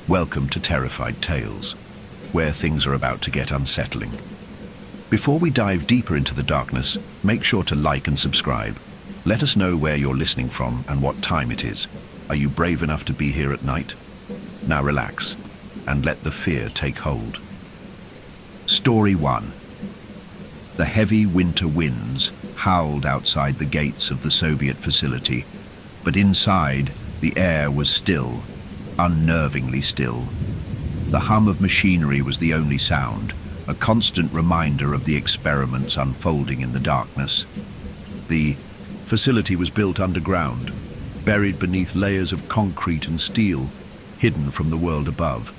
Welcome to Terrified Tales, where things are about to get unsettling. Before we dive deeper into the darkness, make sure to like and subscribe. Let us know where you're listening from and what time it is. Are you brave enough to be here at night? Now relax and let the fear take hold. Story 1. The heavy winter winds howled outside the gates of the Soviet facility, but inside the air was still, unnervingly still. The hum of machinery was the only sound, a constant reminder of the experiments unfolding in the darkness. The facility was built underground, buried beneath layers of concrete and steel, hidden from the world above.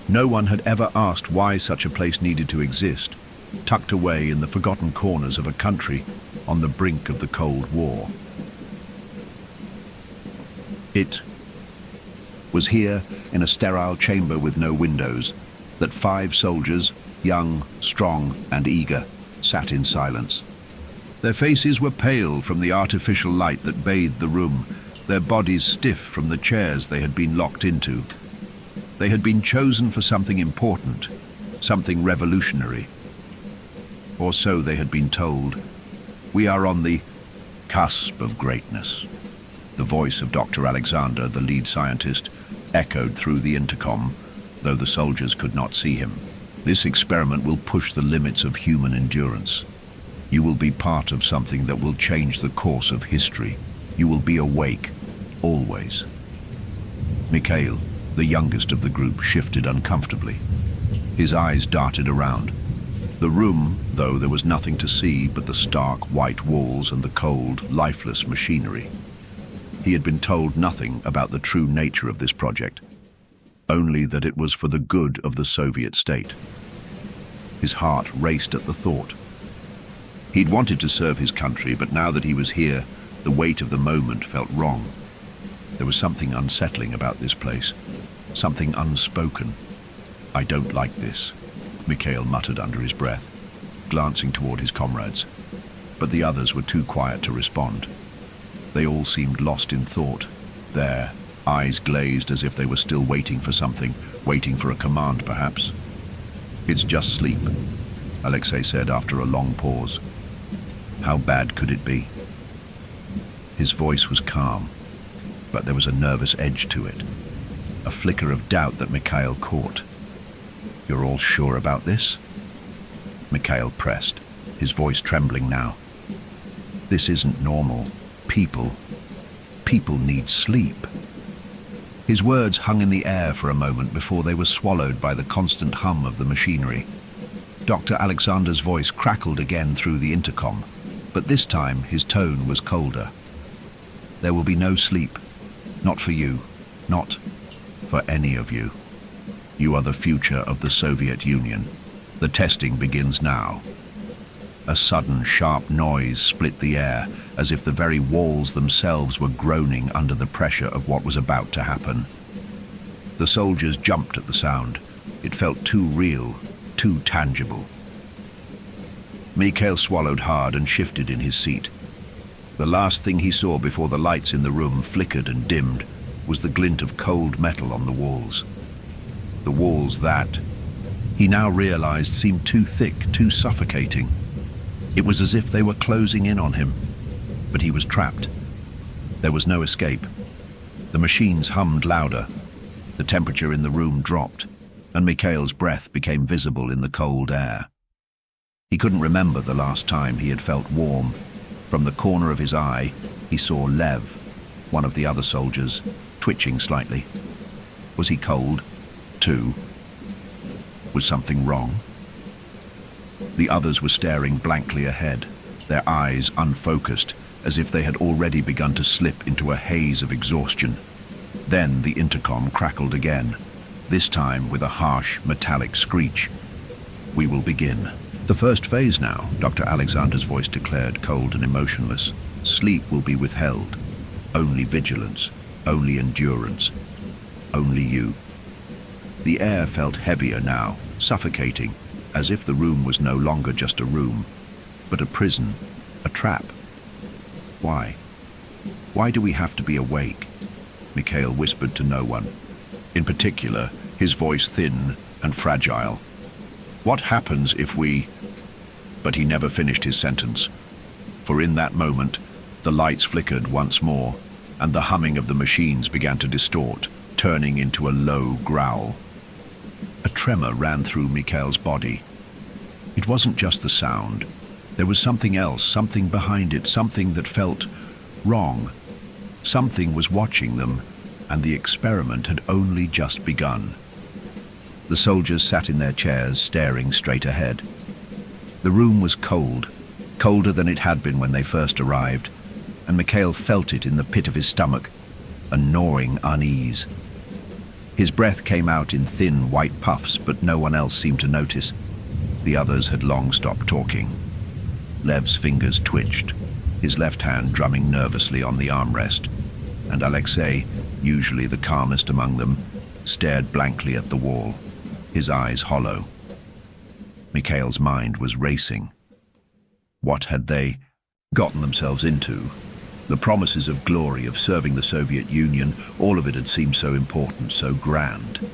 No one had ever asked why such a place needed to exist, tucked away in the forgotten corners of a country on the brink of the Cold War. It was here, in a sterile chamber with no windows, that 5 soldiers, young, strong, and eager, sat in silence. Their faces were pale from the artificial light that bathed the room, their bodies stiff from the chairs they had been locked into. They had been chosen for something important, something revolutionary. Or so they had been told. We are on the cusp of greatness. The voice of Dr. Alexander, the lead scientist, echoed through the intercom, though the soldiers could not see him. This experiment will push the limits of human endurance. You will be part of something that will change the course of history. You will be awake, always. Mikhail, the youngest of the group, shifted uncomfortably. His eyes darted around. The room, though, there was nothing to see but the stark white walls and the cold, lifeless machinery. He had been told nothing about the true nature of this project, only that it was for the good of the Soviet state. His heart raced at the thought. He'd wanted to serve his country, but now that he was here, the weight of the moment felt wrong. There was something unsettling about this place, something unspoken. I don't like this, Mikhail muttered under his breath, glancing toward his comrades. But the others were too quiet to respond. They all seemed lost in thought, their eyes glazed as if they were still waiting for something, waiting for a command perhaps. It's just sleep, Alexei said after a long pause. How bad could it be? His voice was calm, but there was a nervous edge to it, a flicker of doubt that Mikhail caught. You're all sure about this? Mikhail pressed, his voice trembling now. This isn't normal. People need sleep. His words hung in the air for a moment before they were swallowed by the constant hum of the machinery. Dr. Alexander's voice crackled again through the intercom, but this time his tone was colder. There will be no sleep. Not for you. Not for any of you. You are the future of the Soviet Union. The testing begins now. A sudden, sharp noise split the air, as if the very walls themselves were groaning under the pressure of what was about to happen. The soldiers jumped at the sound. It felt too real, too tangible. Mikhail swallowed hard and shifted in his seat. The last thing he saw before the lights in the room flickered and dimmed was the glint of cold metal on the walls. The walls that, he now realized, seemed too thick, too suffocating. It was as if they were closing in on him, but he was trapped. There was no escape. The machines hummed louder. The temperature in the room dropped, and Mikhail's breath became visible in the cold air. He couldn't remember the last time he had felt warm. From the corner of his eye, he saw Lev, one of the other soldiers, twitching slightly. Was he cold, too? Was something wrong? The others were staring blankly ahead, their eyes unfocused, as if they had already begun to slip into a haze of exhaustion. Then the intercom crackled again, this time with a harsh, metallic screech. We will begin. The first phase now, Dr. Alexander's voice declared, cold and emotionless. Sleep will be withheld. Only vigilance, only endurance, only you. The air felt heavier now, suffocating, as if the room was no longer just a room, but a prison, a trap. Why? Why do we have to be awake? Mikhail whispered to no one. In particular, his voice thin and fragile. "What happens if we—" But he never finished his sentence, for in that moment, the lights flickered once more, and the humming of the machines began to distort, turning into a low growl. A tremor ran through Mikhail's body. It wasn't just the sound. There was something else, something behind it, something that felt wrong. Something was watching them, and the experiment had only just begun. The soldiers sat in their chairs, staring straight ahead. The room was cold, colder than it had been when they first arrived, and Mikhail felt it in the pit of his stomach, a gnawing unease. His breath came out in thin, white puffs, but no one else seemed to notice. The others had long stopped talking. Lev's fingers twitched, his left hand drumming nervously on the armrest, and Alexei, usually the calmest among them, stared blankly at the wall, his eyes hollow. Mikhail's mind was racing. What had they gotten themselves into? The promises of glory, of serving the Soviet Union, all of it had seemed so important, so grand.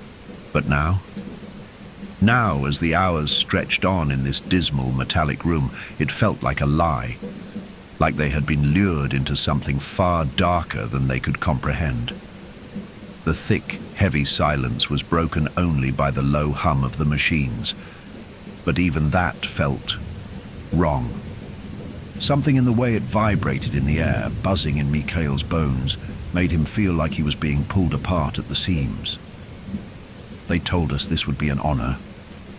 But now? Now, as the hours stretched on in this dismal, metallic room, it felt like a lie, like they had been lured into something far darker than they could comprehend. The thick, heavy silence was broken only by the low hum of the machines, but even that felt wrong. Something in the way it vibrated in the air, buzzing in Mikhail's bones, made him feel like he was being pulled apart at the seams. "They told us this would be an honor,"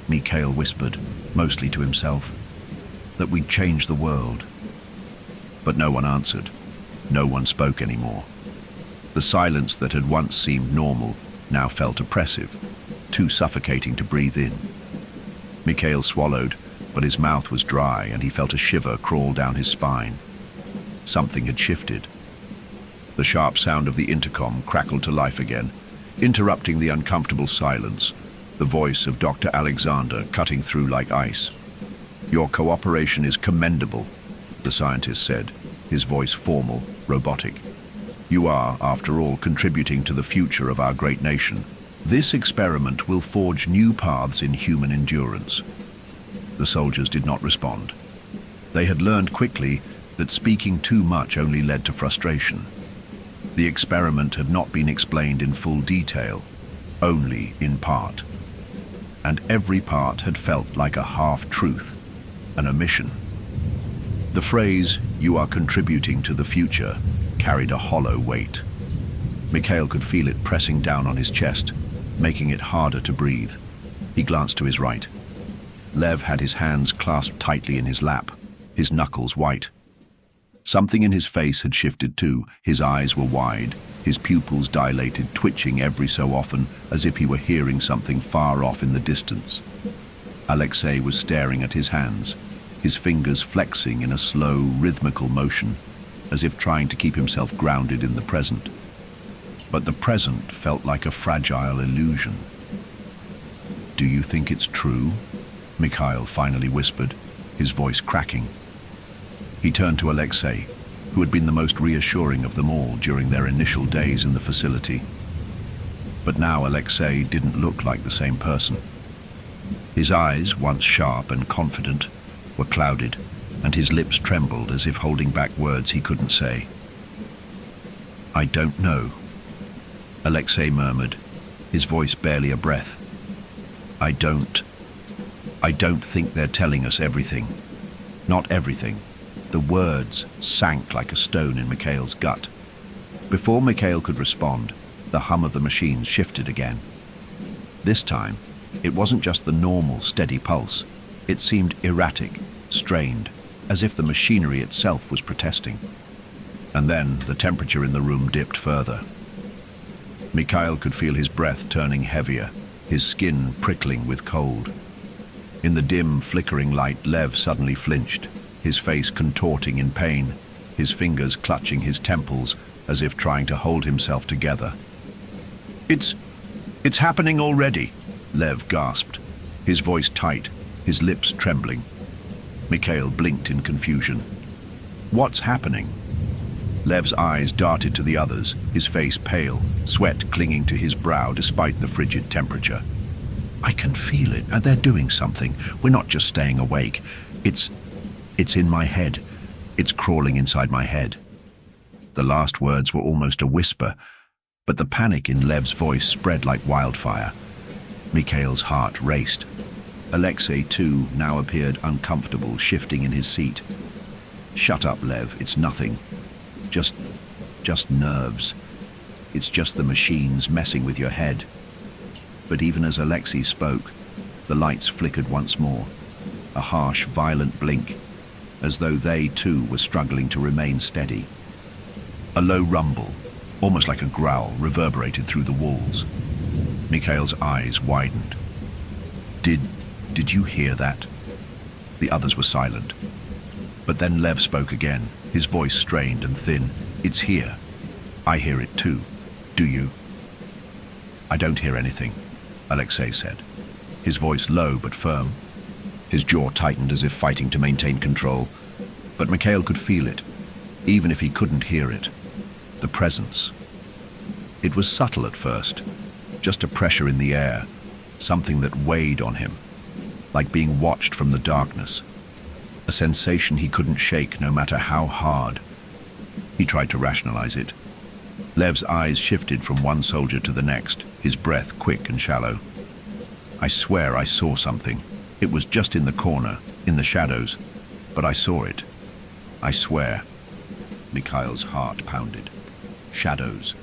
Mikhail whispered, mostly to himself, "that we'd change the world." But no one answered. No one spoke anymore. The silence that had once seemed normal now felt oppressive, too suffocating to breathe in. Mikhail swallowed, but his mouth was dry and he felt a shiver crawl down his spine. Something had shifted. The sharp sound of the intercom crackled to life again, interrupting the uncomfortable silence, the voice of Dr. Alexander cutting through like ice. "Your cooperation is commendable," the scientist said, his voice formal, robotic. "You are, after all, contributing to the future of our great nation. This experiment will forge new paths in human endurance." The soldiers did not respond. They had learned quickly that speaking too much only led to frustration. The experiment had not been explained in full detail, only in part. And every part had felt like a half-truth, an omission. The phrase, "you are contributing to the future," carried a hollow weight. Mikhail could feel it pressing down on his chest, making it harder to breathe. He glanced to his right. Lev had his hands clasped tightly in his lap, his knuckles white. Something in his face had shifted too. His eyes were wide, his pupils dilated, twitching every so often as if he were hearing something far off in the distance. Alexei was staring at his hands, his fingers flexing in a slow, rhythmical motion, as if trying to keep himself grounded in the present. But the present felt like a fragile illusion. "Do you think it's true?" Mikhail finally whispered, his voice cracking. He turned to Alexei, who had been the most reassuring of them all during their initial days in the facility. But now Alexei didn't look like the same person. His eyes, once sharp and confident, were clouded, and his lips trembled as if holding back words he couldn't say. "I don't know," Alexei murmured, his voice barely a breath. I don't think they're telling us everything. Not everything." The words sank like a stone in Mikhail's gut. Before Mikhail could respond, the hum of the machines shifted again. This time, it wasn't just the normal, steady pulse. It seemed erratic, strained, as if the machinery itself was protesting. And then the temperature in the room dipped further. Mikhail could feel his breath turning heavier, his skin prickling with cold. In the dim, flickering light, Lev suddenly flinched, his face contorting in pain, his fingers clutching his temples as if trying to hold himself together. It's happening already," Lev gasped, his voice tight, his lips trembling. Mikhail blinked in confusion. "What's happening?" Lev's eyes darted to the others, his face pale, sweat clinging to his brow despite the frigid temperature. "I can feel it. They're doing something. We're not just staying awake. It's in my head. It's crawling inside my head." The last words were almost a whisper, but the panic in Lev's voice spread like wildfire. Mikhail's heart raced. Alexei, too, now appeared uncomfortable, shifting in his seat. "Shut up, Lev. It's nothing. Just nerves. It's just the machines messing with your head." But even as Alexei spoke, the lights flickered once more, a harsh, violent blink, as though they too were struggling to remain steady. A low rumble, almost like a growl, reverberated through the walls. Mikhail's eyes widened. Did you hear that?" The others were silent. But then Lev spoke again, his voice strained and thin. "It's here. I hear it too. Do you?" "I don't hear anything," Alexei said, his voice low but firm. His jaw tightened as if fighting to maintain control. But Mikhail could feel it, even if he couldn't hear it. The presence. It was subtle at first, just a pressure in the air, something that weighed on him, like being watched from the darkness. A sensation he couldn't shake no matter how hard. He tried to rationalize it. Lev's eyes shifted from one soldier to the next, his breath quick and shallow. "I swear I saw something. It was just in the corner, in the shadows, but I saw it. I swear." Mikhail's heart pounded. Shadows.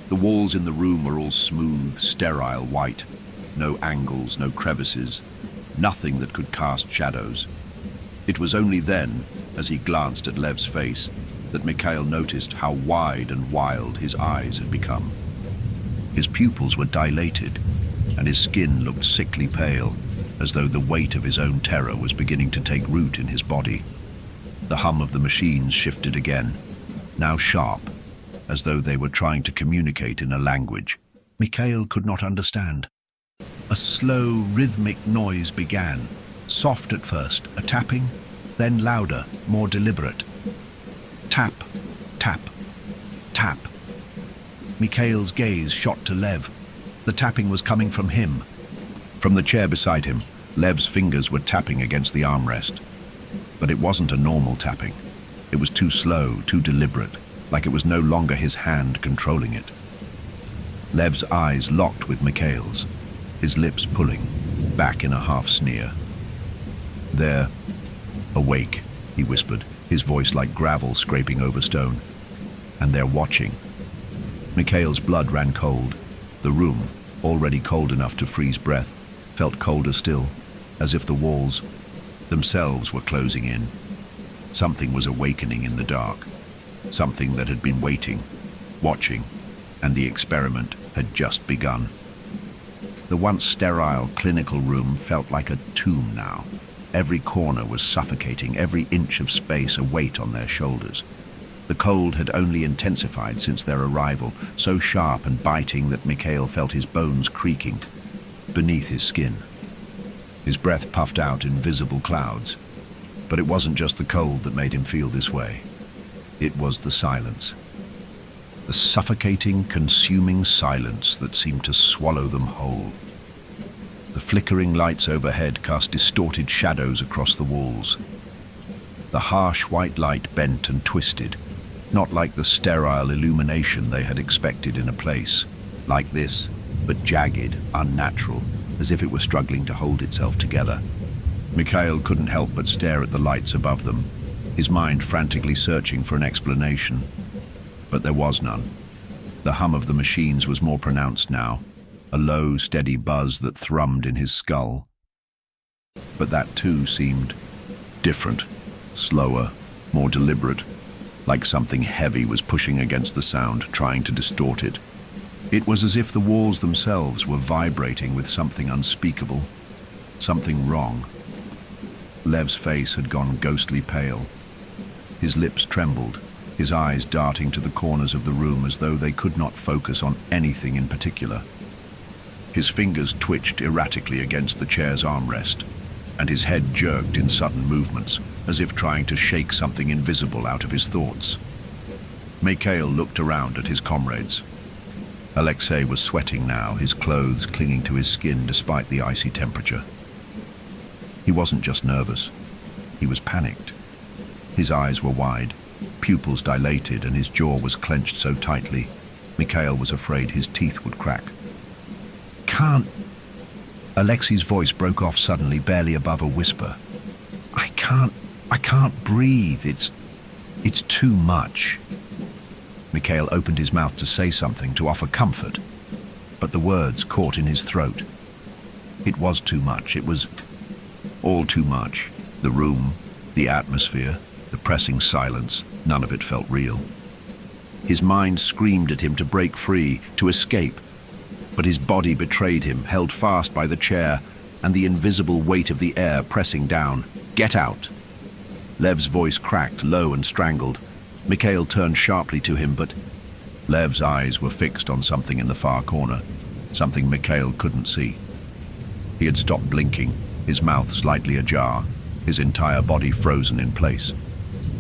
The walls in the room were all smooth, sterile white. No angles, no crevices, nothing that could cast shadows. It was only then, as he glanced at Lev's face, that Mikhail noticed how wide and wild his eyes had become. His pupils were dilated, and his skin looked sickly pale, as though the weight of his own terror was beginning to take root in his body. The hum of the machines shifted again, now sharp, as though they were trying to communicate in a language Mikhail could not understand. A slow, rhythmic noise began, soft at first, a tapping, then louder, more deliberate. Tap, tap, tap. Mikhail's gaze shot to Lev. The tapping was coming from him. From the chair beside him, Lev's fingers were tapping against the armrest. But it wasn't a normal tapping. It was too slow, too deliberate, like it was no longer his hand controlling it. Lev's eyes locked with Mikhail's, his lips pulling, back in a half sneer. "They're awake," he whispered, his voice like gravel scraping over stone. "And they're watching." Mikhail's blood ran cold. The room, already cold enough to freeze breath, felt colder still, as if the walls themselves were closing in. Something was awakening in the dark, something that had been waiting, watching, and the experiment had just begun. The once sterile clinical room felt like a tomb now. Every corner was suffocating, every inch of space a weight on their shoulders. The cold had only intensified since their arrival, so sharp and biting that Mikhail felt his bones creaking beneath his skin. His breath puffed out in visible clouds. But it wasn't just the cold that made him feel this way. It was the silence. The suffocating, consuming silence that seemed to swallow them whole. The flickering lights overhead cast distorted shadows across the walls. The harsh white light bent and twisted, not like the sterile illumination they had expected in a place like this, but jagged, unnatural, as if it were struggling to hold itself together. Mikhail couldn't help but stare at the lights above them, his mind frantically searching for an explanation. But there was none. The hum of the machines was more pronounced now, a low, steady buzz that thrummed in his skull. But that too seemed different, slower, more deliberate, like something heavy was pushing against the sound, trying to distort it. It was as if the walls themselves were vibrating with something unspeakable, something wrong. Lev's face had gone ghostly pale. His lips trembled, his eyes darting to the corners of the room as though they could not focus on anything in particular. His fingers twitched erratically against the chair's armrest, and his head jerked in sudden movements, as if trying to shake something invisible out of his thoughts. Mikhail looked around at his comrades. Alexei was sweating now, his clothes clinging to his skin despite the icy temperature. He wasn't just nervous, he was panicked. His eyes were wide, pupils dilated, and his jaw was clenched so tightly, Mikhail was afraid his teeth would crack. "Can't..." Alexei's voice broke off suddenly, barely above a whisper. I can't breathe. It's too much." Mikhail opened his mouth to say something, to offer comfort, but the words caught in his throat. It was too much. It was all too much. The room, the atmosphere, the pressing silence, none of it felt real. His mind screamed at him to break free, to escape, but his body betrayed him, held fast by the chair and the invisible weight of the air pressing down. "Get out!" Lev's voice cracked, low and strangled. Mikhail turned sharply to him, but Lev's eyes were fixed on something in the far corner, something Mikhail couldn't see. He had stopped blinking, his mouth slightly ajar, his entire body frozen in place.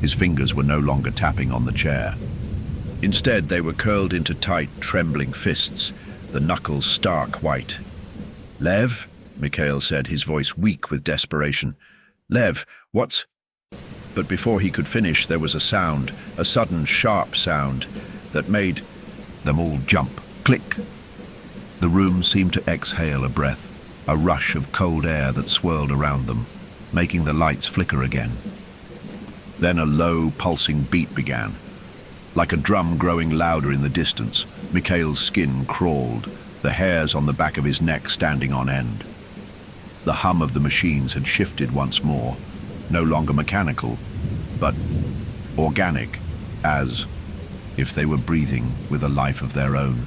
His fingers were no longer tapping on the chair. Instead, they were curled into tight, trembling fists, the knuckles stark white. "Lev?" Mikhail said, his voice weak with desperation. "Lev, what's..." But before he could finish, there was a sound, a sudden, sharp sound, that made them all jump. Click! The room seemed to exhale a breath, a rush of cold air that swirled around them, making the lights flicker again. Then a low, pulsing beat began. Like a drum growing louder in the distance, Mikhail's skin crawled, the hairs on the back of his neck standing on end. The hum of the machines had shifted once more, no longer mechanical, but organic, as if they were breathing with a life of their own.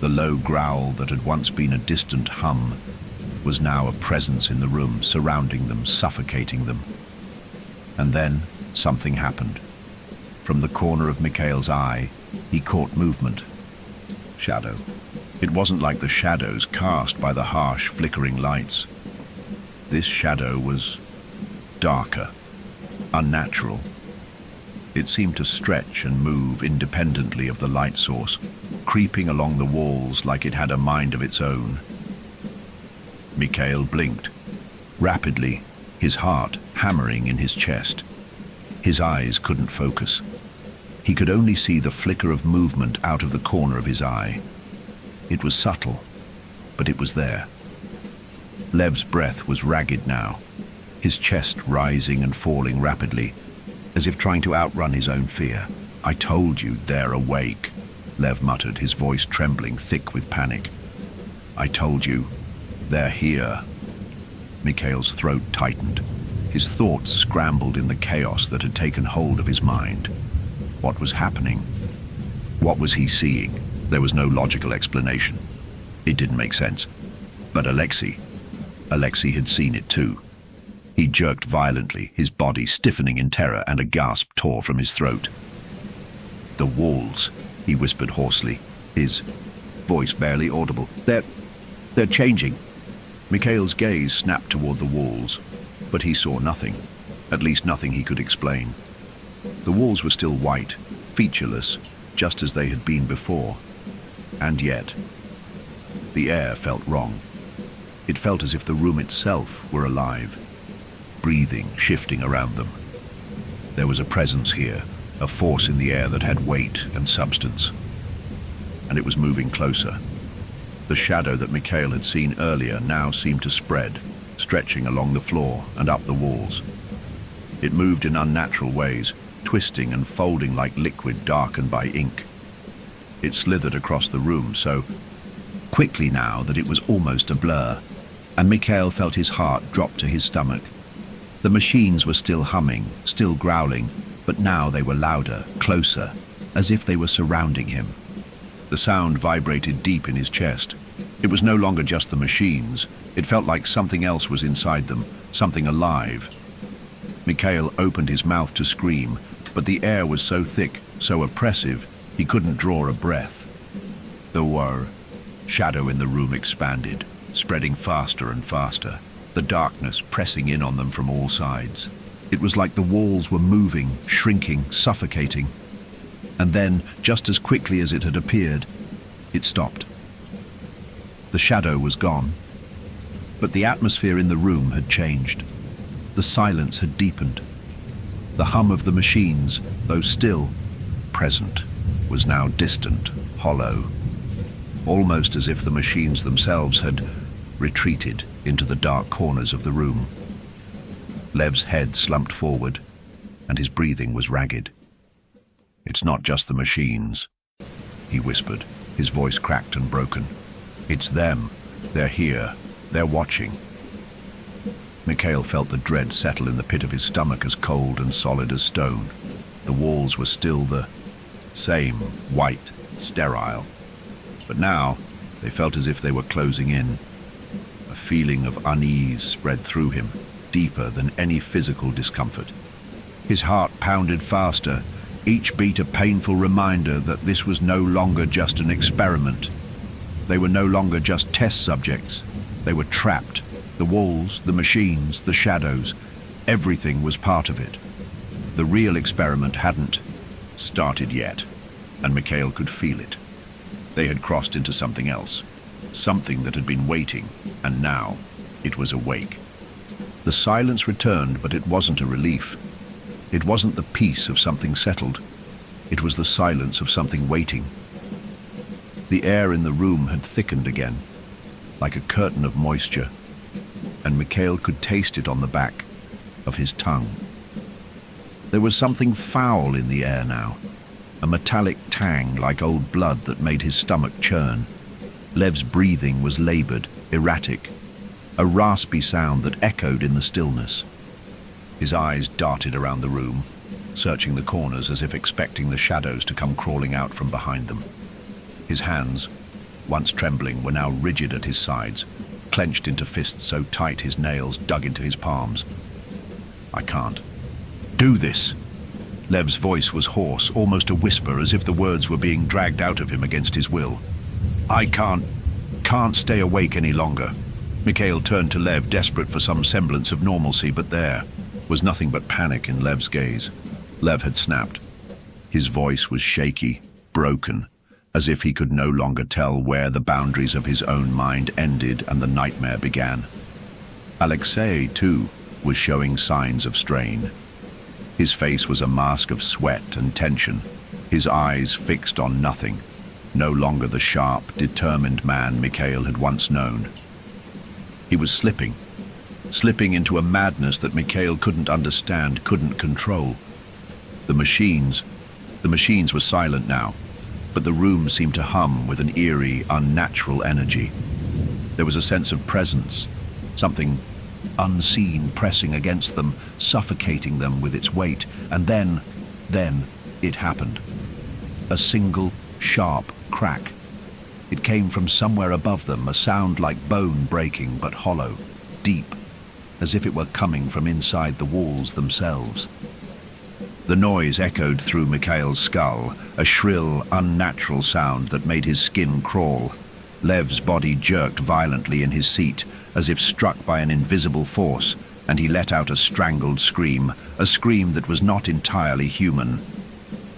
The low growl that had once been a distant hum was now a presence in the room, surrounding them, suffocating them. And then something happened. From the corner of Mikhail's eye, he caught movement. Shadow. It wasn't like the shadows cast by the harsh, flickering lights. This shadow was darker, unnatural. It seemed to stretch and move independently of the light source, creeping along the walls like it had a mind of its own. Mikhail blinked. Rapidly, his heart hammering in his chest. His eyes couldn't focus. He could only see the flicker of movement out of the corner of his eye. It was subtle, but it was there. Lev's breath was ragged now, his chest rising and falling rapidly, as if trying to outrun his own fear. "I told you, they're awake," Lev muttered, his voice trembling, thick with panic. "I told you, they're here." Mikhail's throat tightened. His thoughts scrambled in the chaos that had taken hold of his mind. What was happening? What was he seeing? There was no logical explanation. It didn't make sense. But Alexei had seen it too. He jerked violently, his body stiffening in terror, and a gasp tore from his throat. "The walls," he whispered hoarsely, his voice barely audible. They're changing." Mikhail's gaze snapped toward the walls, but he saw nothing, at least nothing he could explain. The walls were still white, featureless, just as they had been before. And yet, the air felt wrong. It felt as if the room itself were alive, breathing, shifting around them. There was a presence here, a force in the air that had weight and substance. And it was moving closer. The shadow that Mikhail had seen earlier now seemed to spread, stretching along the floor and up the walls. It moved in unnatural ways, twisting and folding like liquid darkened by ink. It slithered across the room so quickly now that it was almost a blur, and Mikhail felt his heart drop to his stomach. The machines were still humming, still growling, but now they were louder, closer, as if they were surrounding him. The sound vibrated deep in his chest. It was no longer just the machines. It felt like something else was inside them, something alive. Mikhail opened his mouth to scream, but the air was so thick, so oppressive, he couldn't draw a breath. The shadow in the room expanded, spreading faster and faster, the darkness pressing in on them from all sides. It was like the walls were moving, shrinking, suffocating. And then, just as quickly as it had appeared, it stopped. The shadow was gone, but the atmosphere in the room had changed. The silence had deepened. The hum of the machines, though still present, was now distant, hollow, almost as if the machines themselves had retreated into the dark corners of the room. Lev's head slumped forward, and his breathing was ragged. "It's not just the machines," he whispered, his voice cracked and broken. "It's them. They're here. They're watching." Mikhail felt the dread settle in the pit of his stomach, as cold and solid as stone. The walls were still the same, white, sterile. But now they felt as if they were closing in. A feeling of unease spread through him, deeper than any physical discomfort. His heart pounded faster, each beat a painful reminder that this was no longer just an experiment. They were no longer just test subjects. They were trapped. The walls, the machines, the shadows, everything was part of it. The real experiment hadn't started yet, and Mikhail could feel it. They had crossed into something else, something that had been waiting, and now it was awake. The silence returned, but it wasn't a relief. It wasn't the peace of something settled. It was the silence of something waiting. The air in the room had thickened again, like a curtain of moisture, and Mikhail could taste it on the back of his tongue. There was something foul in the air now, a metallic tang like old blood that made his stomach churn. Lev's breathing was labored, erratic, a raspy sound that echoed in the stillness. His eyes darted around the room, searching the corners as if expecting the shadows to come crawling out from behind them. His hands, once trembling, were now rigid at his sides, clenched into fists so tight his nails dug into his palms. "I can't do this." Lev's voice was hoarse, almost a whisper, as if the words were being dragged out of him against his will. "I can't stay awake any longer." Mikhail turned to Lev, desperate for some semblance of normalcy, but there was nothing but panic in Lev's gaze. Lev had snapped. His voice was shaky, broken, as if he could no longer tell where the boundaries of his own mind ended and the nightmare began. Alexei, too, was showing signs of strain. His face was a mask of sweat and tension, his eyes fixed on nothing, no longer the sharp, determined man Mikhail had once known. He was slipping into a madness that Mikhail couldn't understand, couldn't control. The machines were silent now, but the room seemed to hum with an eerie, unnatural energy. There was a sense of presence, something unseen pressing against them, suffocating them with its weight. And then it happened. A single, sharp crack. It came from somewhere above them, a sound like bone breaking, but hollow, deep, as if it were coming from inside the walls themselves. The noise echoed through Mikhail's skull, a shrill, unnatural sound that made his skin crawl. Lev's body jerked violently in his seat, as if struck by an invisible force, and he let out a strangled scream, a scream that was not entirely human.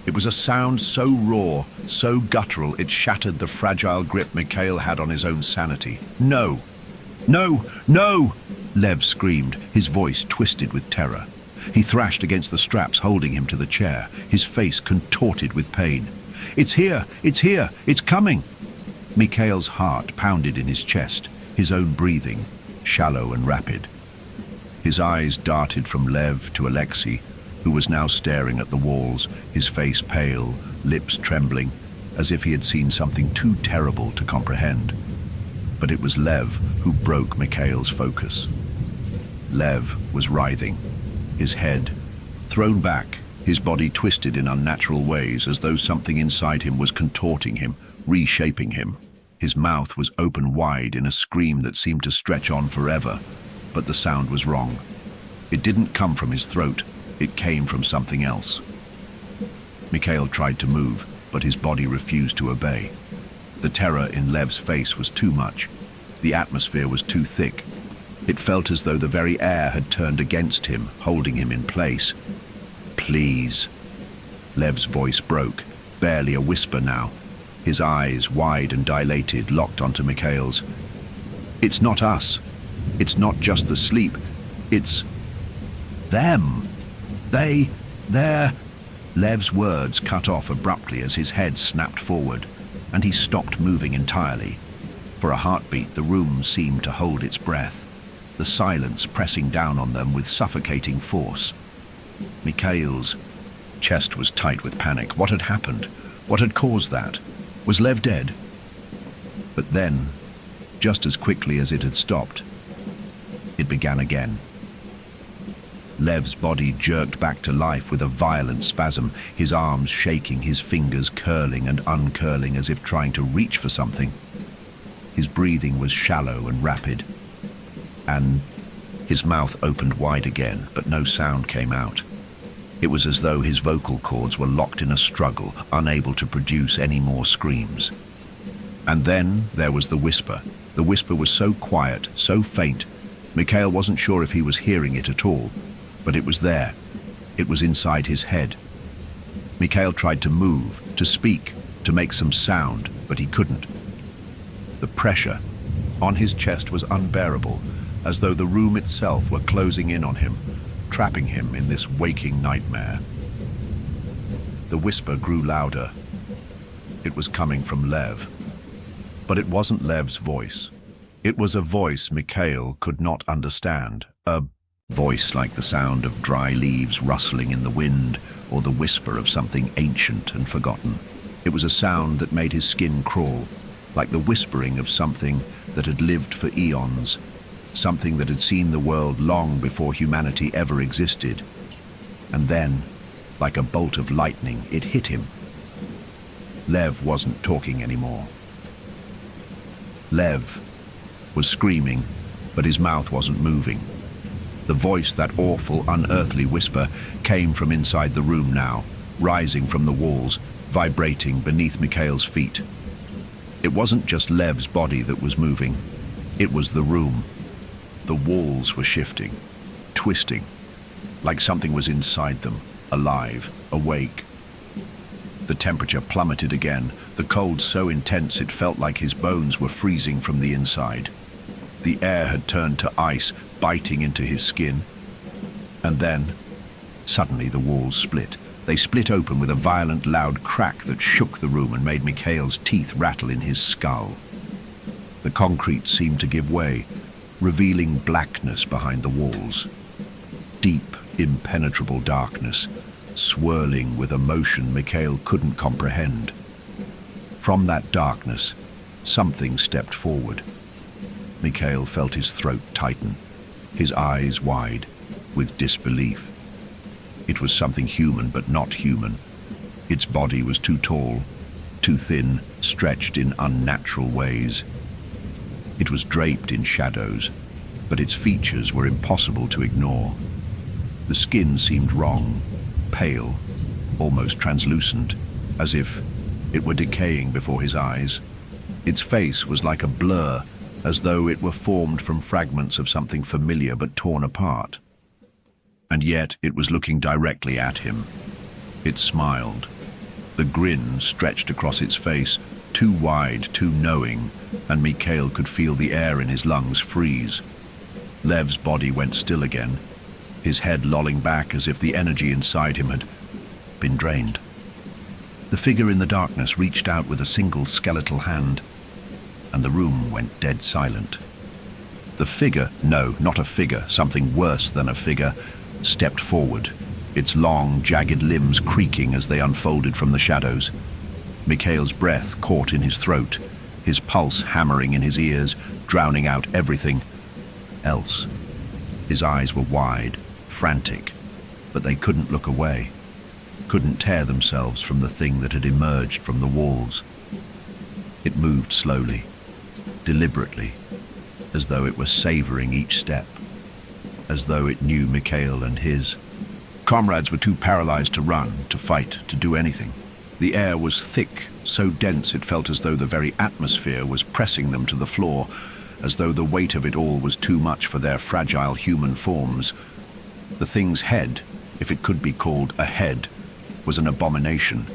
It was a sound so raw, so guttural, it shattered the fragile grip Mikhail had on his own sanity. "No! No! No!" Lev screamed, his voice twisted with terror. He thrashed against the straps holding him to the chair, his face contorted with pain. "It's here! It's here! It's coming!" Mikhail's heart pounded in his chest, his own breathing, shallow and rapid. His eyes darted from Lev to Alexei, who was now staring at the walls, his face pale, lips trembling, as if he had seen something too terrible to comprehend. But it was Lev who broke Mikhail's focus. Lev was writhing, his head thrown back, his body twisted in unnatural ways, as though something inside him was contorting him, reshaping him. His mouth was open wide in a scream that seemed to stretch on forever, but the sound was wrong. It didn't come from his throat, it came from something else. Mikhail tried to move, but his body refused to obey. The terror in Lev's face was too much. The atmosphere was too thick. It felt as though the very air had turned against him, holding him in place. "Please." Lev's voice broke, barely a whisper now, his eyes wide and dilated, locked onto Mikhail's. "It's not us. It's not just the sleep. It's them. They're..." Lev's words cut off abruptly as his head snapped forward, and he stopped moving entirely. For a heartbeat, the room seemed to hold its breath, the silence pressing down on them with suffocating force. Mikhail's chest was tight with panic. What had happened? What had caused that? Was Lev dead? But then, just as quickly as it had stopped, it began again. Lev's body jerked back to life with a violent spasm, his arms shaking, his fingers curling and uncurling as if trying to reach for something. His breathing was shallow and rapid, and his mouth opened wide again, but no sound came out. It was as though his vocal cords were locked in a struggle, unable to produce any more screams. And then there was the whisper. The whisper was so quiet, so faint, Mikhail wasn't sure if he was hearing it at all. But it was there. It was inside his head. Mikhail tried to move, to speak, to make some sound, but he couldn't. The pressure on his chest was unbearable, as though the room itself were closing in on him, trapping him in this waking nightmare. The whisper grew louder. It was coming from Lev. But it wasn't Lev's voice. It was a voice Mikhail could not understand, a voice like the sound of dry leaves rustling in the wind, or the whisper of something ancient and forgotten. It was a sound that made his skin crawl, like the whispering of something that had lived for eons, something that had seen the world long before humanity ever existed. And then, like a bolt of lightning, it hit him. Lev wasn't talking anymore. Lev was screaming, but his mouth wasn't moving. The voice, that awful, unearthly whisper, came from inside the room now, rising from the walls, vibrating beneath Mikhail's feet. It wasn't just Lev's body that was moving. It was the room. The walls were shifting, twisting, like something was inside them, alive, awake. The temperature plummeted again, the cold so intense it felt like his bones were freezing from the inside. The air had turned to ice, biting into his skin. And then, suddenly the walls split. They split open with a violent, loud crack that shook the room and made Mikhail's teeth rattle in his skull. The concrete seemed to give way, revealing blackness behind the walls. Deep, impenetrable darkness, swirling with a motion Mikhail couldn't comprehend. From that darkness, something stepped forward. Mikhail felt his throat tighten, his eyes wide, with disbelief. It was something human, but not human. Its body was too tall, too thin, stretched in unnatural ways. It was draped in shadows, but its features were impossible to ignore. The skin seemed wrong, pale, almost translucent, as if it were decaying before his eyes. Its face was like a blur, as though it were formed from fragments of something familiar but torn apart. And yet it was looking directly at him. It smiled. The grin stretched across its face, too wide, too knowing, and Mikhail could feel the air in his lungs freeze. Lev's body went still again, his head lolling back as if the energy inside him had been drained. The figure in the darkness reached out with a single skeletal hand, and the room went dead silent. The figure, no, not a figure, something worse than a figure, stepped forward, its long, jagged limbs creaking as they unfolded from the shadows. Mikhail's breath caught in his throat, his pulse hammering in his ears, drowning out everything else. His eyes were wide, frantic, but they couldn't look away, couldn't tear themselves from the thing that had emerged from the walls. It moved slowly, deliberately, as though it were savoring each step, as though it knew Mikhail and his comrades were too paralyzed to run, to fight, to do anything. The air was thick, so dense it felt as though the very atmosphere was pressing them to the floor, as though the weight of it all was too much for their fragile human forms. The thing's head, if it could be called a head, was an abomination.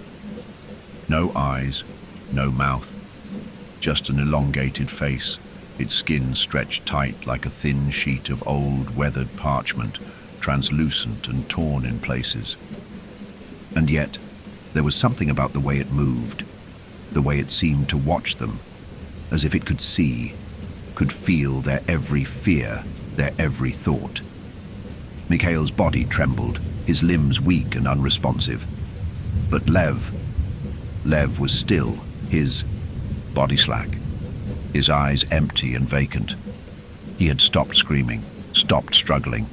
No eyes, no mouth, just an elongated face, its skin stretched tight like a thin sheet of old, weathered parchment, translucent and torn in places. And yet, there was something about the way it moved, the way it seemed to watch them, as if it could see, could feel their every fear, their every thought. Mikhail's body trembled, his limbs weak and unresponsive. But Lev was still, his body slack, his eyes empty and vacant. He had stopped screaming, stopped struggling.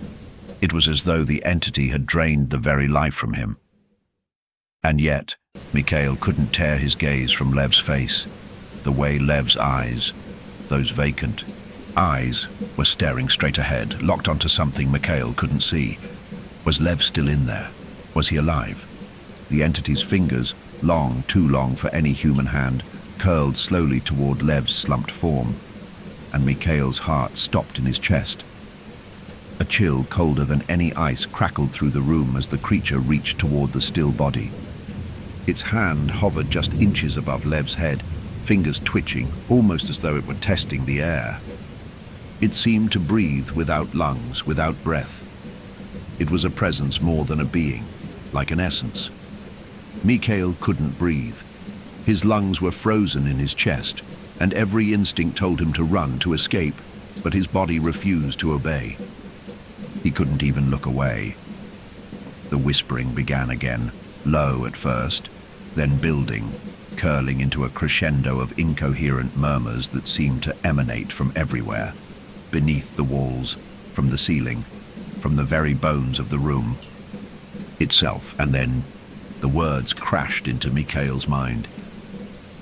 It was as though the entity had drained the very life from him. And yet, Mikhail couldn't tear his gaze from Lev's face, the way Lev's eyes, those vacant eyes, were staring straight ahead, locked onto something Mikhail couldn't see. Was Lev still in there? Was he alive? The entity's fingers, long, too long for any human hand, curled slowly toward Lev's slumped form, and Mikhail's heart stopped in his chest. A chill colder than any ice crackled through the room as the creature reached toward the still body. Its hand hovered just inches above Lev's head, fingers twitching, almost as though it were testing the air. It seemed to breathe without lungs, without breath. It was a presence more than a being, like an essence. Mikhail couldn't breathe. His lungs were frozen in his chest, and every instinct told him to run, to escape, but his body refused to obey. He couldn't even look away. The whispering began again, low at first, then building, curling into a crescendo of incoherent murmurs that seemed to emanate from everywhere, beneath the walls, from the ceiling, from the very bones of the room itself. And then the words crashed into Mikhail's mind.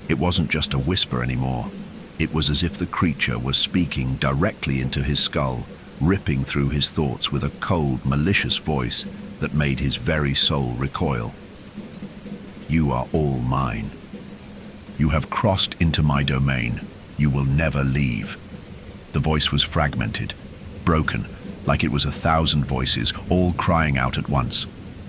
It wasn't just a whisper anymore. It was as if the creature was speaking directly into his skull, ripping through his thoughts with a cold, malicious voice that made his very soul recoil. You are all mine. You have crossed into my domain. You will never leave. The voice was fragmented, broken, like it was 1,000 voices, all crying out at once.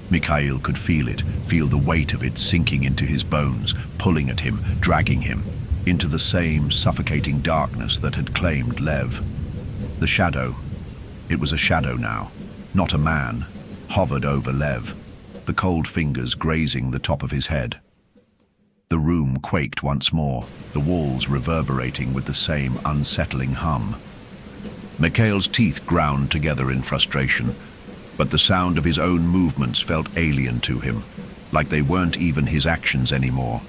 Mikhail could feel it, feel the weight of it sinking into his bones, pulling at him, dragging him, into the same suffocating darkness that had claimed Lev. The shadow, it was a shadow now, not a man, hovered over Lev, the cold fingers grazing the top of his head. The room quaked once more, the walls reverberating with the same unsettling hum. Mikhail's teeth ground together in frustration, but the sound of his own movements felt alien to him, like they weren't even his actions anymore.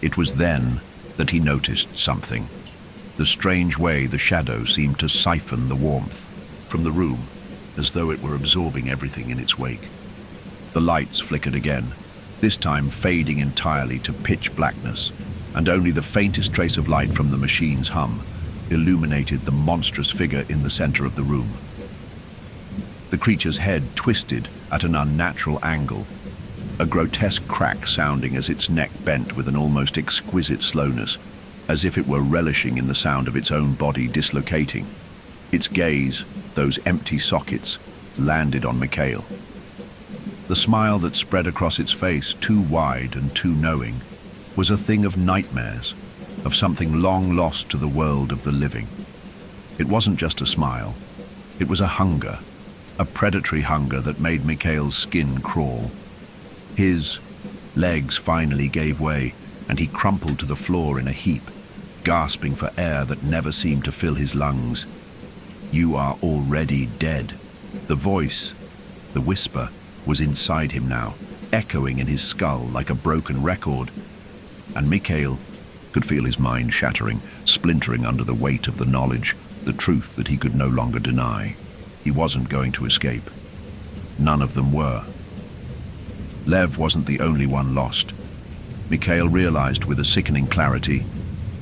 It was then that he noticed something, the strange way the shadow seemed to siphon the warmth from the room, as though it were absorbing everything in its wake. The lights flickered again, this time fading entirely to pitch blackness, and only the faintest trace of light from the machine's hum illuminated the monstrous figure in the center of the room. The creature's head twisted at an unnatural angle, a grotesque crack sounding as its neck bent with an almost exquisite slowness, as if it were relishing in the sound of its own body dislocating. Its gaze, those empty sockets, landed on Mikhail. The smile that spread across its face, too wide and too knowing, was a thing of nightmares, of something long lost to the world of the living. It wasn't just a smile, it was a hunger, a predatory hunger that made Mikhail's skin crawl. His legs finally gave way, and he crumpled to the floor in a heap, gasping for air that never seemed to fill his lungs. You are already dead. The voice, the whisper, was inside him now, echoing in his skull like a broken record. And Mikhail could feel his mind shattering, splintering under the weight of the knowledge, the truth that he could no longer deny. He wasn't going to escape. None of them were. Lev wasn't the only one lost. Mikhail realized with a sickening clarity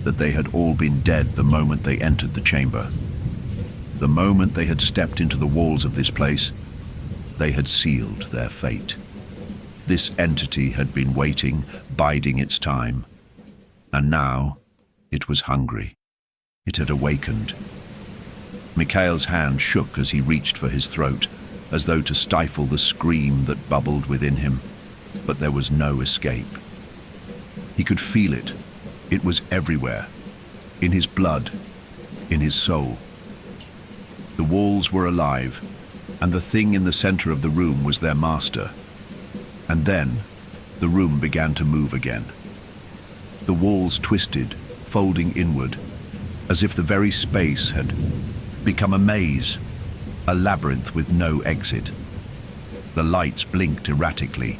that they had all been dead the moment they entered the chamber. The moment they had stepped into the walls of this place, they had sealed their fate. This entity had been waiting, biding its time, and now it was hungry. It had awakened. Mikhail's hand shook as he reached for his throat, as though to stifle the scream that bubbled within him, but there was no escape. He could feel it. It was everywhere. In his blood, in his soul. The walls were alive, and the thing in the center of the room was their master. And then, the room began to move again. The walls twisted, folding inward, as if the very space had become a maze, a labyrinth with no exit. The lights blinked erratically,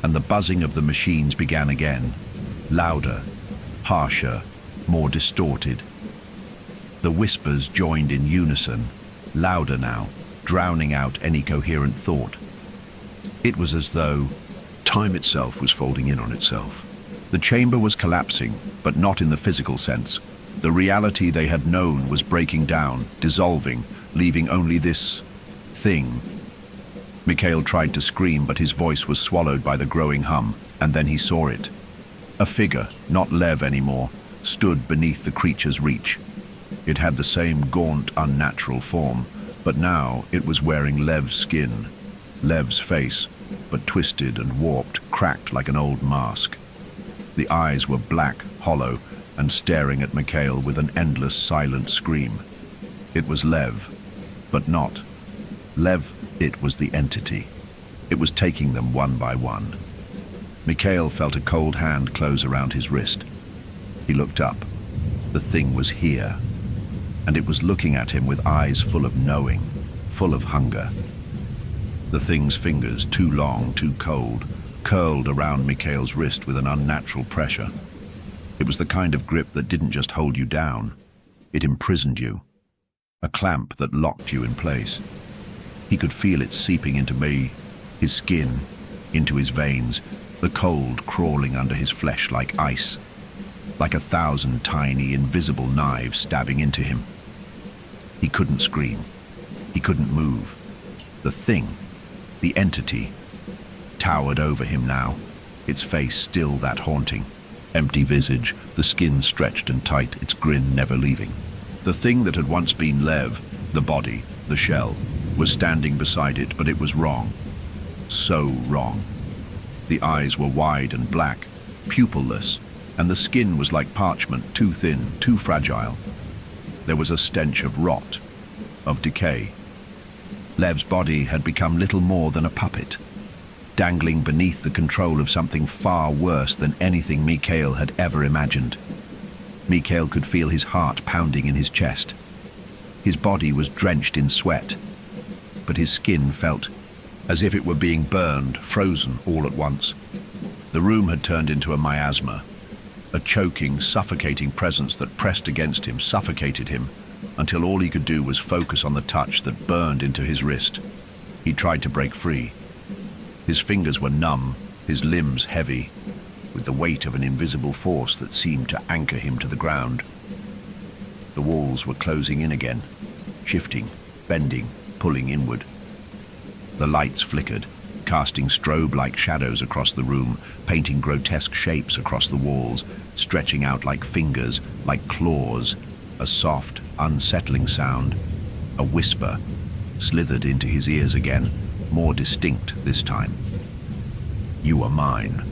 and the buzzing of the machines began again, louder, harsher, more distorted. The whispers joined in unison, louder now, drowning out any coherent thought. It was as though time itself was folding in on itself. The chamber was collapsing, but not in the physical sense. The reality they had known was breaking down, dissolving, leaving only this thing. Mikhail tried to scream, but his voice was swallowed by the growing hum, and then he saw it. A figure, not Lev anymore, stood beneath the creature's reach. It had the same gaunt, unnatural form, but now it was wearing Lev's skin, Lev's face, but twisted and warped, cracked like an old mask. The eyes were black, hollow, and staring at Mikhail with an endless, silent scream. It was Lev, but not. Lev, it was the entity. It was taking them one by one. Mikhail felt a cold hand close around his wrist. He looked up. The thing was here, and it was looking at him with eyes full of knowing, full of hunger. The thing's fingers, too long, too cold, curled around Mikhail's wrist with an unnatural pressure. It was the kind of grip that didn't just hold you down, it imprisoned you. A clamp that locked you in place. He could feel it seeping into his skin, into his veins, the cold crawling under his flesh like ice, like 1,000 tiny, invisible knives stabbing into him. He couldn't scream. He couldn't move. The thing, the entity, towered over him now, its face still that haunting, empty visage, the skin stretched and tight, its grin never leaving. The thing that had once been Lev, the body, the shell, was standing beside it, but it was wrong. So wrong. The eyes were wide and black, pupilless, and the skin was like parchment, too thin, too fragile. There was a stench of rot, of decay. Lev's body had become little more than a puppet, dangling beneath the control of something far worse than anything Mikhail had ever imagined. Mikhail could feel his heart pounding in his chest. His body was drenched in sweat, but his skin felt as if it were being burned, frozen all at once. The room had turned into a miasma, a choking, suffocating presence that pressed against him, suffocated him, until all he could do was focus on the touch that burned into his wrist. He tried to break free. His fingers were numb, his limbs heavy, with the weight of an invisible force that seemed to anchor him to the ground. The walls were closing in again, shifting, bending, pulling inward. The lights flickered, casting strobe-like shadows across the room, painting grotesque shapes across the walls, stretching out like fingers, like claws. A soft, unsettling sound, a whisper, slithered into his ears again, more distinct this time. "You are mine."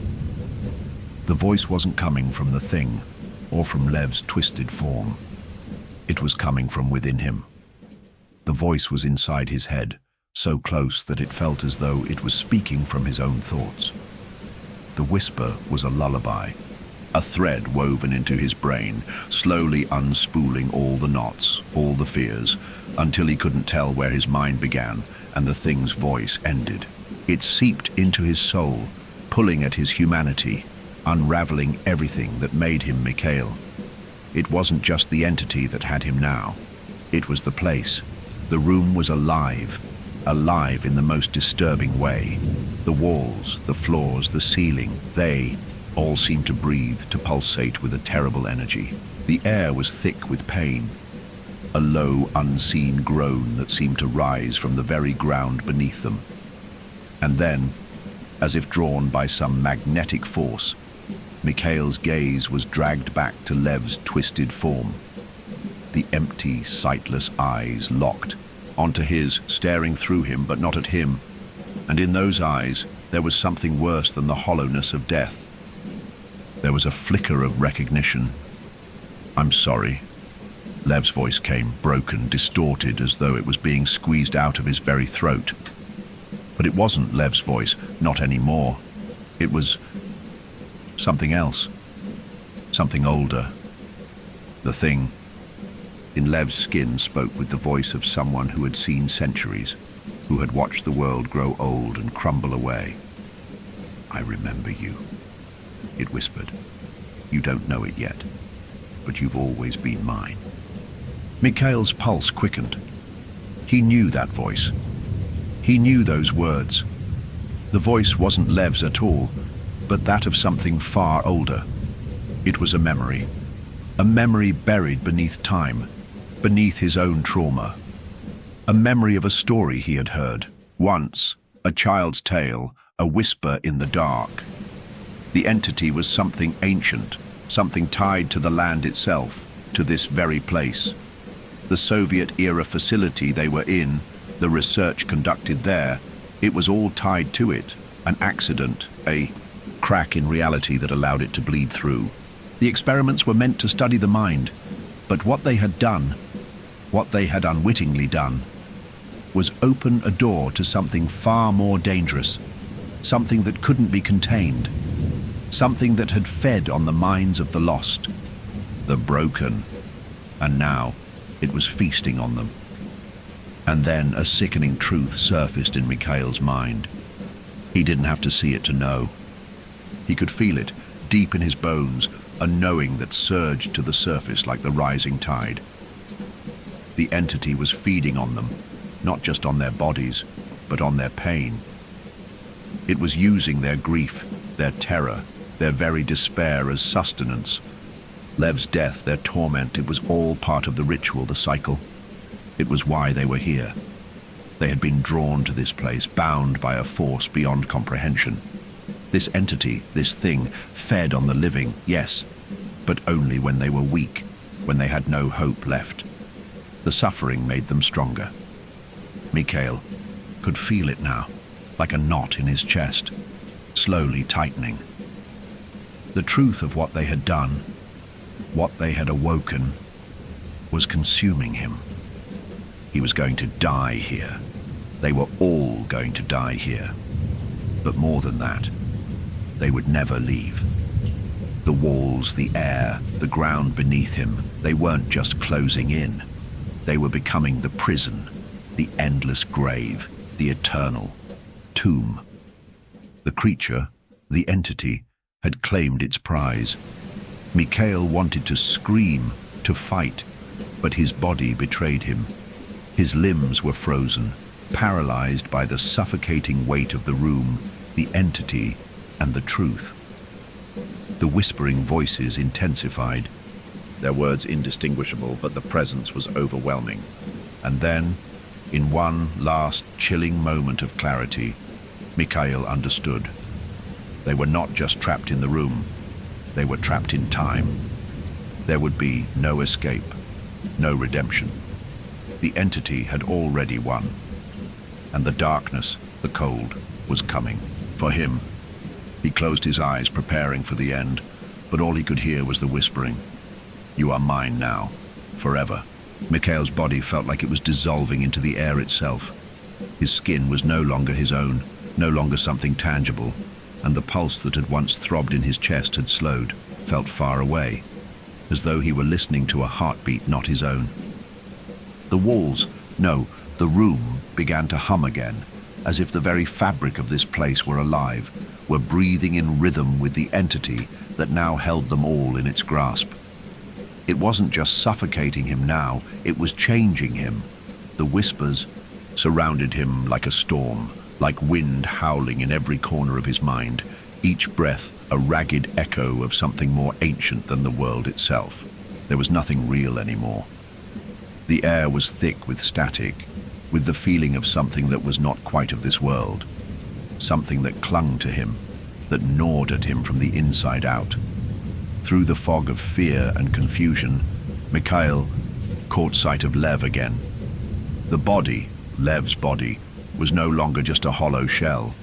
The voice wasn't coming from the thing, or from Lev's twisted form. It was coming from within him. The voice was inside his head, so close that it felt as though it was speaking from his own thoughts. The whisper was a lullaby, a thread woven into his brain, slowly unspooling all the knots, all the fears, until he couldn't tell where his mind began and the thing's voice ended. It seeped into his soul, pulling at his humanity, unraveling everything that made him Mikhail. It wasn't just the entity that had him now. It was the place. The room was alive, alive in the most disturbing way. The walls, the floors, the ceiling, they all seemed to breathe, to pulsate with a terrible energy. The air was thick with pain, a low, unseen groan that seemed to rise from the very ground beneath them. And then, as if drawn by some magnetic force, Mikhail's gaze was dragged back to Lev's twisted form. The empty, sightless eyes locked onto his, staring through him, but not at him. And in those eyes, there was something worse than the hollowness of death. There was a flicker of recognition. "I'm sorry." Lev's voice came, broken, distorted, as though it was being squeezed out of his very throat. But it wasn't Lev's voice, not anymore. It was something else, something older. The thing in Lev's skin spoke with the voice of someone who had seen centuries, who had watched the world grow old and crumble away. "I remember you," it whispered. "You don't know it yet, but you've always been mine." Mikhail's pulse quickened. He knew that voice. He knew those words. The voice wasn't Lev's at all, but that of something far older. It was a memory buried beneath time, beneath his own trauma. A memory of a story he had heard, once, a child's tale, a whisper in the dark. The entity was something ancient, something tied to the land itself, to this very place. The Soviet-era facility they were in, the research conducted there, it was all tied to it. An accident, a crack in reality that allowed it to bleed through. The experiments were meant to study the mind, but what they had done, what they had unwittingly done, was open a door to something far more dangerous, something that couldn't be contained, something that had fed on the minds of the lost, the broken, and now it was feasting on them. And then a sickening truth surfaced in Mikhail's mind. He didn't have to see it to know. He could feel it, deep in his bones, a knowing that surged to the surface like the rising tide. The entity was feeding on them, not just on their bodies, but on their pain. It was using their grief, their terror, their very despair as sustenance. Lev's death, their torment, it was all part of the ritual, the cycle. It was why they were here. They had been drawn to this place, bound by a force beyond comprehension. This entity, this thing, fed on the living, yes, but only when they were weak, when they had no hope left. The suffering made them stronger. Mikhail could feel it now, like a knot in his chest, slowly tightening. The truth of what they had done, what they had awoken, was consuming him. He was going to die here. They were all going to die here. But more than that, they would never leave. The walls, the air, the ground beneath him, they weren't just closing in. They were becoming the prison, the endless grave, the eternal tomb. The creature, the entity, had claimed its prize. Mikhail wanted to scream, to fight, but his body betrayed him. His limbs were frozen, paralyzed by the suffocating weight of the room, the entity, and the truth. The whispering voices intensified, their words indistinguishable, but the presence was overwhelming. And then, in one last chilling moment of clarity, Mikhail understood. They were not just trapped in the room, they were trapped in time. There would be no escape, no redemption. The entity had already won, and the darkness, the cold, was coming. For him, he closed his eyes, preparing for the end, but all he could hear was the whispering. "You are mine now, forever." Mikhail's body felt like it was dissolving into the air itself. His skin was no longer his own, no longer something tangible, and the pulse that had once throbbed in his chest had slowed, felt far away, as though he were listening to a heartbeat not his own. The walls, no, the room, began to hum again, as if the very fabric of this place were alive, were breathing in rhythm with the entity that now held them all in its grasp. It wasn't just suffocating him now, it was changing him. The whispers surrounded him like a storm, like wind howling in every corner of his mind, each breath a ragged echo of something more ancient than the world itself. There was nothing real anymore. The air was thick with static, with the feeling of something that was not quite of this world, something that clung to him, that gnawed at him from the inside out. Through the fog of fear and confusion, Mikhail caught sight of Lev again. The body, Lev's body, was no longer just a hollow shell.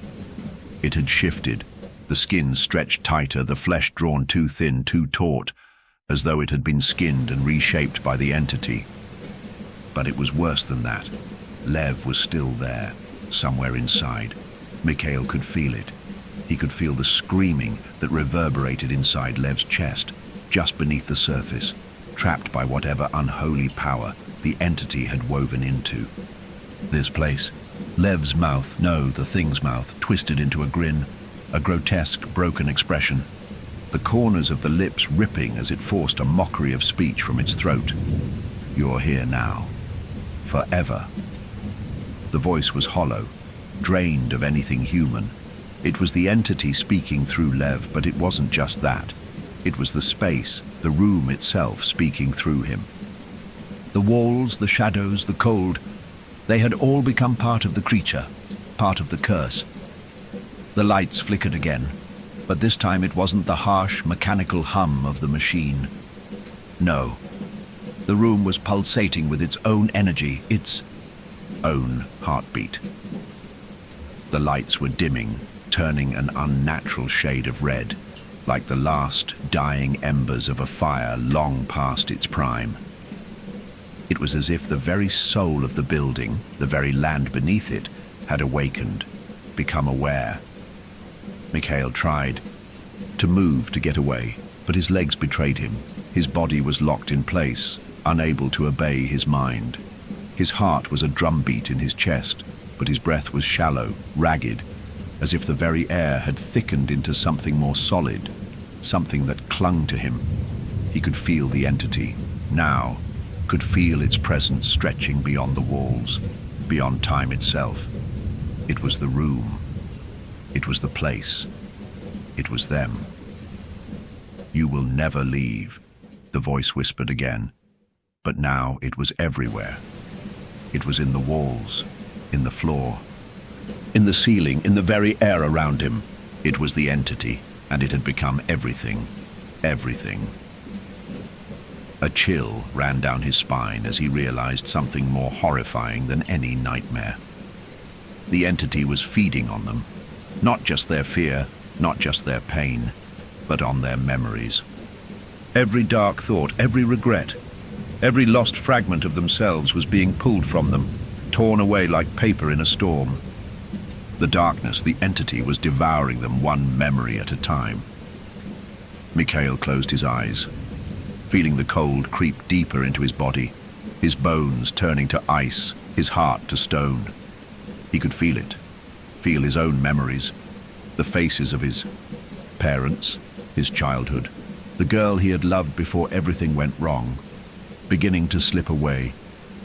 It had shifted, The skin stretched tighter, the flesh drawn too thin, too taut, as though it had been skinned and reshaped by the entity. But it was worse than that. Lev was still there, somewhere inside. Mikhail could feel it. He could feel the screaming that reverberated inside Lev's chest, just beneath the surface, trapped by whatever unholy power the entity had woven into. This place. Lev's mouth, no, the thing's mouth, twisted into a grin, a grotesque, broken expression, the corners of the lips ripping as it forced a mockery of speech from its throat. You're here now. Forever. The voice was hollow, drained of anything human. It was the entity speaking through Lev, but it wasn't just that. It was the space, the room itself speaking through him. The walls, the shadows, the cold, they had all become part of the creature, part of the curse. The lights flickered again, but this time it wasn't the harsh, mechanical hum of the machine. No. The room was pulsating with its own energy, its own heartbeat. The lights were dimming, turning an unnatural shade of red, like the last dying embers of a fire long past its prime. It was as if the very soul of the building, the very land beneath it, had awakened, become aware. Mikhail tried to move to get away, but his legs betrayed him. His body was locked in place, unable to obey his mind. His heart was a drumbeat in his chest, but his breath was shallow, ragged, as if the very air had thickened into something more solid, something that clung to him. He could feel the entity, now, could feel its presence stretching beyond the walls, beyond time itself. It was the room. It was the place. It was them. You will never leave, the voice whispered again. But now it was everywhere. It was in the walls, in the floor, in the ceiling, in the very air around him. It was the entity, and it had become everything. Everything. A chill ran down his spine as he realized something more horrifying than any nightmare. The entity was feeding on them. Not just their fear, not just their pain, but on their memories. Every dark thought, every regret, every lost fragment of themselves was being pulled from them, torn away like paper in a storm. The darkness, the entity, was devouring them one memory at a time. Mikhail closed his eyes, feeling the cold creep deeper into his body, his bones turning to ice, his heart to stone. He could feel it, feel his own memories, the faces of his parents, his childhood, the girl he had loved before everything went wrong, beginning to slip away,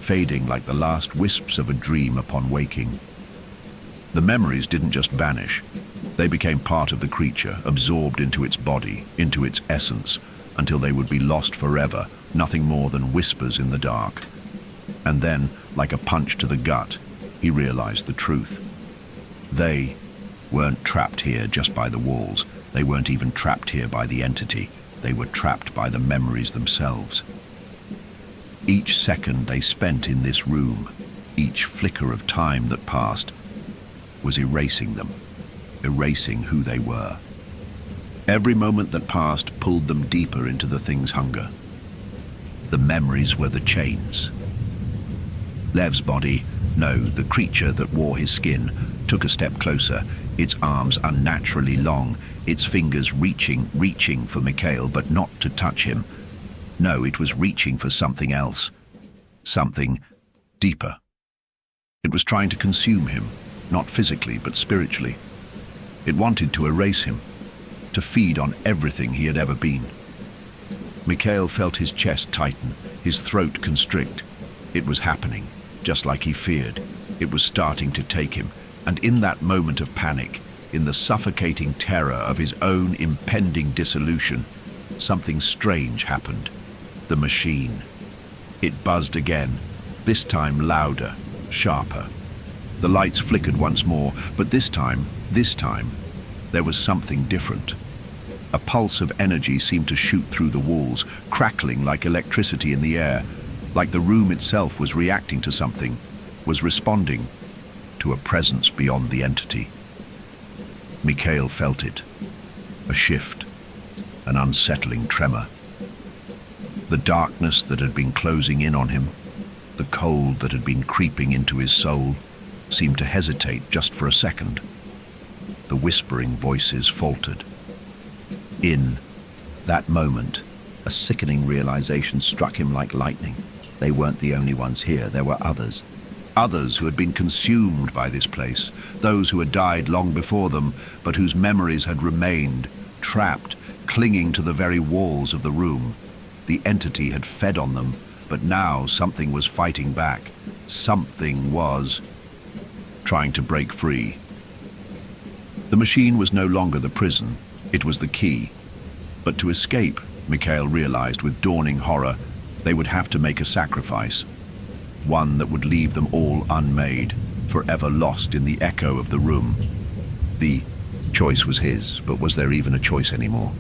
fading like the last wisps of a dream upon waking. The memories didn't just vanish. They became part of the creature, absorbed into its body, into its essence, until they would be lost forever, nothing more than whispers in the dark. And then, like a punch to the gut, he realized the truth. They weren't trapped here just by the walls. They weren't even trapped here by the entity. They were trapped by the memories themselves. Each second they spent in this room, each flicker of time that passed, was erasing them, erasing who they were. Every moment that passed pulled them deeper into the thing's hunger. The memories were the chains. Lev's body, no, the creature that wore his skin, took a step closer, its arms unnaturally long, its fingers reaching for Mikhail, but not to touch him. No, it was reaching for something else, something deeper. It was trying to consume him, not physically, but spiritually. It wanted to erase him, to feed on everything he had ever been. Mikhail felt his chest tighten, his throat constrict. It was happening, just like he feared. It was starting to take him, and in that moment of panic, in the suffocating terror of his own impending dissolution, something strange happened. The machine. It buzzed again, this time louder, sharper. The lights flickered once more, but this time, there was something different. A pulse of energy seemed to shoot through the walls, crackling like electricity in the air, like the room itself was reacting to something, was responding to a presence beyond the entity. Mikhail felt it. A shift, an unsettling tremor. The darkness that had been closing in on him, the cold that had been creeping into his soul, seemed to hesitate just for a second. The whispering voices faltered. In that moment, a sickening realization struck him like lightning. They weren't the only ones here, there were others. Others who had been consumed by this place, those who had died long before them, but whose memories had remained, trapped, clinging to the very walls of the room. The entity had fed on them, but now something was fighting back. Something was trying to break free. The machine was no longer the prison, it was the key. But to escape, Mikhail realized with dawning horror, they would have to make a sacrifice. One that would leave them all unmade, forever lost in the echo of the room. The choice was his, but was there even a choice anymore?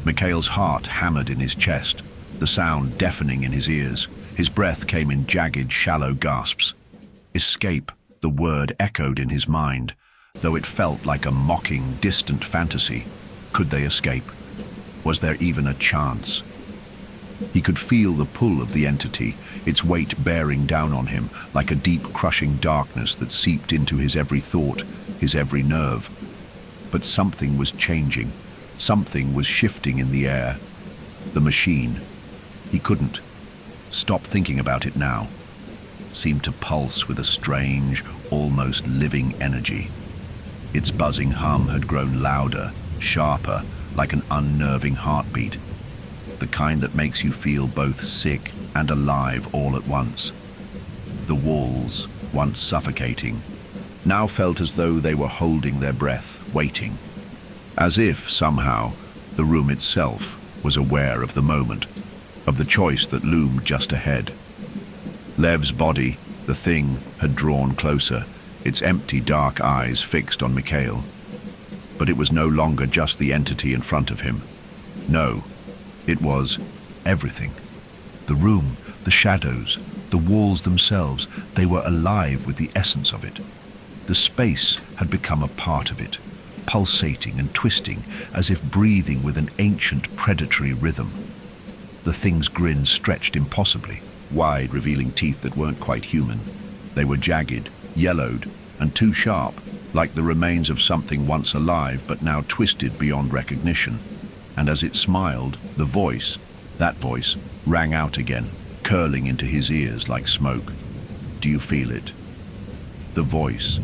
Mikhail's heart hammered in his chest, the sound deafening in his ears. His breath came in jagged, shallow gasps. Escape, the word echoed in his mind, though it felt like a mocking, distant fantasy. Could they escape? Was there even a chance? He could feel the pull of the entity, its weight bearing down on him like a deep, crushing darkness that seeped into his every thought, his every nerve. But something was changing. Something was shifting in the air. The machine. He couldn't stop thinking about it now. Seemed to pulse with a strange, almost living energy. Its buzzing hum had grown louder, sharper, like an unnerving heartbeat. The kind that makes you feel both sick and alive all at once. The walls, once suffocating, now felt as though they were holding their breath, waiting. As if, somehow, the room itself was aware of the moment, of the choice that loomed just ahead. Lev's body, the thing, had drawn closer, its empty, dark eyes fixed on Mikhail. But it was no longer just the entity in front of him. No, it was everything. The room, the shadows, the walls themselves, they were alive with the essence of it. The space had become a part of it, pulsating and twisting, as if breathing with an ancient predatory rhythm. The thing's grin stretched impossibly, wide, revealing teeth that weren't quite human. They were jagged, yellowed, and too sharp, like the remains of something once alive but now twisted beyond recognition. And as it smiled, the voice, that voice, rang out again, curling into his ears like smoke. Do you feel it? The voice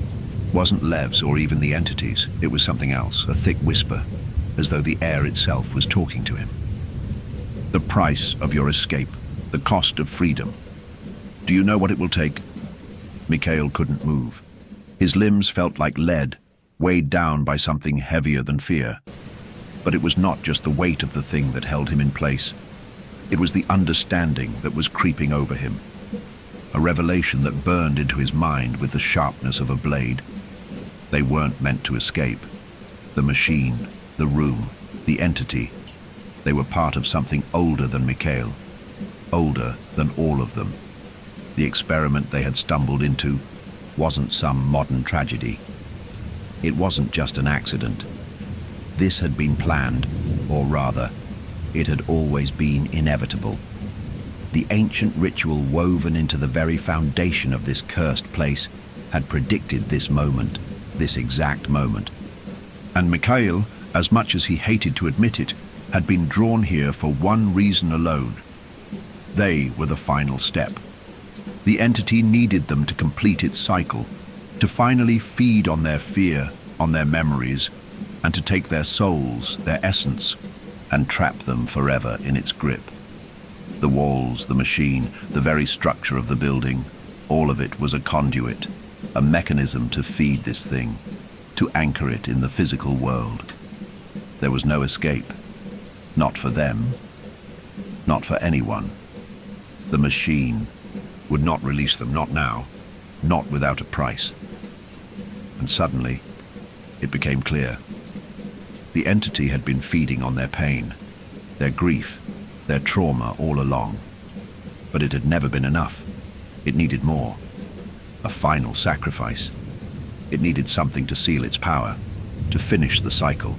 wasn't Lev's or even the entity's. It was something else, a thick whisper, as though the air itself was talking to him. The price of your escape, the cost of freedom. Do you know what it will take? Mikhail couldn't move. His limbs felt like lead, weighed down by something heavier than fear. But it was not just the weight of the thing that held him in place. It was the understanding that was creeping over him. A revelation that burned into his mind with the sharpness of a blade. They weren't meant to escape. The machine, the room, the entity, they were part of something older than Mikhail, older than all of them. The experiment they had stumbled into wasn't some modern tragedy. It wasn't just an accident. This had been planned, or rather, it had always been inevitable. The ancient ritual woven into the very foundation of this cursed place had predicted this moment, this exact moment. And Mikhail, as much as he hated to admit it, had been drawn here for one reason alone. They were the final step. The entity needed them to complete its cycle, to finally feed on their fear, on their memories, and to take their souls, their essence, and trap them forever in its grip. The walls, the machine, the very structure of the building, all of it was a conduit, a mechanism to feed this thing, to anchor it in the physical world. There was no escape. Not for them. Not for anyone. The machine would not release them, not now, not without a price. And suddenly, it became clear. The entity had been feeding on their pain, their grief, their trauma all along. But it had never been enough. It needed more. A final sacrifice. It needed something to seal its power. to finish the cycle.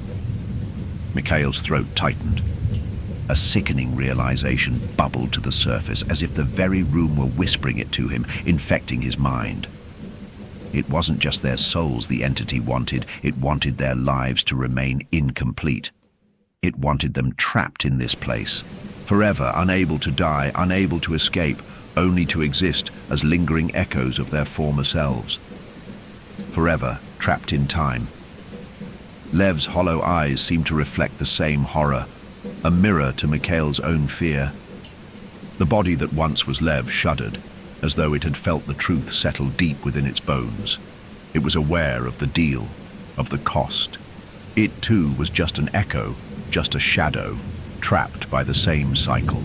Mikhail's throat tightened. A sickening realization bubbled to the surface, as if the very room were whispering it to him, infecting his mind. It wasn't just their souls the entity wanted, it wanted their lives to remain incomplete. It wanted them trapped in this place, forever unable to die, unable to escape, only to exist as lingering echoes of their former selves. Forever trapped in time. Lev's hollow eyes seemed to reflect the same horror, a mirror to Mikhail's own fear. The body that once was Lev shuddered, as though it had felt the truth settle deep within its bones. It was aware of the deal, of the cost. It too was just an echo, just a shadow, trapped by the same cycle.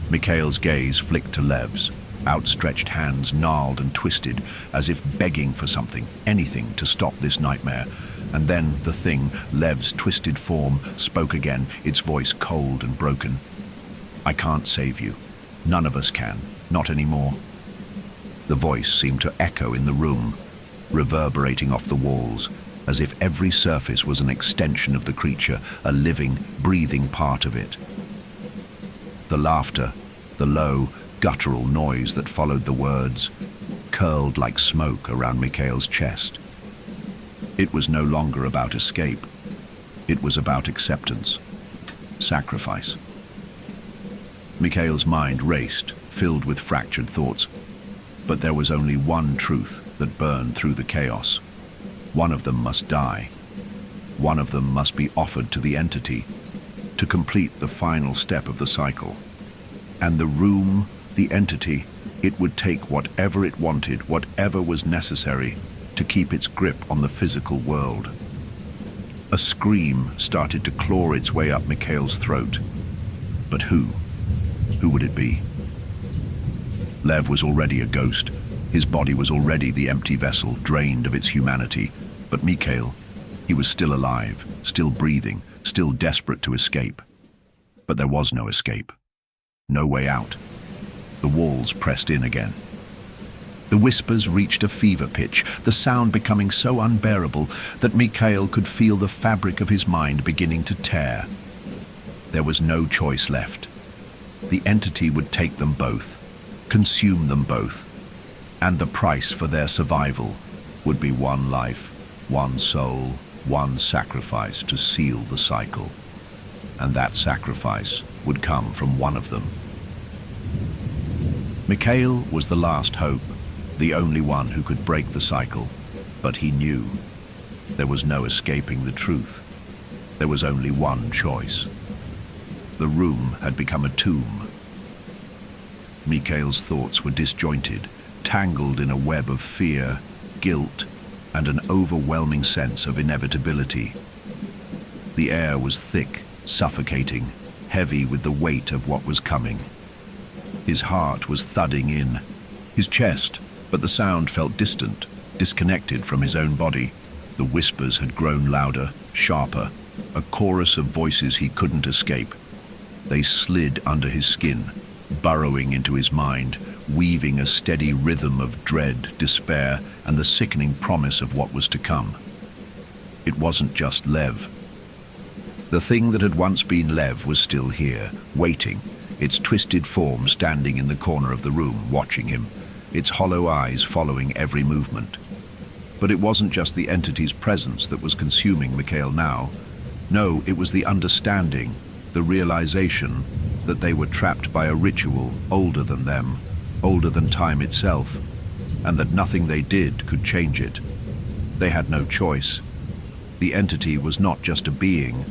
Mikhail's gaze flicked to Lev's, outstretched hands gnarled and twisted, as if begging for something, anything to stop this nightmare. And then the thing, Lev's twisted form, spoke again, its voice cold and broken. "I can't save you. None of us can. Not anymore." The voice seemed to echo in the room, reverberating off the walls, as if every surface was an extension of the creature, a living, breathing part of it. The laughter, the low, guttural noise that followed the words, curled like smoke around Mikhail's chest. It was no longer about escape. It was about acceptance, sacrifice. Mikhail's mind raced, filled with fractured thoughts. But there was only one truth that burned through the chaos. One of them must die. One of them must be offered to the entity to complete the final step of the cycle. And the room, the entity, it would take whatever it wanted, whatever was necessary to keep its grip on the physical world. A scream started to claw its way up Mikhail's throat. But who? Who would it be? Lev was already a ghost. His body was already the empty vessel, drained of its humanity. But Mikhail, he was still alive, still breathing, still desperate to escape. But there was no escape. No way out. The walls pressed in again. The whispers reached a fever pitch, the sound becoming so unbearable that Mikhail could feel the fabric of his mind beginning to tear. There was no choice left. The entity would take them both, consume them both, and the price for their survival would be one life, one soul, one sacrifice to seal the cycle. And that sacrifice would come from one of them. Mikhail was the last hope, the only one who could break the cycle, but he knew there was no escaping the truth. There was only one choice. The room had become a tomb. Mikhail's thoughts were disjointed, tangled in a web of fear, guilt, and an overwhelming sense of inevitability. The air was thick, suffocating, heavy with the weight of what was coming. His heart was thudding in, his chest, but the sound felt distant, disconnected from his own body. The whispers had grown louder, sharper, a chorus of voices he couldn't escape. They slid under his skin, burrowing into his mind, weaving a steady rhythm of dread, despair, and the sickening promise of what was to come. It wasn't just Lev. The thing that had once been Lev was still here, waiting, its twisted form standing in the corner of the room, watching him, its hollow eyes following every movement. But it wasn't just the entity's presence that was consuming Mikhail now. No, it was the understanding, the realization that they were trapped by a ritual older than them, older than time itself, and that nothing they did could change it. They had no choice. The entity was not just a being.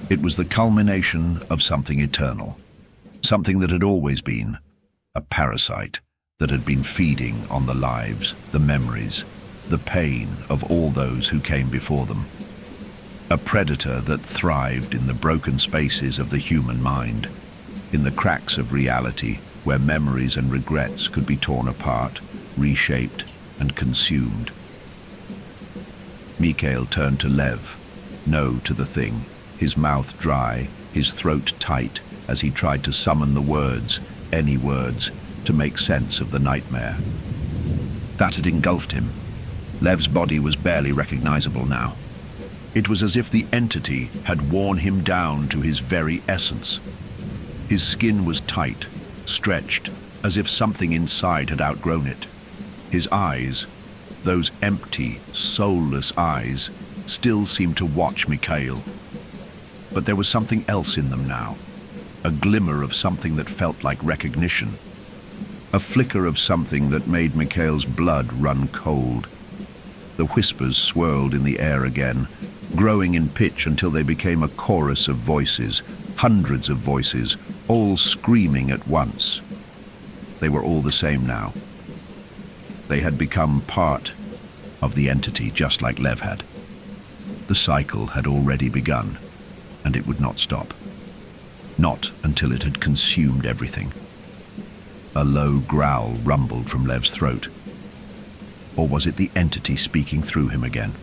It was the culmination of something eternal, something that had always been, a parasite that had been feeding on the lives, the memories, the pain of all those who came before them. A predator that thrived in the broken spaces of the human mind, in the cracks of reality where memories and regrets could be torn apart, reshaped, and consumed. Mikhail turned to Lev, no to the thing, his mouth dry, his throat tight, as he tried to summon the words, any words, to make sense of the nightmare. That had engulfed him. Lev's body was barely recognizable now. It was as if the entity had worn him down to his very essence. His skin was tight, stretched, as if something inside had outgrown it. His eyes, those empty, soulless eyes, still seemed to watch Mikhail. But there was something else in them now, a glimmer of something that felt like recognition, a flicker of something that made Mikhail's blood run cold. The whispers swirled in the air again, growing in pitch until they became a chorus of voices, hundreds of voices, all screaming at once. They were all the same now. They had become part of the entity, just like Lev had. The cycle had already begun, and it would not stop. Not until it had consumed everything. A low growl rumbled from Lev's throat. Or was it the entity speaking through him again?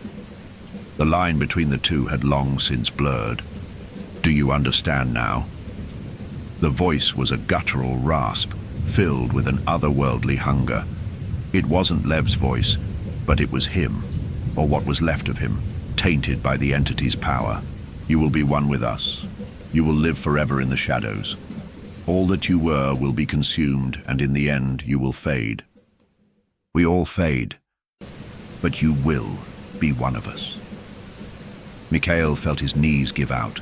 The line between the two had long since blurred. Do you understand now? The voice was a guttural rasp, filled with an otherworldly hunger. It wasn't Lev's voice, but it was him, or what was left of him, tainted by the entity's power. You will be one with us. You will live forever in the shadows. All that you were will be consumed, and in the end you will fade. We all fade, but you will be one of us. Mikhail felt his knees give out.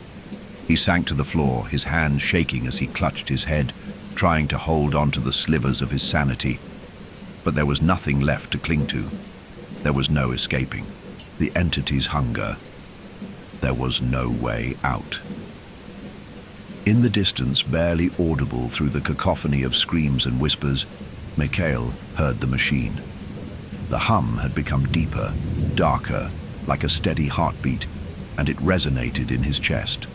He sank to the floor, his hands shaking as he clutched his head, trying to hold on to the slivers of his sanity. But there was nothing left to cling to. There was no escaping. The entity's hunger. There was no way out. In the distance, barely audible through the cacophony of screams and whispers, Mikhail heard the machine. The hum had become deeper, darker, like a steady heartbeat, and it resonated in his chest.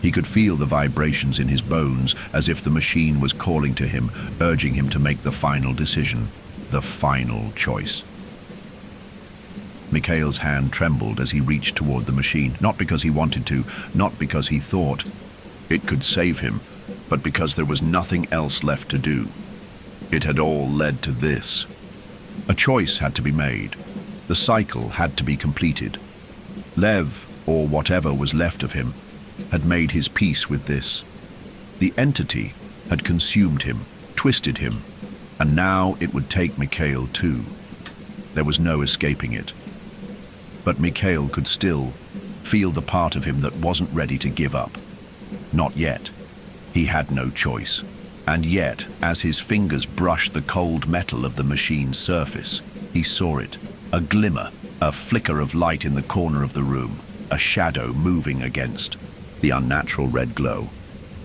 He could feel the vibrations in his bones, as if the machine was calling to him, urging him to make the final decision, the final choice. Mikhail's hand trembled as he reached toward the machine, not because he wanted to, not because he thought it could save him, but because there was nothing else left to do. It had all led to this. A choice had to be made. The cycle had to be completed. Lev, or whatever was left of him, had made his peace with this. The entity had consumed him, twisted him, and now it would take Mikhail too. There was no escaping it. But Mikhail could still feel the part of him that wasn't ready to give up. Not yet. He had no choice. And yet, as his fingers brushed the cold metal of the machine's surface, he saw it. A glimmer, a flicker of light in the corner of the room, a shadow moving against the unnatural red glow.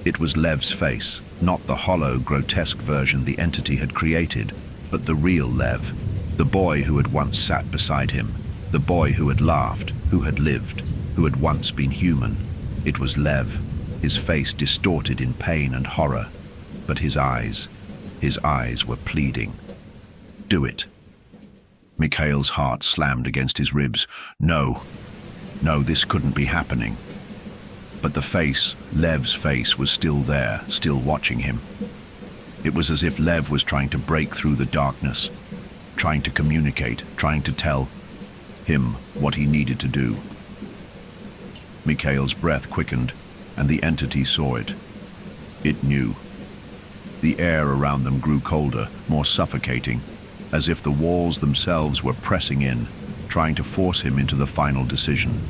It was Lev's face, not the hollow, grotesque version the entity had created, but the real Lev, the boy who had once sat beside him, the boy who had laughed, who had lived, who had once been human. It was Lev, his face distorted in pain and horror, but his eyes were pleading. Do it. Mikhail's heart slammed against his ribs. No, this couldn't be happening. But the face, Lev's face, was still there, still watching him. It was as if Lev was trying to break through the darkness, trying to communicate, trying to tell him what he needed to do. Mikhail's breath quickened, and the entity saw it. It knew. The air around them grew colder, more suffocating, as if the walls themselves were pressing in, trying to force him into the final decision.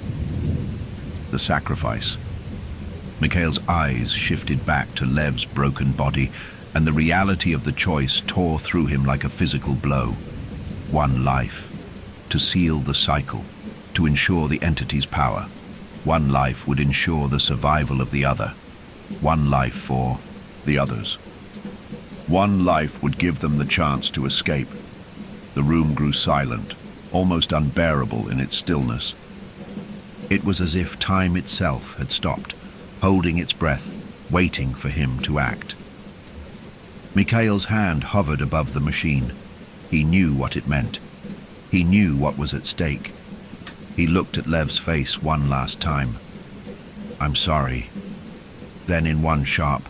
The sacrifice. Mikhail's eyes shifted back to Lev's broken body, and the reality of the choice tore through him like a physical blow. One life, to seal the cycle, to ensure the entity's power. One life would ensure the survival of the other. One life for the others. One life would give them the chance to escape. The room grew silent, almost unbearable in its stillness. It was as if time itself had stopped, holding its breath, waiting for him to act. Mikhail's hand hovered above the machine. He knew what it meant. He knew what was at stake. He looked at Lev's face one last time. I'm sorry. Then in one sharp,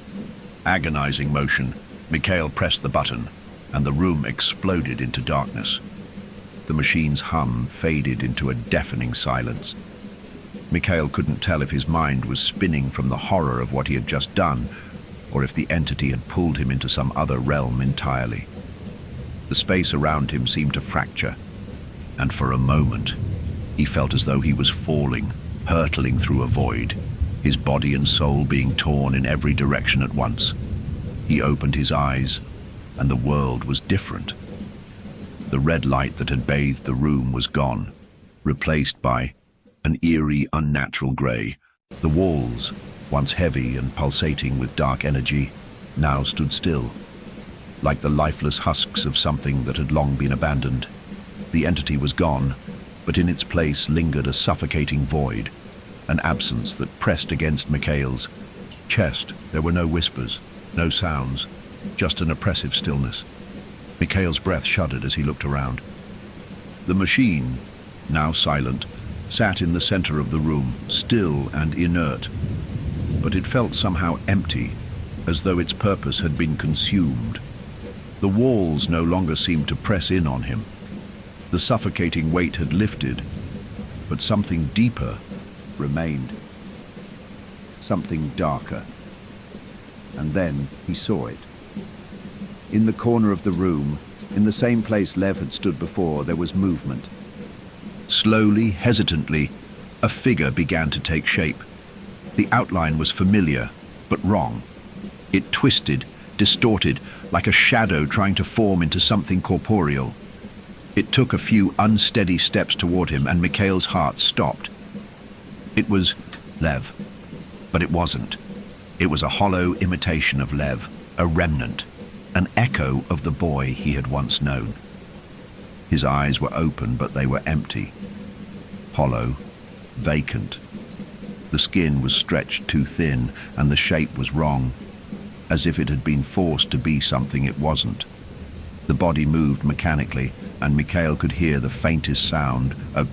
agonizing motion, Mikhail pressed the button, and the room exploded into darkness. The machine's hum faded into a deafening silence. Mikhail couldn't tell if his mind was spinning from the horror of what he had just done, or if the entity had pulled him into some other realm entirely. The space around him seemed to fracture, and for a moment, he felt as though he was falling, hurtling through a void, his body and soul being torn in every direction at once. He opened his eyes, and the world was different. The red light that had bathed the room was gone, replaced by an eerie, unnatural grey. The walls, once heavy and pulsating with dark energy, now stood still, like the lifeless husks of something that had long been abandoned. The entity was gone, but in its place lingered a suffocating void, an absence that pressed against Mikhail's chest. There were no whispers, no sounds, just an oppressive stillness. Mikhail's breath shuddered as he looked around. The machine, now silent, sat in the center of the room, still and inert, but it felt somehow empty, as though its purpose had been consumed. The walls no longer seemed to press in on him. The suffocating weight had lifted, but something deeper remained. Something darker. And then he saw it. In the corner of the room, in the same place Lev had stood before, there was movement. Slowly, hesitantly, a figure began to take shape. The outline was familiar, but wrong. It twisted, distorted, like a shadow trying to form into something corporeal. It took a few unsteady steps toward him, and Mikhail's heart stopped. It was Lev, but it wasn't. It was a hollow imitation of Lev, a remnant, an echo of the boy he had once known. His eyes were open, but they were empty, hollow, vacant. The skin was stretched too thin, and the shape was wrong, as if it had been forced to be something it wasn't. The body moved mechanically, and Mikhail could hear the faintest sound, a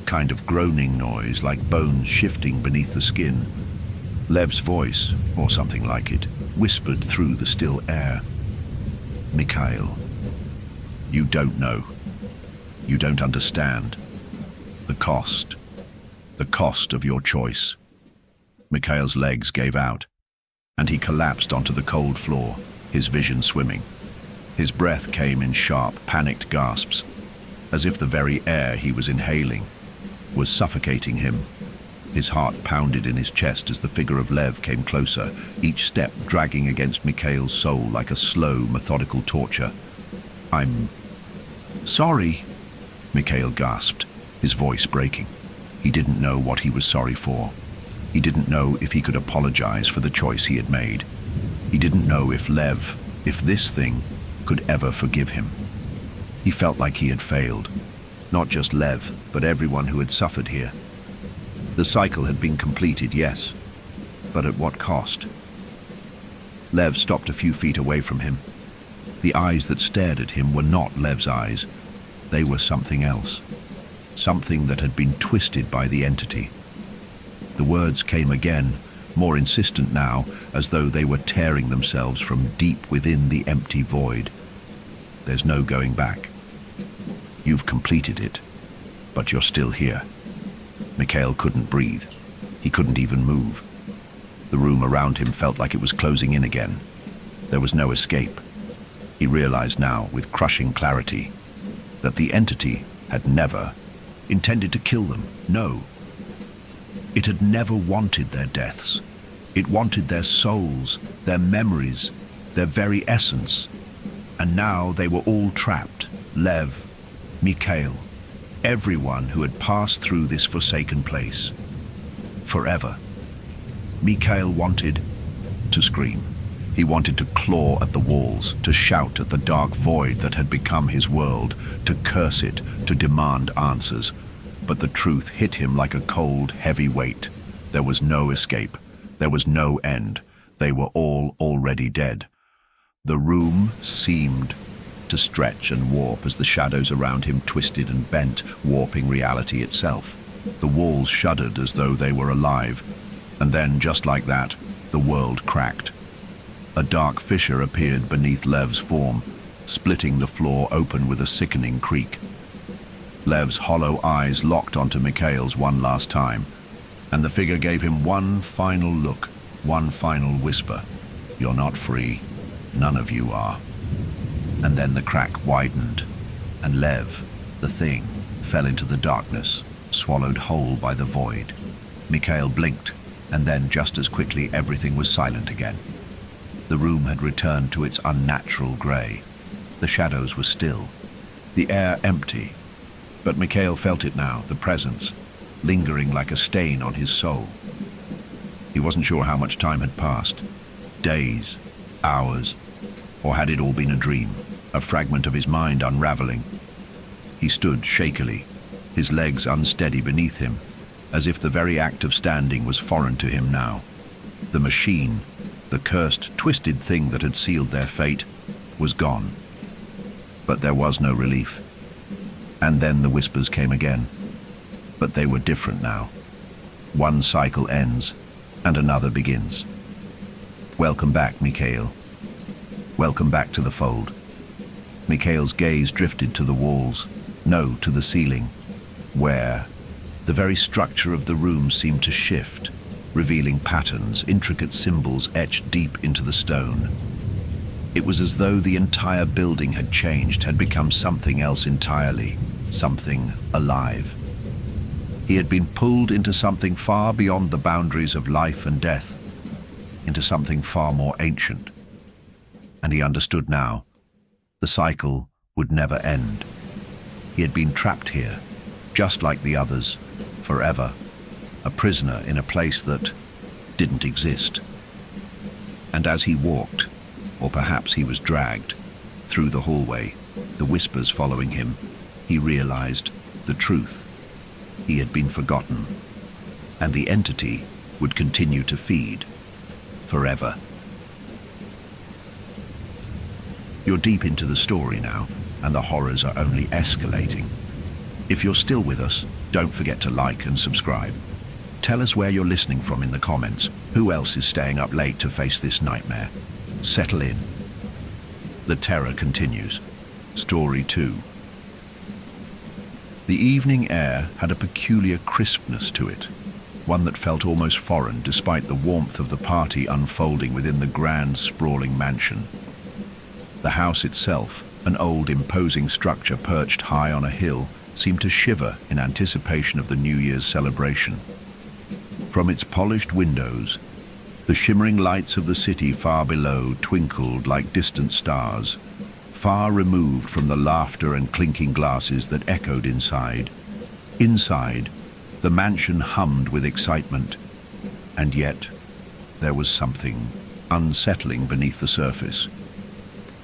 kind of groaning noise like bones shifting beneath the skin. Lev's voice, or something like it, whispered through the still air. "Mikhail, you don't know. You don't understand. The cost of your choice." Mikhail's legs gave out, and he collapsed onto the cold floor, his vision swimming. His breath came in sharp, panicked gasps, as if the very air he was inhaling was suffocating him. His heart pounded in his chest as the figure of Lev came closer, each step dragging against Mikhail's soul like a slow, methodical torture. "I'm sorry," Mikhail gasped, his voice breaking. He didn't know what he was sorry for. He didn't know if he could apologize for the choice he had made. He didn't know if Lev, if this thing, could ever forgive him. He felt like he had failed. Not just Lev, but everyone who had suffered here. The cycle had been completed, yes, but at what cost? Lev stopped a few feet away from him. The eyes that stared at him were not Lev's eyes. They were something else. Something that had been twisted by the entity. The words came again, more insistent now, as though they were tearing themselves from deep within the empty void. "There's no going back. You've completed it, but you're still here." Mikhail couldn't breathe. He couldn't even move. The room around him felt like it was closing in again. There was no escape. He realized now, with crushing clarity, that the entity had never intended to kill them. No. It had never wanted their deaths. It wanted their souls, their memories, their very essence. And now they were all trapped. Lev, Mikhail, everyone who had passed through this forsaken place. Forever. Mikhail wanted to scream. He wanted to claw at the walls, to shout at the dark void that had become his world, to curse it, to demand answers. But the truth hit him like a cold, heavy weight. There was no escape. There was no end. They were all already dead. The room seemed to stretch and warp as the shadows around him twisted and bent, warping reality itself. The walls shuddered as though they were alive. And then, just like that, the world cracked. A dark fissure appeared beneath Lev's form, splitting the floor open with a sickening creak. Lev's hollow eyes locked onto Mikhail's one last time. and the figure gave him one final look, one final whisper. "You're not free. None of you are." And then the crack widened, and Lev, the thing, fell into the darkness, swallowed whole by the void. Mikhail blinked, and then just as quickly everything was silent again. The room had returned to its unnatural grey. The shadows were still, the air empty, but Mikhail felt it now, the presence, lingering like a stain on his soul. He wasn't sure how much time had passed. Days, hours, or had it all been a dream, a fragment of his mind unraveling? He stood shakily, his legs unsteady beneath him, as if the very act of standing was foreign to him now. The machine, the cursed, twisted thing that had sealed their fate, was gone. But there was no relief. And then the whispers came again. But they were different now. One cycle ends, and another begins. "Welcome back, Mikhail. Welcome back to the fold." Mikhail's gaze drifted to the walls, no, to the ceiling, where the very structure of the room seemed to shift, revealing patterns, intricate symbols etched deep into the stone. It was as though the entire building had changed, had become something else entirely, something alive. He had been pulled into something far beyond the boundaries of life and death, into something far more ancient. And he understood now. The cycle would never end. He had been trapped here, just like the others, forever, a prisoner in a place that didn't exist. And as he walked, or perhaps he was dragged, through the hallway, the whispers following him, he realized the truth. He had been forgotten, and the entity would continue to feed, forever. You're deep into the story now, and the horrors are only escalating. If you're still with us, don't forget to like and subscribe. Tell us where you're listening from in the comments. Who else is staying up late to face this nightmare? Settle in. The terror continues. Story 2. The evening air had a peculiar crispness to it, one that felt almost foreign despite the warmth of the party unfolding within the grand, sprawling mansion. The house itself, an old, imposing structure perched high on a hill, seemed to shiver in anticipation of the New Year's celebration. From its polished windows, the shimmering lights of the city far below twinkled like distant stars, far removed from the laughter and clinking glasses that echoed inside. Inside, the mansion hummed with excitement, and yet there was something unsettling beneath the surface.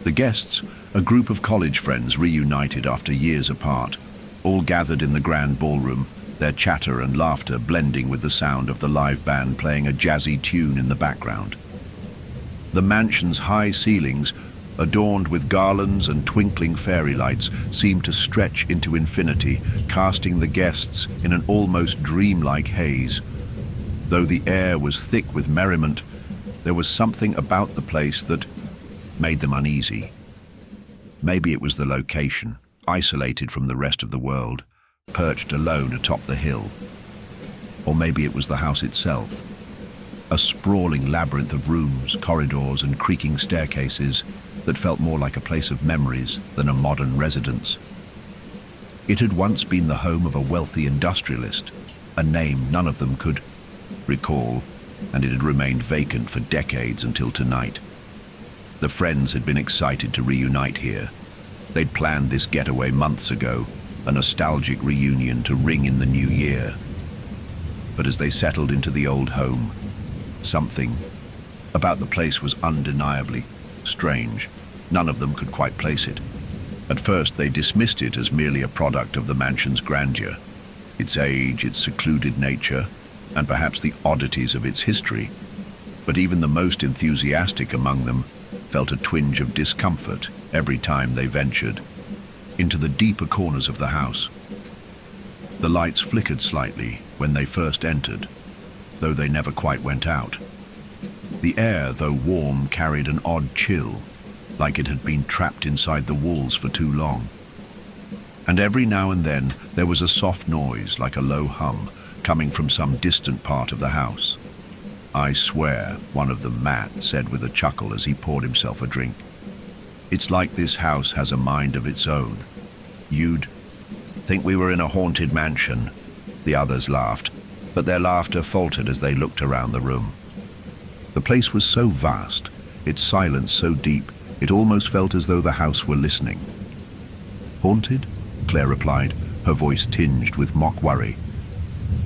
The guests, a group of college friends reunited after years apart, all gathered in the grand ballroom, their chatter and laughter blending with the sound of the live band playing a jazzy tune in the background. The mansion's high ceilings, adorned with garlands and twinkling fairy lights, seemed to stretch into infinity, casting the guests in an almost dreamlike haze. Though the air was thick with merriment, there was something about the place that made them uneasy. Maybe it was the location, isolated from the rest of the world, perched alone atop the hill. Or maybe it was the house itself, a sprawling labyrinth of rooms, corridors, and creaking staircases that felt more like a place of memories than a modern residence. It had once been the home of a wealthy industrialist, a name none of them could recall, and it had remained vacant for decades until tonight. The friends had been excited to reunite here. They'd planned this getaway months ago, a nostalgic reunion to ring in the new year. But as they settled into the old home, something about the place was undeniably strange. None of them could quite place it. At first, they dismissed it as merely a product of the mansion's grandeur, its age, its secluded nature, and perhaps the oddities of its history. But even the most enthusiastic among them felt a twinge of discomfort every time they ventured into the deeper corners of the house. The lights flickered slightly when they first entered, though they never quite went out. The air, though warm, carried an odd chill, like it had been trapped inside the walls for too long. And every now and then there was a soft noise, like a low hum, coming from some distant part of the house. "I swear," one of them, Matt, said with a chuckle as he poured himself a drink. "It's like this house has a mind of its own. You'd think we were in a haunted mansion." The others laughed, but their laughter faltered as they looked around the room. The place was so vast, its silence so deep, it almost felt as though the house were listening. "Haunted?" Claire replied, her voice tinged with mock worry.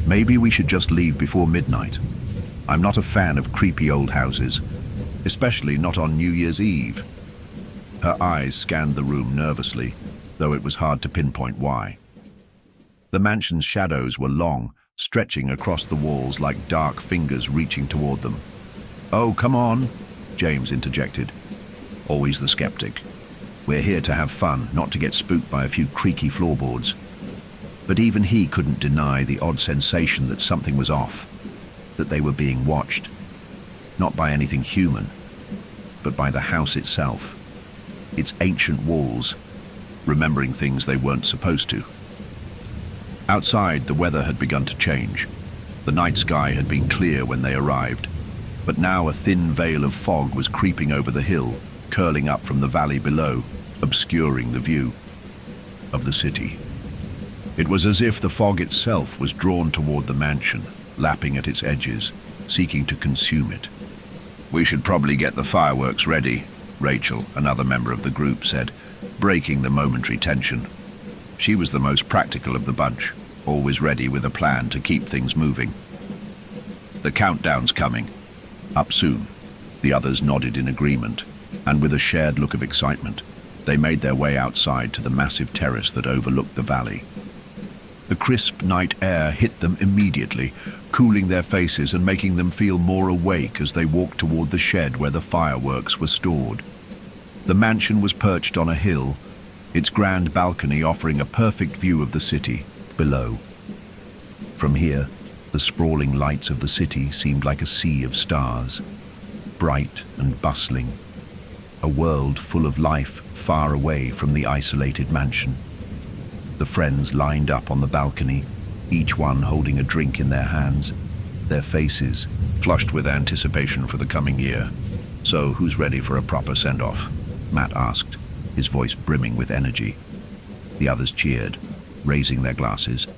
"Maybe we should just leave before midnight. I'm not a fan of creepy old houses, especially not on New Year's Eve." Her eyes scanned the room nervously, though it was hard to pinpoint why. The mansion's shadows were long, stretching across the walls like dark fingers reaching toward them. "Oh, come on," James interjected. Always the skeptic. "We're here to have fun, not to get spooked by a few creaky floorboards." But even he couldn't deny the odd sensation that something was off, that they were being watched, not by anything human, but by the house itself, its ancient walls, remembering things they weren't supposed to. Outside, the weather had begun to change. The night sky had been clear when they arrived, but now a thin veil of fog was creeping over the hill, curling up from the valley below, obscuring the view of the city. It was as if the fog itself was drawn toward the mansion, lapping at its edges, seeking to consume it. "We should probably get the fireworks ready," Rachel, another member of the group, said, breaking the momentary tension. She was the most practical of the bunch, always ready with a plan to keep things moving. "The countdown's coming. Up soon." The others nodded in agreement, and with a shared look of excitement, they made their way outside to the massive terrace that overlooked the valley. The crisp night air hit them immediately, cooling their faces and making them feel more awake as they walked toward the shed where the fireworks were stored. The mansion was perched on a hill, its grand balcony offering a perfect view of the city below. From here, the sprawling lights of the city seemed like a sea of stars, bright and bustling, a world full of life far away from the isolated mansion. The friends lined up on the balcony, each one holding a drink in their hands, their faces flushed with anticipation for the coming year. "So, who's ready for a proper send-off?" Matt asked, his voice brimming with energy. The others cheered, raising their glasses.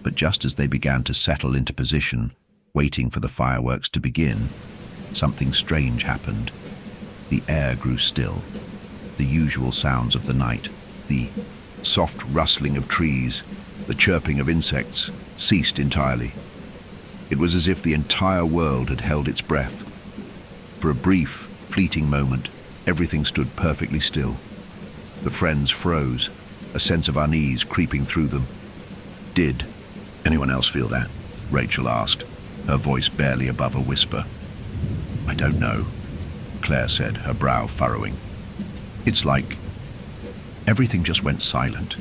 But just as they began to settle into position, waiting for the fireworks to begin, something strange happened. The air grew still. The usual sounds of the night, the soft rustling of trees, the chirping of insects, ceased entirely. It was as if the entire world had held its breath. For a brief, fleeting moment, everything stood perfectly still. The friends froze, a sense of unease creeping through them. "Did anyone else feel that?" Rachel asked, her voice barely above a whisper. "I don't know," Claire said, her brow furrowing. "It's like everything just went silent."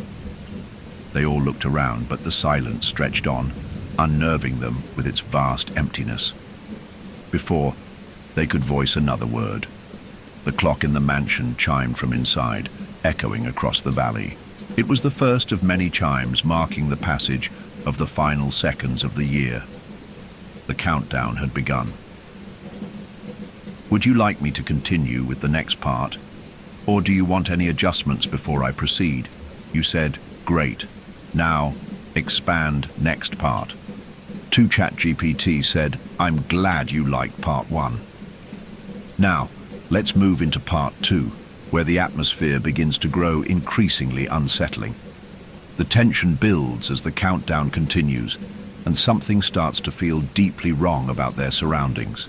They all looked around, but the silence stretched on, unnerving them with its vast emptiness. Before they could voice another word, the clock in the mansion chimed from inside, echoing across the valley. It was the first of many chimes marking the passage of the final seconds of the year. The countdown had begun. "Would you like me to continue with the next part? Or do you want any adjustments before I proceed?" You said, "Great. Now, expand next part." 2 ChatGPT said, "I'm glad you liked part 1. Now, let's move into part 2, where the atmosphere begins to grow increasingly unsettling. The tension builds as the countdown continues, and something starts to feel deeply wrong about their surroundings.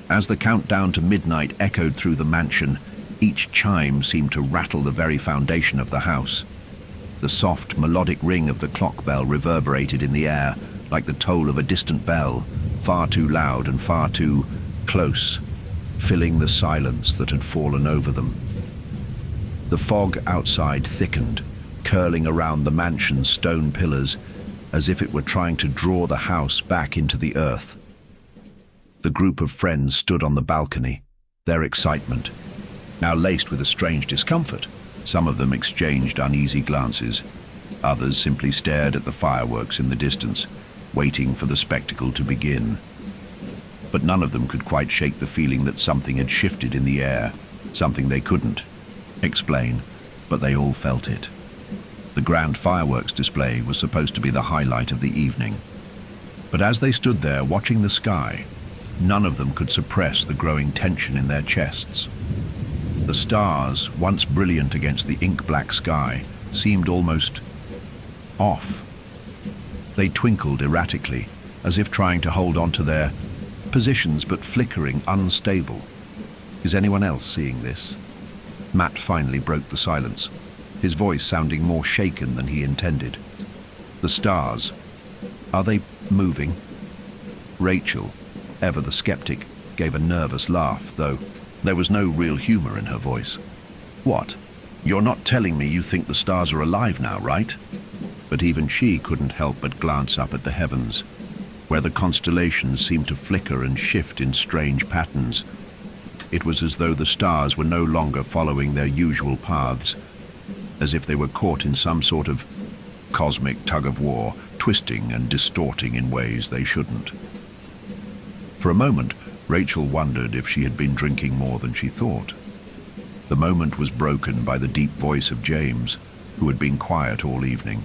As the countdown to midnight echoed through the mansion, each chime seemed to rattle the very foundation of the house. The soft, melodic ring of the clock bell reverberated in the air like the toll of a distant bell, far too loud and far too close, filling the silence that had fallen over them. The fog outside thickened, curling around the mansion's stone pillars as if it were trying to draw the house back into the earth. The group of friends stood on the balcony, their excitement now laced with a strange discomfort. Some of them exchanged uneasy glances. Others simply stared at the fireworks in the distance, waiting for the spectacle to begin. But none of them could quite shake the feeling that something had shifted in the air, something they couldn't explain, but they all felt it. The grand fireworks display was supposed to be the highlight of the evening. But as they stood there watching the sky, none of them could suppress the growing tension in their chests. The stars, once brilliant against the ink-black sky, seemed almost off. They twinkled erratically, as if trying to hold on to their positions but flickering, unstable. Is anyone else seeing this? Matt finally broke the silence, his voice sounding more shaken than he intended. The stars, are they moving? Rachel, ever the skeptic, gave a nervous laugh, though there was no real humor in her voice. What? You're not telling me you think the stars are alive now, right? But even she couldn't help but glance up at the heavens, where the constellations seemed to flicker and shift in strange patterns. It was as though the stars were no longer following their usual paths, as if they were caught in some sort of cosmic tug-of-war, twisting and distorting in ways they shouldn't. For a moment, Rachel wondered if she had been drinking more than she thought. The moment was broken by the deep voice of James, who had been quiet all evening.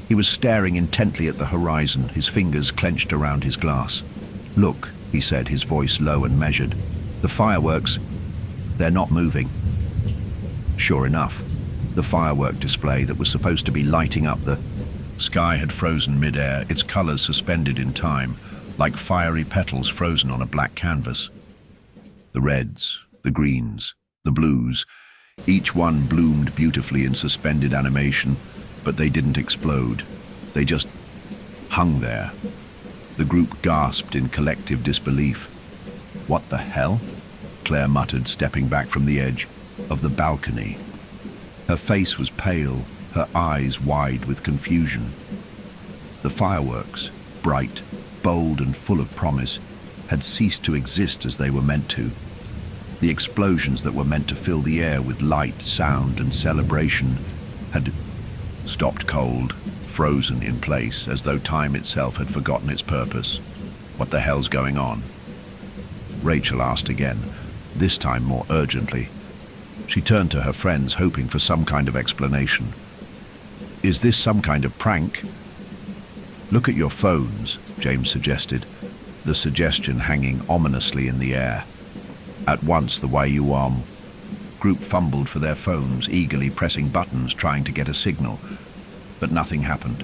He was staring intently at the horizon, his fingers clenched around his glass. "Look," he said, his voice low and measured. "The fireworks, they're not moving." Sure enough, the firework display that was supposed to be lighting up the sky had frozen mid-air, its colors suspended in time, like fiery petals frozen on a black canvas. The reds, the greens, the blues, each one bloomed beautifully in suspended animation, but they didn't explode. They just hung there. The group gasped in collective disbelief. "What the hell?" Claire muttered, stepping back from the edge of the balcony. Her face was pale, her eyes wide with confusion. The fireworks, bright, bold and full of promise, had ceased to exist as they were meant to. The explosions that were meant to fill the air with light, sound and celebration had stopped cold, frozen in place, as though time itself had forgotten its purpose. "What the hell's going on?" Rachel asked again, this time more urgently. She turned to her friends, hoping for some kind of explanation. "Is this some kind of prank?" "Look at your phones," James suggested, the suggestion hanging ominously in the air. At once the YUM group fumbled for their phones, eagerly pressing buttons, trying to get a signal. But nothing happened.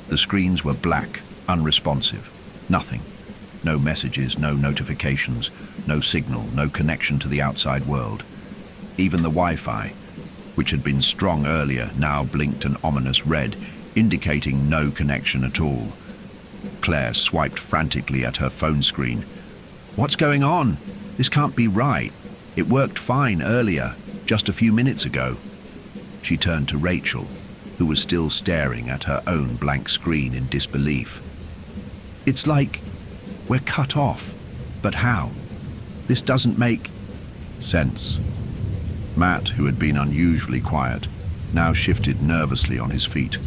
The screens were black, unresponsive. Nothing. No messages, no notifications, no signal, no connection to the outside world. Even the Wi-Fi, which had been strong earlier, now blinked an ominous red, indicating no connection at all. Claire swiped frantically at her phone screen. "What's going on? This can't be right. It worked fine earlier, just a few minutes ago." She turned to Rachel, who was still staring at her own blank screen in disbelief. "It's like we're cut off. But how? This doesn't make sense." Matt, who had been unusually quiet, now shifted nervously on his feet.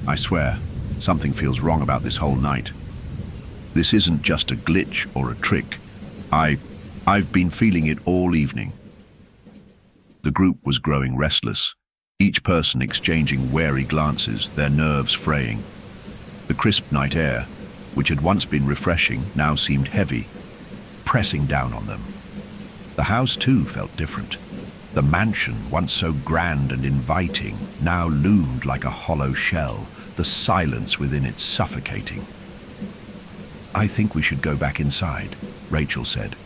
"I swear, something feels wrong about this whole night. This isn't just a glitch or a trick. I've been feeling it all evening." The group was growing restless, each person exchanging wary glances, their nerves fraying. The crisp night air, which had once been refreshing, now seemed heavy, pressing down on them. The house, too, felt different. The mansion, once so grand and inviting, now loomed like a hollow shell, the silence within it suffocating. "I think we should go back inside," Rachel said,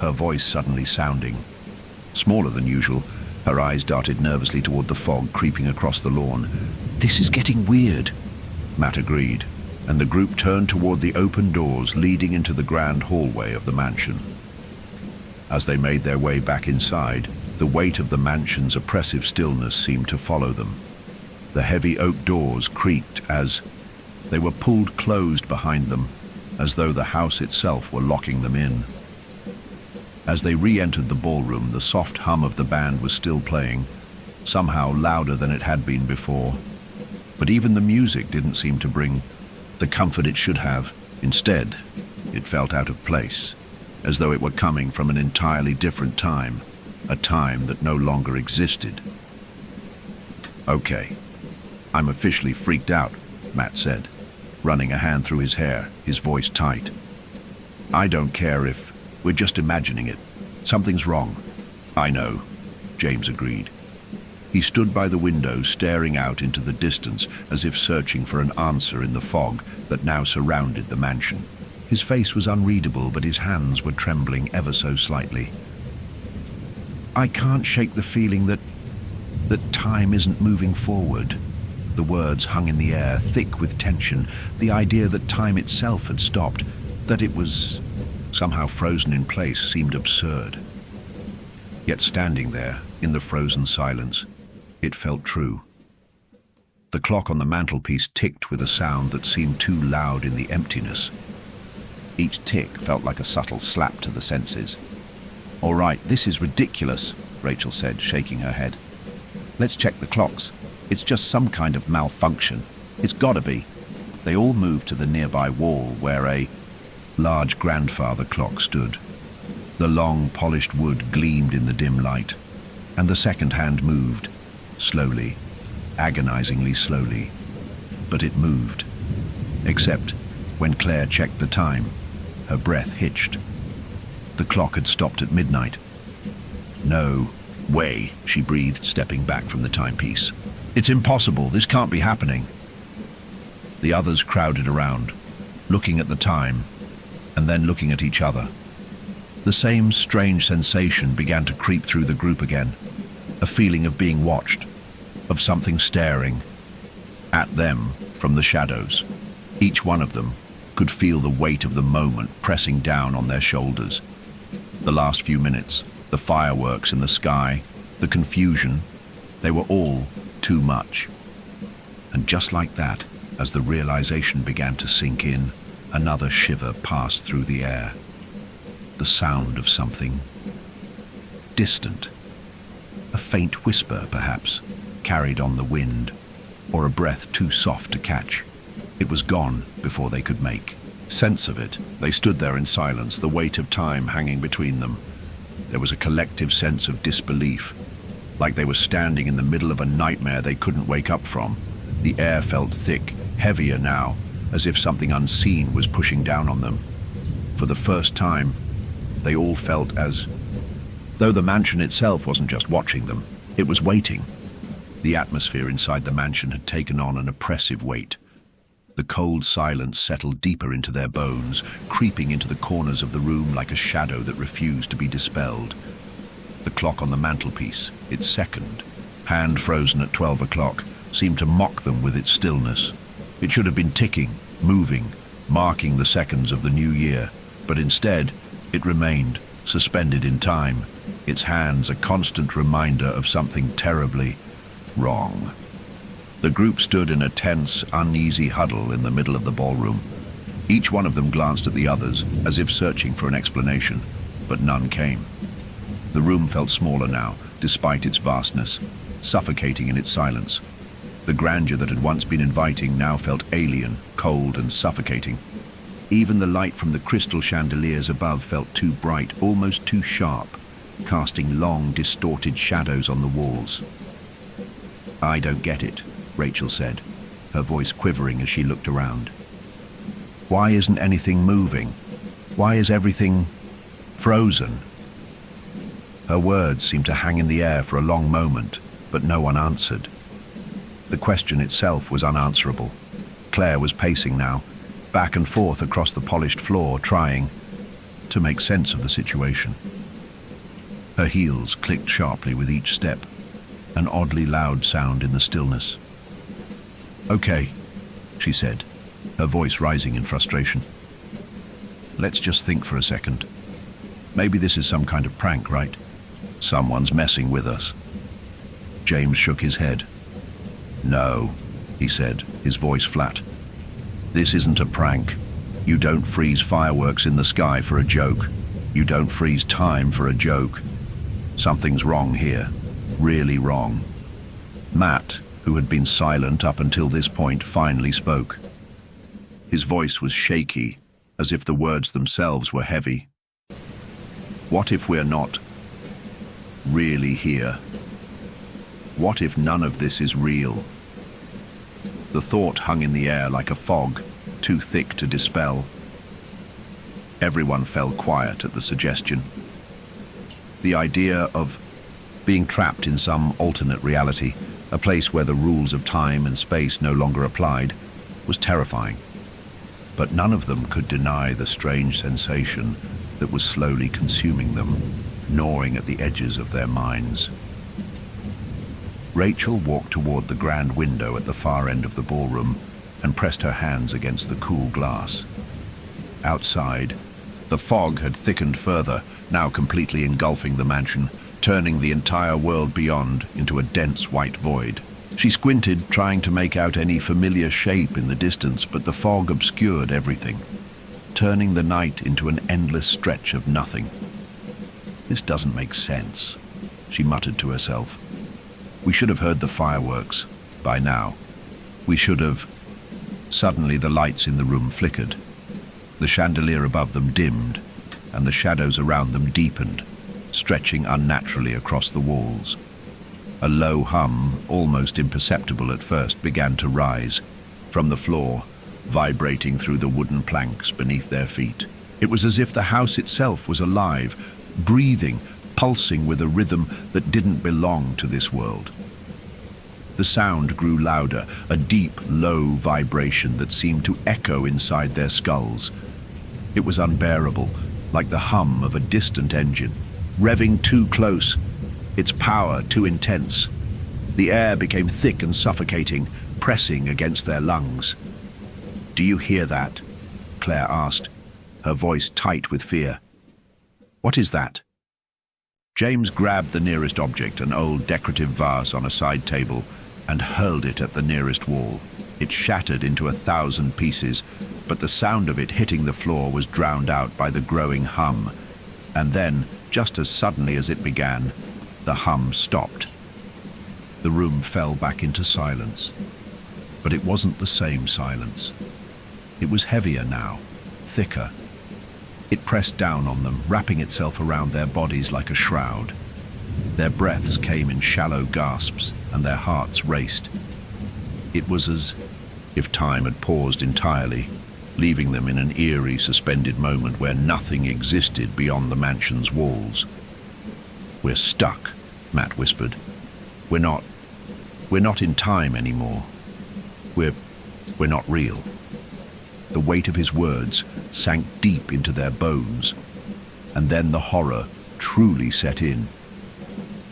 her voice suddenly sounding smaller than usual. Her eyes darted nervously toward the fog creeping across the lawn. "This is getting weird," Matt agreed, and the group turned toward the open doors leading into the grand hallway of the mansion. As they made their way back inside, the weight of the mansion's oppressive stillness seemed to follow them. The heavy oak doors creaked as they were pulled closed behind them, as though the house itself were locking them in. As they re-entered the ballroom, the soft hum of the band was still playing, somehow louder than it had been before. But even the music didn't seem to bring the comfort it should have. Instead, it felt out of place, as though it were coming from an entirely different time, a time that no longer existed. "Okay, I'm officially freaked out," Matt said, running a hand through his hair, his voice tight. "I don't care if we're just imagining it. Something's wrong." "I know," James agreed. He stood by the window, staring out into the distance as if searching for an answer in the fog that now surrounded the mansion. His face was unreadable, but his hands were trembling ever so slightly. "I can't shake the feeling that time isn't moving forward." The words hung in the air, thick with tension. The idea that time itself had stopped, that it was somehow frozen in place, seemed absurd. Yet standing there, in the frozen silence, it felt true. The clock on the mantelpiece ticked with a sound that seemed too loud in the emptiness. Each tick felt like a subtle slap to the senses. "All right, this is ridiculous," Rachel said, shaking her head. "Let's check the clocks. It's just some kind of malfunction. It's gotta be." They all moved to the nearby wall where a large grandfather clock stood. The long, polished wood gleamed in the dim light, and the second hand moved, slowly, agonizingly slowly. But it moved. Except when Claire checked the time, her breath hitched. The clock had stopped at midnight. "No way," she breathed, stepping back from the timepiece. "It's impossible. This can't be happening." The others crowded around, looking at the time, and then looking at each other. The same strange sensation began to creep through the group again, a feeling of being watched, of something staring at them from the shadows. Each one of them could feel the weight of the moment pressing down on their shoulders. The last few minutes, the fireworks in the sky, the confusion, they were all too much. And just like that, as the realization began to sink in, another shiver passed through the air. The sound of something distant. A faint whisper, perhaps, carried on the wind, or a breath too soft to catch. It was gone before they could make sense of it. They stood there in silence, the weight of time hanging between them. There was a collective sense of disbelief, like they were standing in the middle of a nightmare they couldn't wake up from. The air felt thick, heavier now, as if something unseen was pushing down on them. For the first time, they all felt as though the mansion itself wasn't just watching them, it was waiting. The atmosphere inside the mansion had taken on an oppressive weight. The cold silence settled deeper into their bones, creeping into the corners of the room like a shadow that refused to be dispelled. The clock on the mantelpiece, its second, hand frozen at 12 o'clock, seemed to mock them with its stillness. It should have been ticking, moving, marking the seconds of the new year, but instead, it remained, suspended in time, its hands a constant reminder of something terribly wrong. The group stood in a tense, uneasy huddle in the middle of the ballroom. Each one of them glanced at the others, as if searching for an explanation, but none came. The room felt smaller now, despite its vastness, suffocating in its silence. The grandeur that had once been inviting now felt alien, cold and suffocating. Even the light from the crystal chandeliers above felt too bright, almost too sharp, casting long, distorted shadows on the walls. "I don't get it," Rachel said, her voice quivering as she looked around. "Why isn't anything moving? Why is everything frozen?" Her words seemed to hang in the air for a long moment, but no one answered. The question itself was unanswerable. Claire was pacing now, back and forth across the polished floor, trying to make sense of the situation. Her heels clicked sharply with each step, an oddly loud sound in the stillness. "Okay," she said, her voice rising in frustration. "Let's just think for a second. Maybe this is some kind of prank, right? Someone's messing with us." James shook his head. "No," he said, his voice flat. "This isn't a prank. You don't freeze fireworks in the sky for a joke. You don't freeze time for a joke. Something's wrong here. Really wrong." Matt, who had been silent up until this point, finally spoke. His voice was shaky, as if the words themselves were heavy. What if we're not really here? What if none of this is real? The thought hung in the air like a fog, too thick to dispel. Everyone fell quiet at the suggestion. The idea of being trapped in some alternate reality, a place where the rules of time and space no longer applied, was terrifying. But none of them could deny the strange sensation that was slowly consuming them, gnawing at the edges of their minds. Rachel walked toward the grand window at the far end of the ballroom and pressed her hands against the cool glass. Outside, the fog had thickened further, now completely engulfing the mansion, turning the entire world beyond into a dense white void. She squinted, trying to make out any familiar shape in the distance, but the fog obscured everything, turning the night into an endless stretch of nothing. "This doesn't make sense," she muttered to herself. "We should have heard the fireworks by now. We should have..." Suddenly the lights in the room flickered. The chandelier above them dimmed, and the shadows around them deepened, stretching unnaturally across the walls. A low hum, almost imperceptible at first, began to rise from the floor, vibrating through the wooden planks beneath their feet. It was as if the house itself was alive, breathing, pulsing with a rhythm that didn't belong to this world. The sound grew louder, a deep, low vibration that seemed to echo inside their skulls. It was unbearable, like the hum of a distant engine, revving too close, its power too intense. The air became thick and suffocating, pressing against their lungs. "Do you hear that?" Claire asked, her voice tight with fear. "What is that?" James grabbed the nearest object, an old decorative vase on a side table, and hurled it at the nearest wall. It shattered into 1,000 pieces, but the sound of it hitting the floor was drowned out by the growing hum. And then, just as suddenly as it began, the hum stopped. The room fell back into silence. But it wasn't the same silence. It was heavier now, thicker. It pressed down on them, wrapping itself around their bodies like a shroud. Their breaths came in shallow gasps, and their hearts raced. It was as if time had paused entirely, leaving them in an eerie, suspended moment where nothing existed beyond the mansion's walls. "We're stuck," Matt whispered. We're not in time anymore. We're not real." The weight of his words sank deep into their bones, and then the horror truly set in.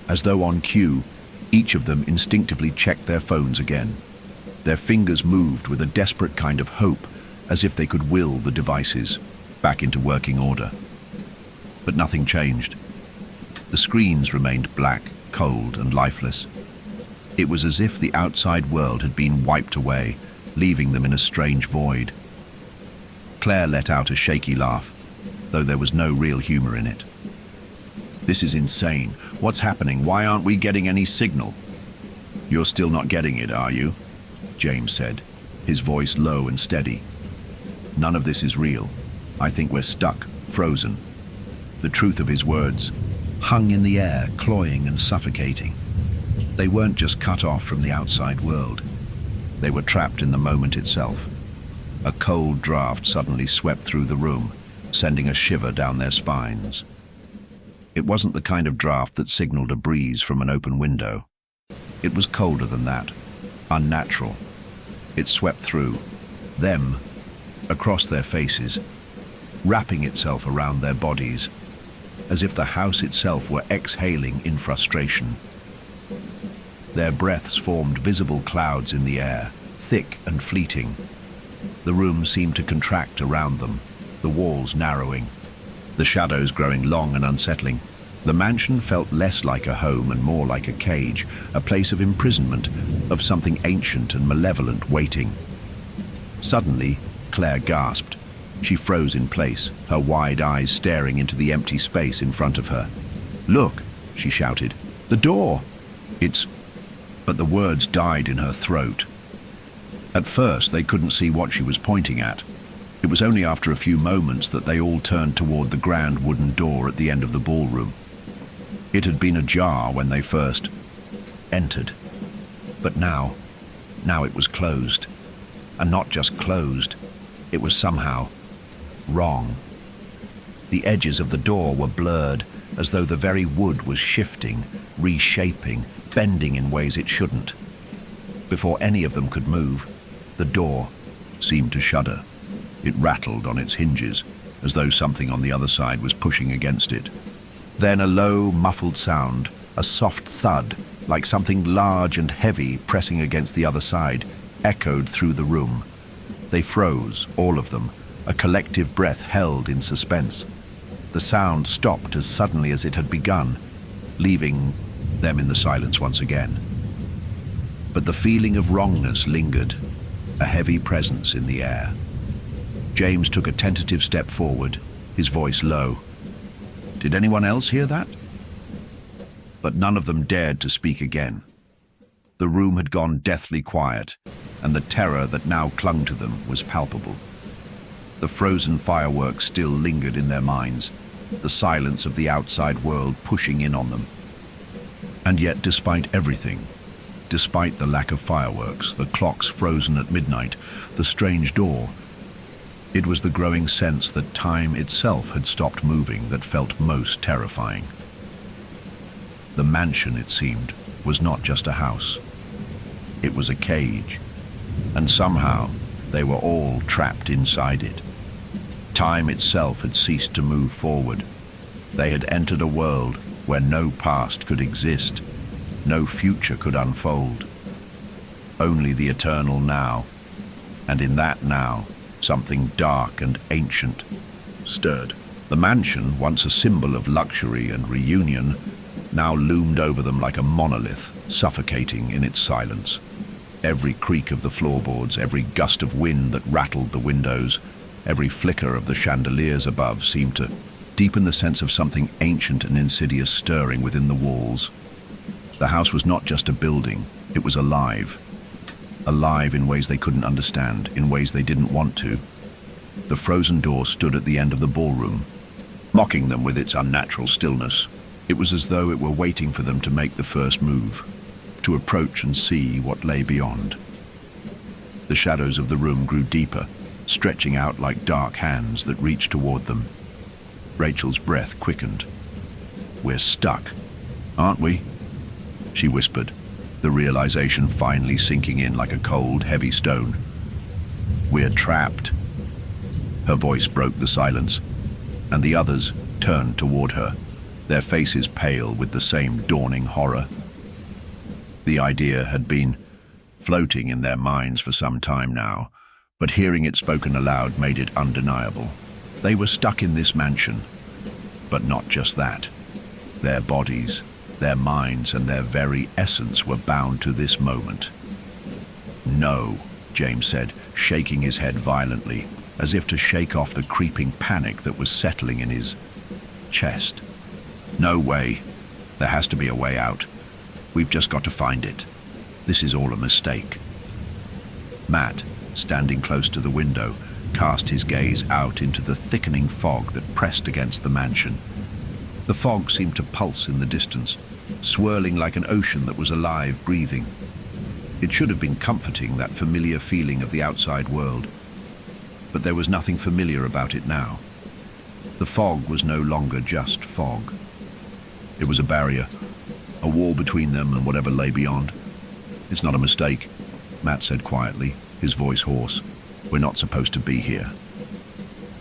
As though on cue, each of them instinctively checked their phones again. Their fingers moved with a desperate kind of hope, as if they could will the devices back into working order. But nothing changed. The screens remained black, cold, and lifeless. It was as if the outside world had been wiped away, leaving them in a strange void. Claire let out a shaky laugh, though there was no real humor in it. "This is insane. What's happening? Why aren't we getting any signal?" "You're still not getting it, are you?" James said, his voice low and steady. "None of this is real. I think we're stuck, frozen." The truth of his words hung in the air, cloying and suffocating. They weren't just cut off from the outside world. They were trapped in the moment itself. A cold draft suddenly swept through the room, sending a shiver down their spines. It wasn't the kind of draft that signaled a breeze from an open window. It was colder than that, unnatural. It swept through them, across their faces, wrapping itself around their bodies, as if the house itself were exhaling in frustration. Their breaths formed visible clouds in the air, thick and fleeting. The room seemed to contract around them, the walls narrowing, the shadows growing long and unsettling. The mansion felt less like a home and more like a cage, a place of imprisonment, of something ancient and malevolent waiting. Suddenly, Claire gasped. She froze in place, her wide eyes staring into the empty space in front of her. "Look," she shouted. "The door! It's..." But the words died in her throat. At first, they couldn't see what she was pointing at. It was only after a few moments that they all turned toward the grand wooden door at the end of the ballroom. It had been ajar when they first entered, but now it was closed. And not just closed, it was somehow wrong. The edges of the door were blurred, as though the very wood was shifting, reshaping, bending in ways it shouldn't. Before any of them could move, the door seemed to shudder. It rattled on its hinges, as though something on the other side was pushing against it. Then a low, muffled sound, a soft thud, like something large and heavy pressing against the other side, echoed through the room. They froze, all of them, a collective breath held in suspense. The sound stopped as suddenly as it had begun, leaving them in the silence once again. But the feeling of wrongness lingered, a heavy presence in the air. James took a tentative step forward, his voice low. "Did anyone else hear that?" But none of them dared to speak again. The room had gone deathly quiet, and the terror that now clung to them was palpable. The frozen fireworks still lingered in their minds, the silence of the outside world pushing in on them. And yet, despite everything, despite the lack of fireworks, the clocks frozen at midnight, the strange door, it was the growing sense that time itself had stopped moving that felt most terrifying. The mansion, it seemed, was not just a house. It was a cage, and somehow they were all trapped inside it. Time itself had ceased to move forward. They had entered a world where no past could exist, no future could unfold. Only the eternal now, and in that now, something dark and ancient stirred. The mansion, once a symbol of luxury and reunion, now loomed over them like a monolith, suffocating in its silence. Every creak of the floorboards, every gust of wind that rattled the windows, every flicker of the chandeliers above seemed to deepen the sense of something ancient and insidious stirring within the walls. The house was not just a building, it was alive. Alive in ways they couldn't understand, in ways they didn't want to. The frozen door stood at the end of the ballroom, mocking them with its unnatural stillness. It was as though it were waiting for them to make the first move, to approach and see what lay beyond. The shadows of the room grew deeper, stretching out like dark hands that reached toward them. Rachel's breath quickened. "We're stuck, aren't we?" she whispered, the realization finally sinking in like a cold, heavy stone. "We're trapped." Her voice broke the silence, and the others turned toward her, their faces pale with the same dawning horror. The idea had been floating in their minds for some time now, but hearing it spoken aloud made it undeniable. They were stuck in this mansion, but not just that. Their bodies, their minds, and their very essence were bound to this moment. "No," James said, shaking his head violently, as if to shake off the creeping panic that was settling in his chest. "No way. There has to be a way out. We've just got to find it. This is all a mistake." Matt, standing close to the window, cast his gaze out into the thickening fog that pressed against the mansion. The fog seemed to pulse in the distance, swirling like an ocean that was alive, breathing. It should have been comforting, that familiar feeling of the outside world. But there was nothing familiar about it now. The fog was no longer just fog. It was a barrier, a wall between them and whatever lay beyond. "It's not a mistake," Matt said quietly, his voice hoarse. "We're not supposed to be here."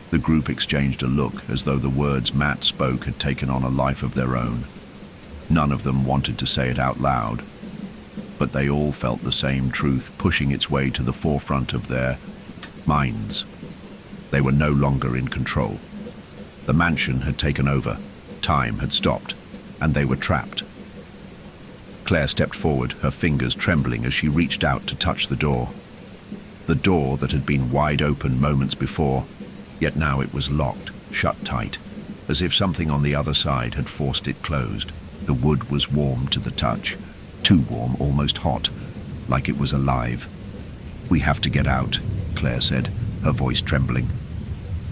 The group exchanged a look, as though the words Matt spoke had taken on a life of their own. None of them wanted to say it out loud, but they all felt the same truth pushing its way to the forefront of their minds. They were no longer in control. The mansion had taken over, time had stopped, and they were trapped. Claire stepped forward, her fingers trembling as she reached out to touch the door. The door that had been wide open moments before, yet now it was locked, shut tight, as if something on the other side had forced it closed. The wood was warm to the touch, too warm, almost hot, like it was alive. "We have to get out," Claire said, her voice trembling.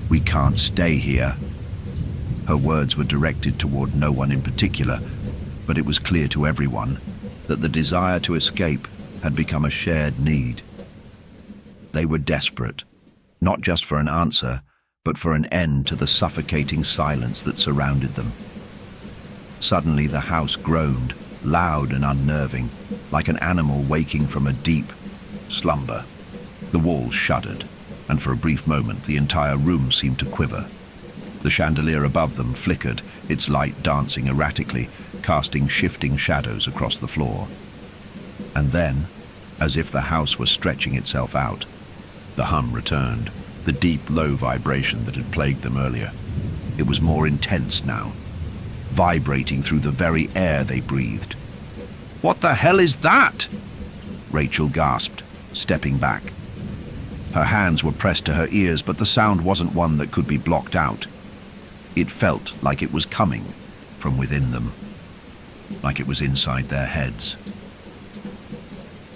"We can't stay here." Her words were directed toward no one in particular, but it was clear to everyone that the desire to escape had become a shared need. They were desperate, not just for an answer, but for an end to the suffocating silence that surrounded them. Suddenly the house groaned, loud and unnerving, like an animal waking from a deep slumber. The walls shuddered, and for a brief moment the entire room seemed to quiver. The chandelier above them flickered, its light dancing erratically, casting shifting shadows across the floor. And then, as if the house were stretching itself out, the hum returned, the deep, low vibration that had plagued them earlier. It was more intense now, vibrating through the very air they breathed. "What the hell is that?" Rachel gasped, stepping back. Her hands were pressed to her ears, but the sound wasn't one that could be blocked out. It felt like it was coming from within them, like it was inside their heads.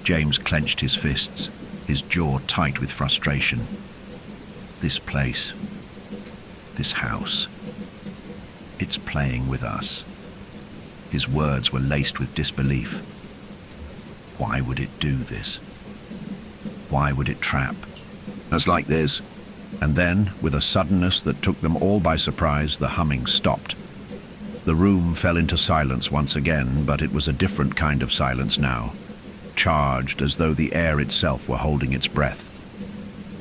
James clenched his fists, his jaw tight with frustration. This place, this house, it's playing with us. His words were laced with disbelief. Why would it do this? Why would it trap us like this? And then, with a suddenness that took them all by surprise, the humming stopped. The room fell into silence once again, but it was a different kind of silence now, charged as though the air itself were holding its breath.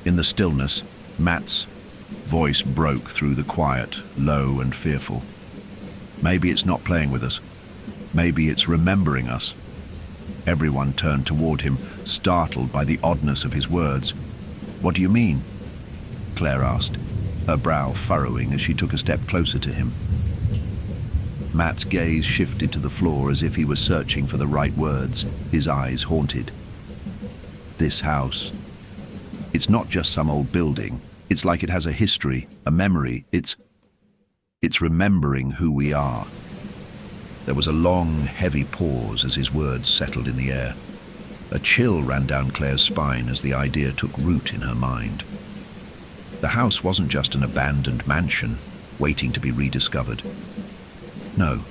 In the stillness, Matt's voice broke through the quiet, low and fearful. "Maybe it's not playing with us. Maybe it's remembering us." Everyone turned toward him, startled by the oddness of his words. "What do you mean?" Claire asked, her brow furrowing as she took a step closer to him. Matt's gaze shifted to the floor as if he were searching for the right words, his eyes haunted. "This house. It's not just some old building. It's like it has a history, a memory. It's remembering who we are." There was a long, heavy pause as his words settled in the air. A chill ran down Claire's spine as the idea took root in her mind. The house wasn't just an abandoned mansion waiting to be rediscovered. No,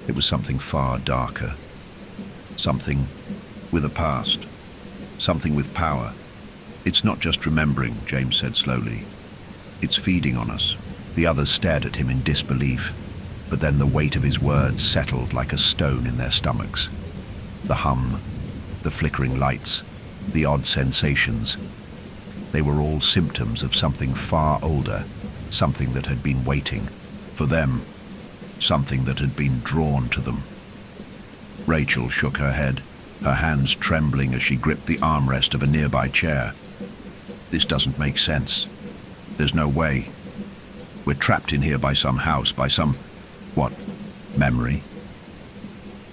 it was something far darker. Something with a past. Something with power. "It's not just remembering," James said slowly. "It's feeding on us." The others stared at him in disbelief, but then the weight of his words settled like a stone in their stomachs. The hum, the flickering lights, the odd sensations. They were all symptoms of something far older, something that had been waiting for them, something that had been drawn to them. Rachel shook her head, her hands trembling as she gripped the armrest of a nearby chair. "This doesn't make sense. There's no way. We're trapped in here by some house, by some, what, memory?"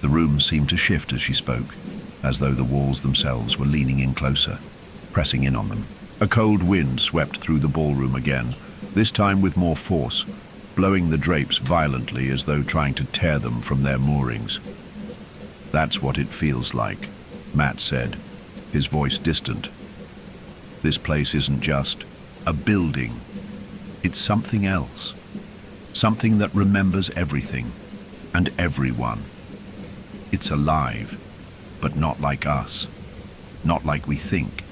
The room seemed to shift as she spoke, as though the walls themselves were leaning in closer, pressing in on them. A cold wind swept through the ballroom again, this time with more force, blowing the drapes violently as though trying to tear them from their moorings. "That's what it feels like," Matt said, his voice distant. "This place isn't just a building. It's something else. Something that remembers everything and everyone. It's alive, but not like us. Not like we think."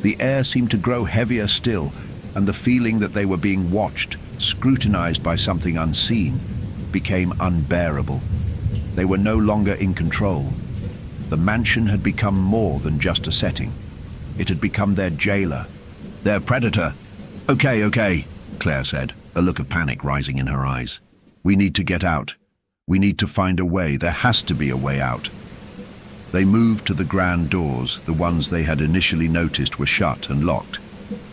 The air seemed to grow heavier still, and the feeling that they were being watched, scrutinized by something unseen, became unbearable. They were no longer in control. The mansion had become more than just a setting. It had become their jailer, their predator. Okay, Claire said, a look of panic rising in her eyes. "We need to get out. We need to find a way. There has to be a way out." They moved to the grand doors. The ones they had initially noticed were shut and locked.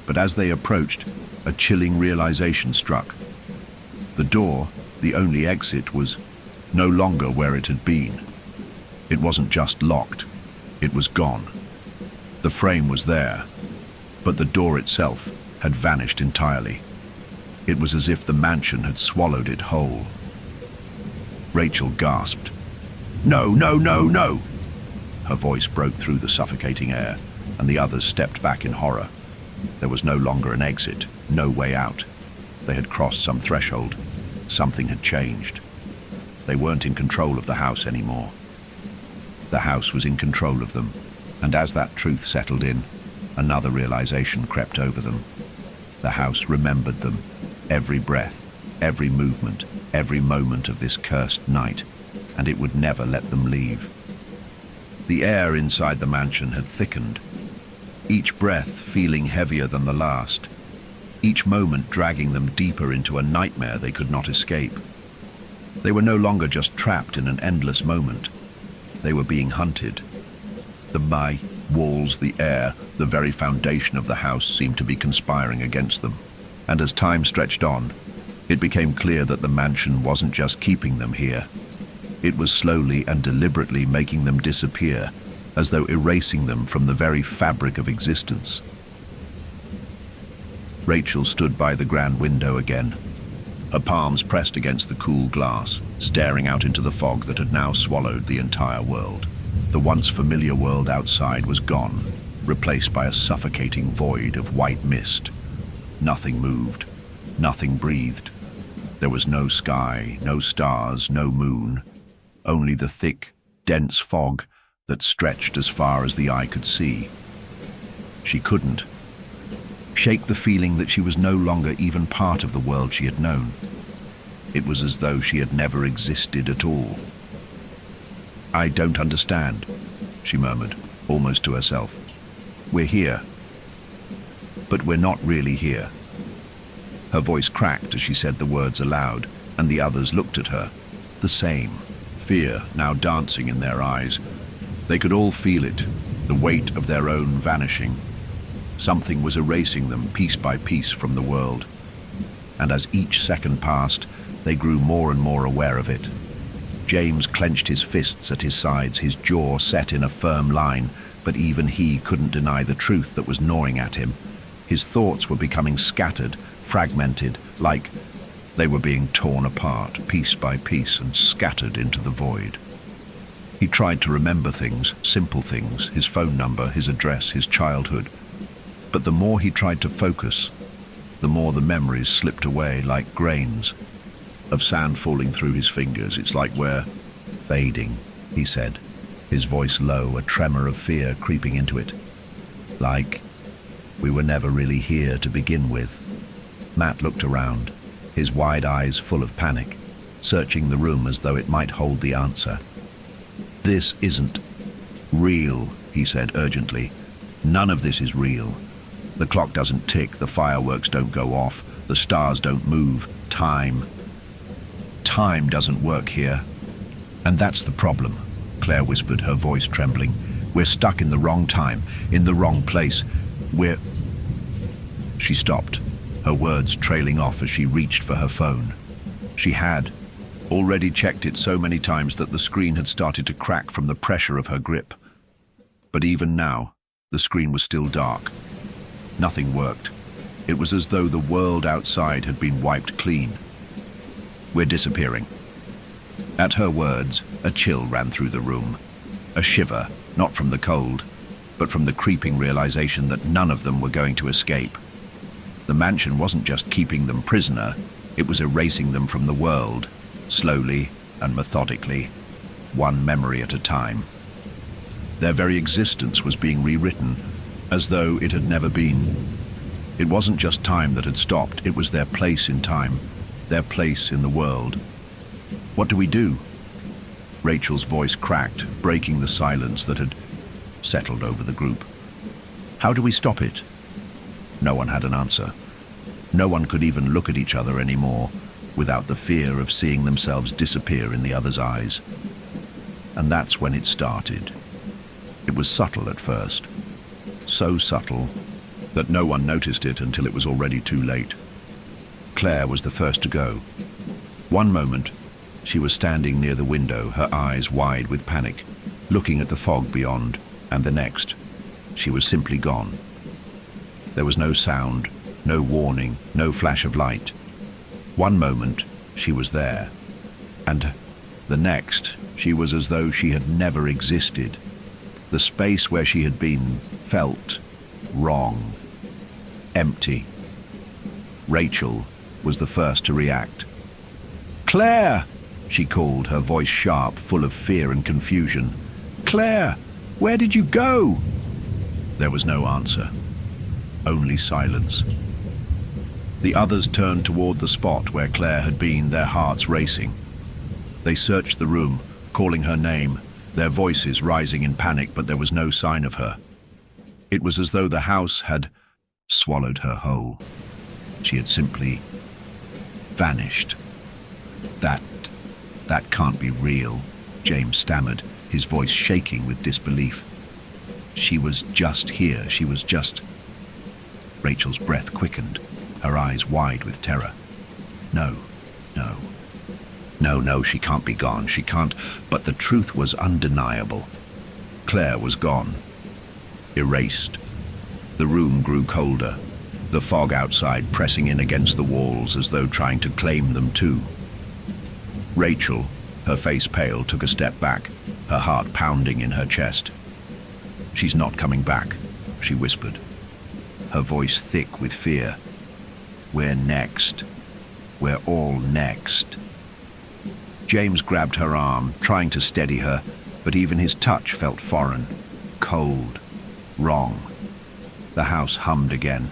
But as they approached, a chilling realization struck. The door, the only exit, was no longer where it had been. It wasn't just locked. It was gone. The frame was there, but the door itself had vanished entirely. It was as if the mansion had swallowed it whole. Rachel gasped. "No, no, no, no!" Her voice broke through the suffocating air, and the others stepped back in horror. There was no longer an exit, No way out. They had crossed some threshold. Something had changed. They weren't in control of the house anymore. The house was in control of them, and as that truth settled in, another realization crept over them. The house remembered them, every breath, every movement, every moment of this cursed night, and it would never let them leave. The air inside the mansion had thickened, each breath feeling heavier than the last, each moment dragging them deeper into a nightmare they could not escape. They were no longer just trapped in an endless moment. They were being hunted. The walls, the air, the very foundation of the house seemed to be conspiring against them. And as time stretched on, it became clear that the mansion wasn't just keeping them here. It was slowly and deliberately making them disappear, as though erasing them from the very fabric of existence. Rachel stood by the grand window again, her palms pressed against the cool glass, staring out into the fog that had now swallowed the entire world. The once familiar world outside was gone, replaced by a suffocating void of white mist. Nothing moved, nothing breathed. There was no sky, no stars, no moon, only the thick, dense fog that stretched as far as the eye could see. She couldn't shake the feeling that she was no longer even part of the world she had known. It was as though she had never existed at all. "I don't understand," she murmured, almost to herself. "We're here, but we're not really here." Her voice cracked as she said the words aloud, and the others looked at her, the same, fear now dancing in their eyes. They could all feel it, the weight of their own vanishing. Something was erasing them piece by piece from the world. And as each second passed, they grew more and more aware of it. James clenched his fists at his sides, his jaw set in a firm line, but even he couldn't deny the truth that was gnawing at him. His thoughts were becoming scattered, fragmented, like they were being torn apart, piece by piece, and scattered into the void. He tried to remember things, simple things, his phone number, his address, his childhood. But the more he tried to focus, the more the memories slipped away like grains of sand falling through his fingers. "It's like we're fading," he said, his voice low, a tremor of fear creeping into it. "Like we were never really here to begin with." Matt looked around, his wide eyes full of panic, searching the room as though it might hold the answer. "This isn't real," he said urgently. "None of this is real. The clock doesn't tick, the fireworks don't go off, the stars don't move. Time doesn't work here. And that's the problem," Claire whispered, her voice trembling. "We're stuck in the wrong time, in the wrong place. She stopped, her words trailing off as she reached for her phone. She had already checked it so many times that the screen had started to crack from the pressure of her grip. But even now, the screen was still dark. Nothing worked. It was as though the world outside had been wiped clean. "We're disappearing." At her words, a chill ran through the room. A shiver, not from the cold, but from the creeping realization that none of them were going to escape. The mansion wasn't just keeping them prisoner, it was erasing them from the world, slowly and methodically, one memory at a time. Their very existence was being rewritten, as though it had never been. It wasn't just time that had stopped, it was their place in time, their place in the world. "What do we do?" Rachel's voice cracked, breaking the silence that had settled over the group. "How do we stop it?" No one had an answer. No one could even look at each other anymore without the fear of seeing themselves disappear in the other's eyes. And that's when it started. It was subtle at first. So subtle that no one noticed it until it was already too late. Claire was the first to go. One moment, she was standing near the window, her eyes wide with panic, looking at the fog beyond, and the next, she was simply gone. There was no sound, no warning, no flash of light. One moment, she was there, and the next, she was as though she had never existed. The space where she had been felt wrong, empty. Rachel was the first to react. "Claire!" she called, her voice sharp, full of fear and confusion. "Claire, where did you go?" There was no answer, only silence. The others turned toward the spot where Claire had been, their hearts racing. They searched the room, calling her name, their voices rising in panic, but there was no sign of her. It was as though the house had swallowed her whole. She had simply vanished. That can't be real," James stammered, his voice shaking with disbelief. "She was just here, she was just..." Rachel's breath quickened, her eyes wide with terror. No, she can't be gone, she can't..." But the truth was undeniable. Claire was gone, erased. The room grew colder, the fog outside pressing in against the walls as though trying to claim them too. Rachel, her face pale, took a step back, her heart pounding in her chest. "She's not coming back," she whispered, her voice thick with fear. "We're next. We're all next." James grabbed her arm, trying to steady her, but even his touch felt foreign, cold, wrong. The house hummed again,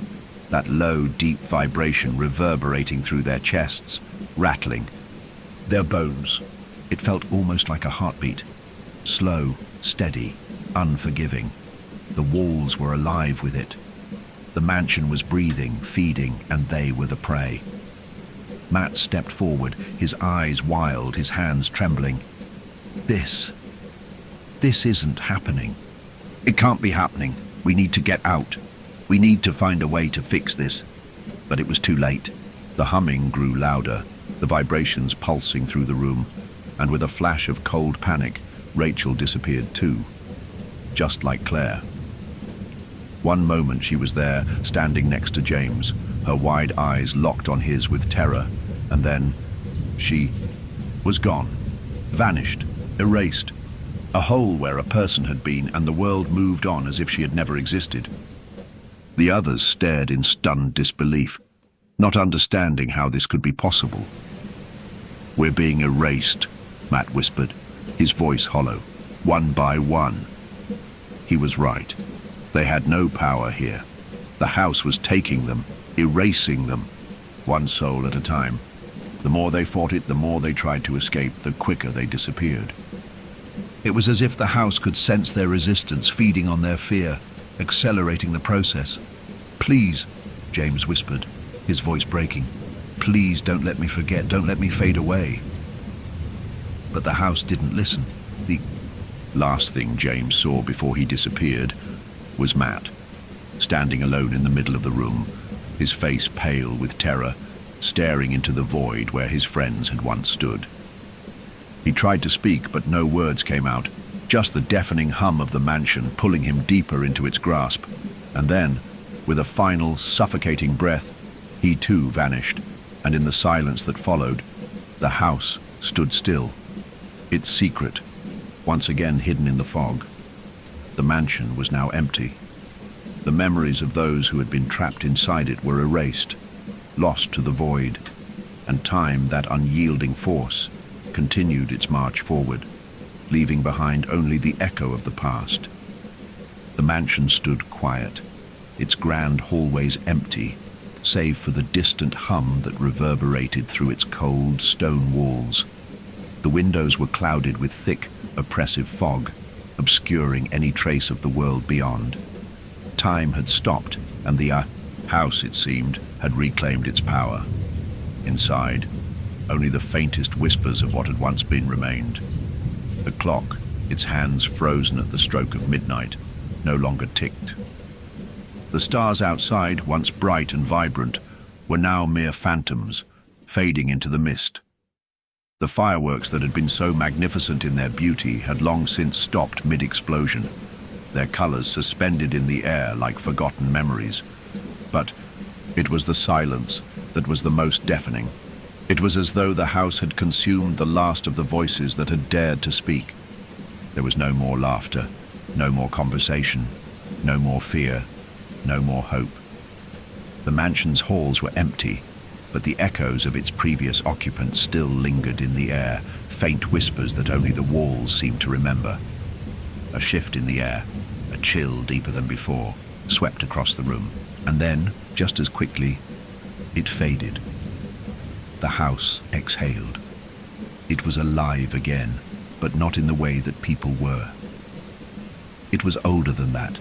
that low, deep vibration reverberating through their chests, rattling their bones. It felt almost like a heartbeat, slow, steady, unforgiving. The walls were alive with it. The mansion was breathing, feeding, and they were the prey. Matt stepped forward, his eyes wild, his hands trembling. This isn't happening. It can't be happening. We need to get out. We need to find a way to fix this." But it was too late. The humming grew louder, the vibrations pulsing through the room, and with a flash of cold panic, Rachel disappeared too, just like Claire. One moment she was there, standing next to James, her wide eyes locked on his with terror, and then she was gone, vanished, erased. A hole where a person had been, and the world moved on as if she had never existed. The others stared in stunned disbelief, not understanding how this could be possible. "We're being erased," Matt whispered, his voice hollow, "one by one." He was right. They had no power here. The house was taking them, erasing them, one soul at a time. The more they fought it, the more they tried to escape, the quicker they disappeared. It was as if the house could sense their resistance, feeding on their fear, accelerating the process. "Please," James whispered, his voice breaking. "Please don't let me forget, don't let me fade away." But the house didn't listen. The last thing James saw before he disappeared was Matt, standing alone in the middle of the room, his face pale with terror, staring into the void where his friends had once stood. He tried to speak, but no words came out, just the deafening hum of the mansion pulling him deeper into its grasp. And then, with a final, suffocating breath, he too vanished, and in the silence that followed, the house stood still, its secret once again hidden in the fog. The mansion was now empty. The memories of those who had been trapped inside it were erased, lost to the void, and time, that unyielding force, continued its march forward, leaving behind only the echo of the past. The mansion stood quiet, its grand hallways empty, save for the distant hum that reverberated through its cold stone walls. The windows were clouded with thick, oppressive fog, obscuring any trace of the world beyond. Time had stopped, and the house, it seemed, had reclaimed its power. Inside, only the faintest whispers of what had once been remained. The clock, its hands frozen at the stroke of midnight, no longer ticked. The stars outside, once bright and vibrant, were now mere phantoms, fading into the mist. The fireworks that had been so magnificent in their beauty had long since stopped mid-explosion, their colors suspended in the air like forgotten memories. But it was the silence that was the most deafening. It was as though the house had consumed the last of the voices that had dared to speak. There was no more laughter, no more conversation, no more fear, no more hope. The mansion's halls were empty, but the echoes of its previous occupants still lingered in the air, faint whispers that only the walls seemed to remember. A shift in the air, a chill deeper than before, swept across the room. And then, just as quickly, it faded. The house exhaled. It was alive again, but not in the way that people were. It was older than that,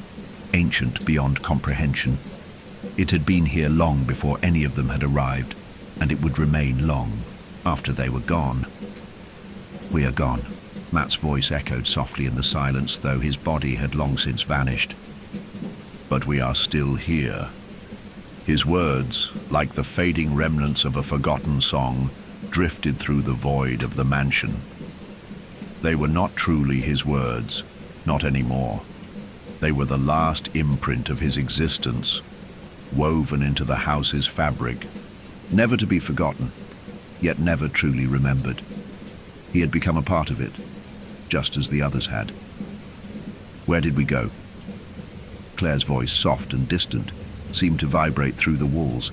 ancient beyond comprehension. It had been here long before any of them had arrived, and it would remain long after they were gone. "We are gone," Matt's voice echoed softly in the silence, though his body had long since vanished. "But we are still here." His words, like the fading remnants of a forgotten song, drifted through the void of the mansion. They were not truly his words, not anymore. They were the last imprint of his existence, woven into the house's fabric, never to be forgotten, yet never truly remembered. He had become a part of it, just as the others had. "Where did we go?" Claire's voice, soft and distant, seemed to vibrate through the walls.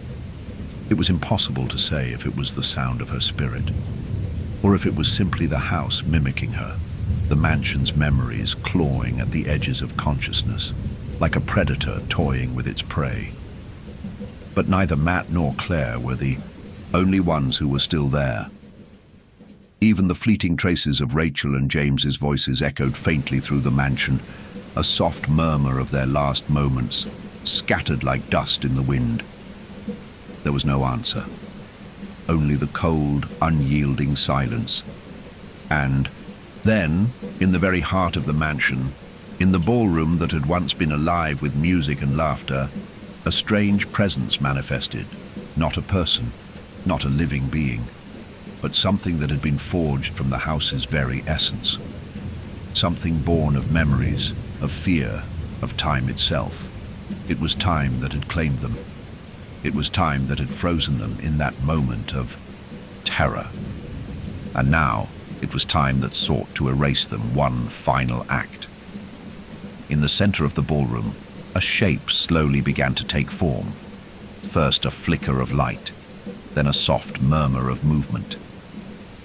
It was impossible to say if it was the sound of her spirit, or if it was simply the house mimicking her, the mansion's memories clawing at the edges of consciousness, like a predator toying with its prey. But neither Matt nor Claire were the only ones who were still there. Even the fleeting traces of Rachel and James's voices echoed faintly through the mansion, a soft murmur of their last moments, scattered like dust in the wind. There was no answer, only the cold, unyielding silence. And then, in the very heart of the mansion, in the ballroom that had once been alive with music and laughter, a strange presence manifested, not a person, not a living being, but something that had been forged from the house's very essence. Something born of memories, of fear, of time itself. It was time that had claimed them. It was time that had frozen them in that moment of terror. And now it was time that sought to erase them, one final act. In the center of the ballroom, a shape slowly began to take form. First a flicker of light, then a soft murmur of movement.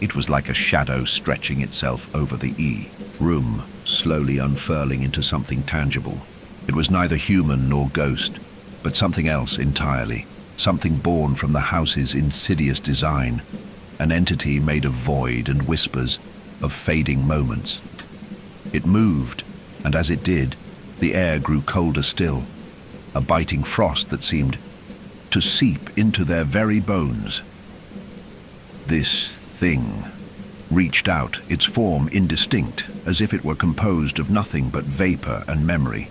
It was like a shadow stretching itself over the room, slowly unfurling into something tangible. It was neither human nor ghost, but something else entirely, something born from the house's insidious design, an entity made of void and whispers, of fading moments. It moved, and as it did, the air grew colder still, a biting frost that seemed to seep into their very bones. This thing reached out, its form indistinct, as if it were composed of nothing but vapor and memory.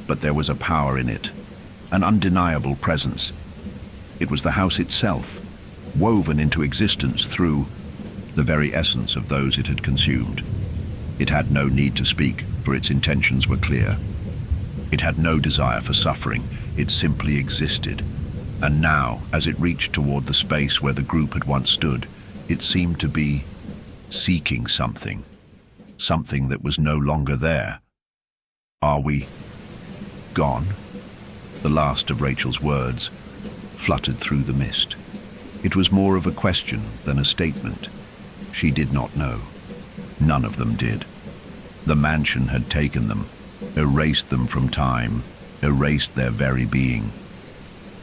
But there was a power in it, an undeniable presence. It was the house itself, woven into existence through the very essence of those it had consumed. It had no need to speak, for its intentions were clear. It had no desire for suffering, it simply existed. And now, as it reached toward the space where the group had once stood, it seemed to be seeking something, something that was no longer there. "Are we gone?" The last of Rachel's words fluttered through the mist. It was more of a question than a statement. She did not know. None of them did. The mansion had taken them, erased them from time, erased their very being.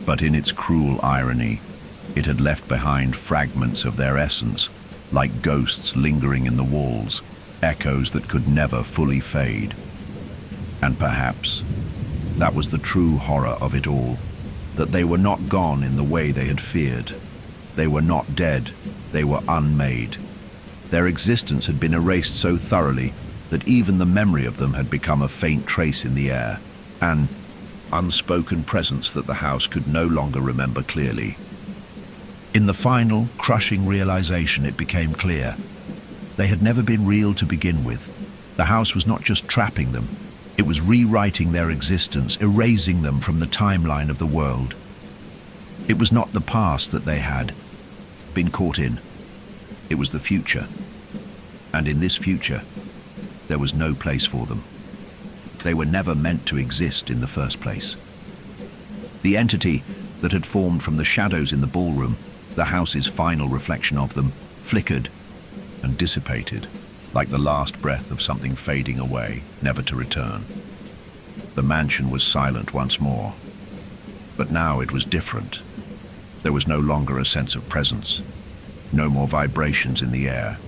But in its cruel irony, it had left behind fragments of their essence, like ghosts lingering in the walls, echoes that could never fully fade. And perhaps that was the true horror of it all, that they were not gone in the way they had feared. They were not dead, they were unmade. Their existence had been erased so thoroughly that even the memory of them had become a faint trace in the air, an unspoken presence that the house could no longer remember clearly. In the final, crushing realization, it became clear. They had never been real to begin with. The house was not just trapping them, it was rewriting their existence, erasing them from the timeline of the world. It was not the past that they had been caught in. It was the future. And in this future, there was no place for them. They were never meant to exist in the first place. The entity that had formed from the shadows in the ballroom, the house's final reflection of them, flickered and dissipated, like the last breath of something fading away, never to return. The mansion was silent once more, but now it was different. There was no longer a sense of presence, no more vibrations in the air.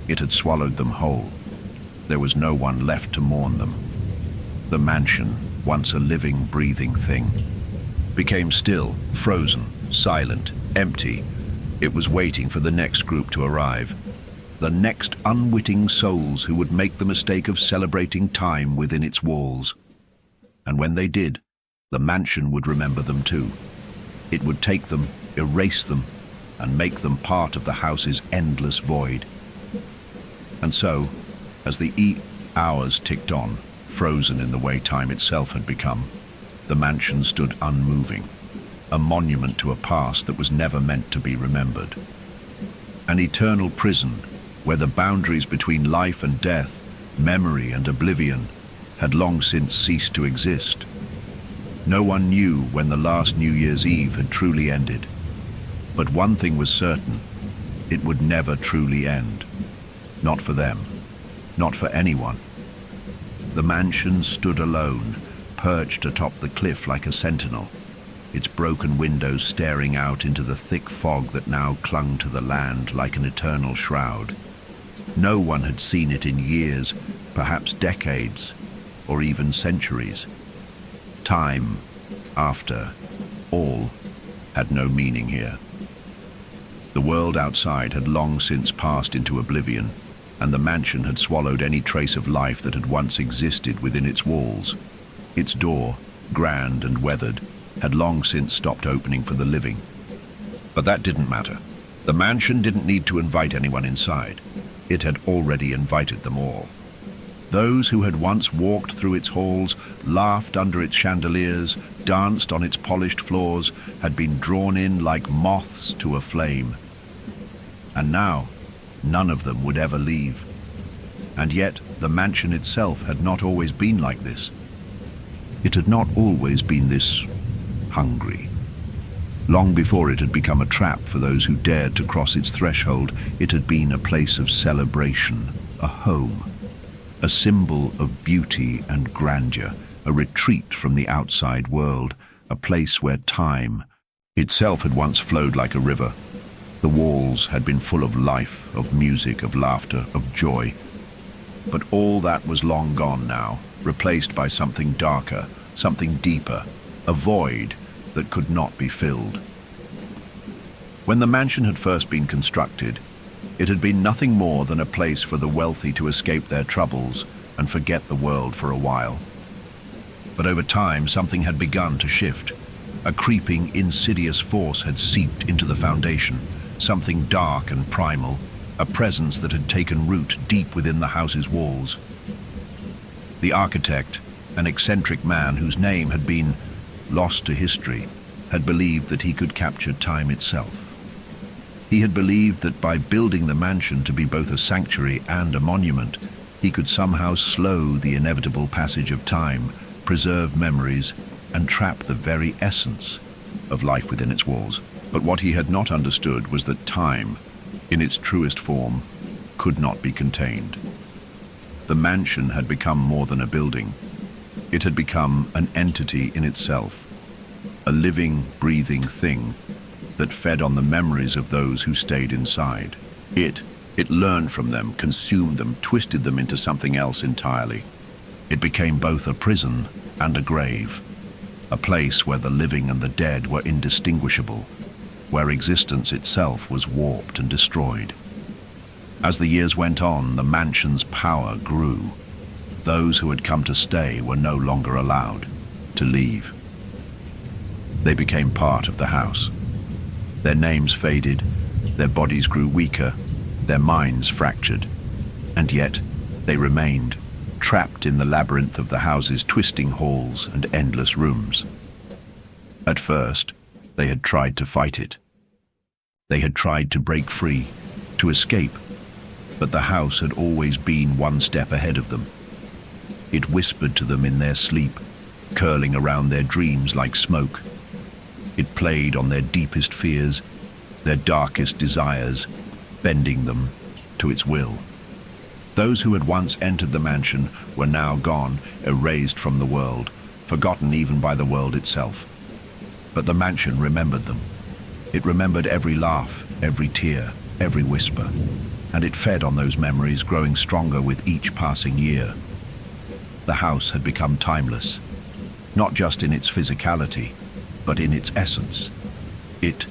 It had swallowed them whole. There was no one left to mourn them. The mansion, once a living, breathing thing, became still, frozen, silent, empty. It was waiting for the next group to arrive, the next unwitting souls who would make the mistake of celebrating time within its walls. And when they did, the mansion would remember them too. It would take them, erase them, and make them part of the house's endless void. And so, as the hours ticked on, frozen in the way time itself had become, the mansion stood unmoving, a monument to a past that was never meant to be remembered. An eternal prison where the boundaries between life and death, memory and oblivion, had long since ceased to exist. No one knew when the last New Year's Eve had truly ended. But one thing was certain: it would never truly end. Not for them, not for anyone. The mansion stood alone, perched atop the cliff like a sentinel, its broken windows staring out into the thick fog that now clung to the land like an eternal shroud. No one had seen it in years, perhaps decades, or even centuries. Time, after, all, had no meaning here. The world outside had long since passed into oblivion, and the mansion had swallowed any trace of life that had once existed within its walls. Its door, grand and weathered, had long since stopped opening for the living. But that didn't matter. The mansion didn't need to invite anyone inside. It had already invited them all. Those who had once walked through its halls, laughed under its chandeliers, danced on its polished floors, had been drawn in like moths to a flame. And now, none of them would ever leave. And yet, the mansion itself had not always been like this. It had not always been this hungry. Long before it had become a trap for those who dared to cross its threshold, it had been a place of celebration, a home, a symbol of beauty and grandeur, a retreat from the outside world, a place where time itself had once flowed like a river. The walls had been full of life, of music, of laughter, of joy. But all that was long gone now, replaced by something darker, something deeper, a void that could not be filled. When the mansion had first been constructed, it had been nothing more than a place for the wealthy to escape their troubles and forget the world for a while. But over time, something had begun to shift. A creeping, insidious force had seeped into the foundation, something dark and primal, a presence that had taken root deep within the house's walls. The architect, an eccentric man whose name had been lost to history, had believed that he could capture time itself. He had believed that by building the mansion to be both a sanctuary and a monument, he could somehow slow the inevitable passage of time, preserve memories, and trap the very essence of life within its walls. But what he had not understood was that time, in its truest form, could not be contained. The mansion had become more than a building. It had become an entity in itself, a living, breathing thing that fed on the memories of those who stayed inside. It learned from them, consumed them, twisted them into something else entirely. It became both a prison and a grave, a place where the living and the dead were indistinguishable, where existence itself was warped and destroyed. As the years went on, the mansion's power grew. Those who had come to stay were no longer allowed to leave. They became part of the house. Their names faded, their bodies grew weaker, their minds fractured, and yet they remained, trapped in the labyrinth of the house's twisting halls and endless rooms. At first, they had tried to fight it. They had tried to break free, to escape, but the house had always been one step ahead of them. It whispered to them in their sleep, curling around their dreams like smoke. It played on their deepest fears, their darkest desires, bending them to its will. Those who had once entered the mansion were now gone, erased from the world, forgotten even by the world itself. But the mansion remembered them. It remembered every laugh, every tear, every whisper, and it fed on those memories, growing stronger with each passing year. The house had become timeless, not just in its physicality, but in its essence. It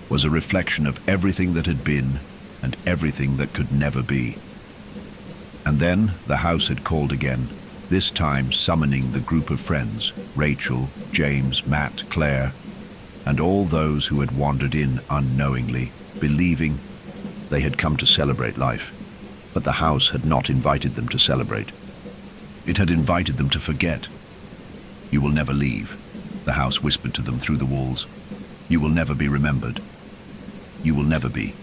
was a reflection of everything that had been and everything that could never be. And then the house had called again, this time summoning the group of friends, Rachel, James, Matt, Claire, and all those who had wandered in unknowingly, believing they had come to celebrate life. But the house had not invited them to celebrate. It had invited them to forget. "You will never leave," the house whispered to them through the walls. "You will never be remembered. You will never be."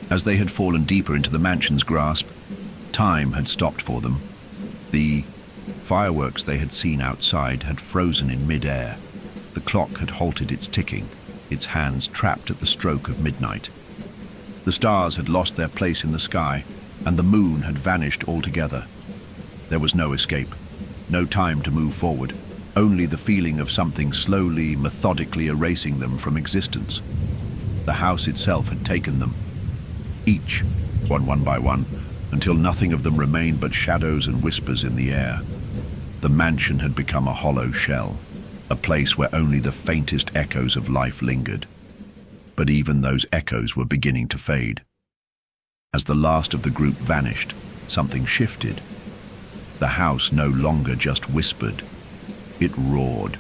As they had fallen deeper into the mansion's grasp, time had stopped for them. The fireworks they had seen outside had frozen in mid-air. The clock had halted its ticking, its hands trapped at the stroke of midnight. The stars had lost their place in the sky, and the moon had vanished altogether. There was no escape, no time to move forward, only the feeling of something slowly, methodically erasing them from existence. The house itself had taken them, each, one by one, until nothing of them remained but shadows and whispers in the air. The mansion had become a hollow shell, a place where only the faintest echoes of life lingered. But even those echoes were beginning to fade. As the last of the group vanished, something shifted. The house no longer just whispered, it roared.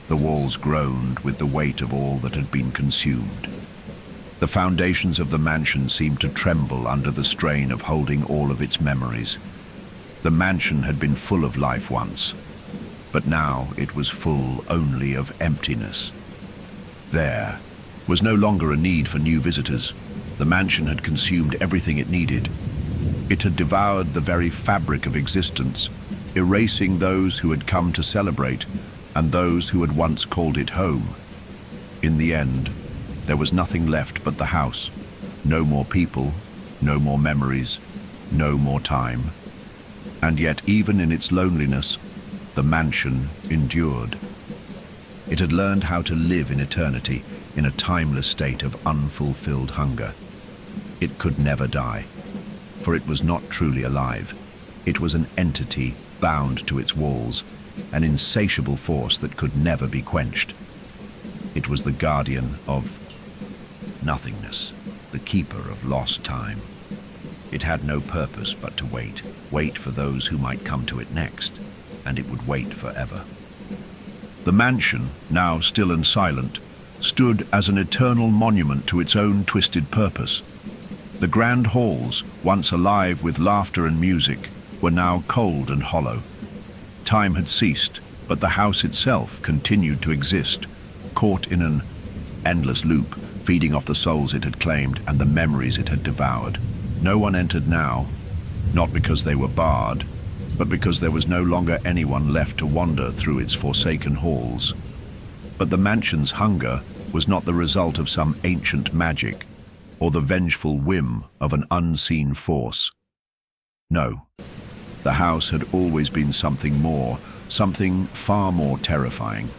The walls groaned with the weight of all that had been consumed. The foundations of the mansion seemed to tremble under the strain of holding all of its memories. The mansion had been full of life once, but now it was full only of emptiness. There was no longer a need for new visitors. The mansion had consumed everything it needed. It had devoured the very fabric of existence, erasing those who had come to celebrate and those who had once called it home. In the end, there was nothing left but the house. No more people, no more memories, no more time. And yet, even in its loneliness, the mansion endured. It had learned how to live in eternity, in a timeless state of unfulfilled hunger. It could never die, for it was not truly alive. It was an entity bound to its walls, an insatiable force that could never be quenched. It was the guardian of nothingness, the keeper of lost time. It had no purpose but to wait for those who might come to it next, and it would wait forever. The mansion, now still and silent, stood as an eternal monument to its own twisted purpose. The grand halls, once alive with laughter and music, were now cold and hollow. Time had ceased, but the house itself continued to exist, caught in an endless loop, feeding off the souls it had claimed and the memories it had devoured. No one entered now, not because they were barred, but because there was no longer anyone left to wander through its forsaken halls. But the mansion's hunger was not the result of some ancient magic or the vengeful whim of an unseen force. No, the house had always been something more, something far more terrifying.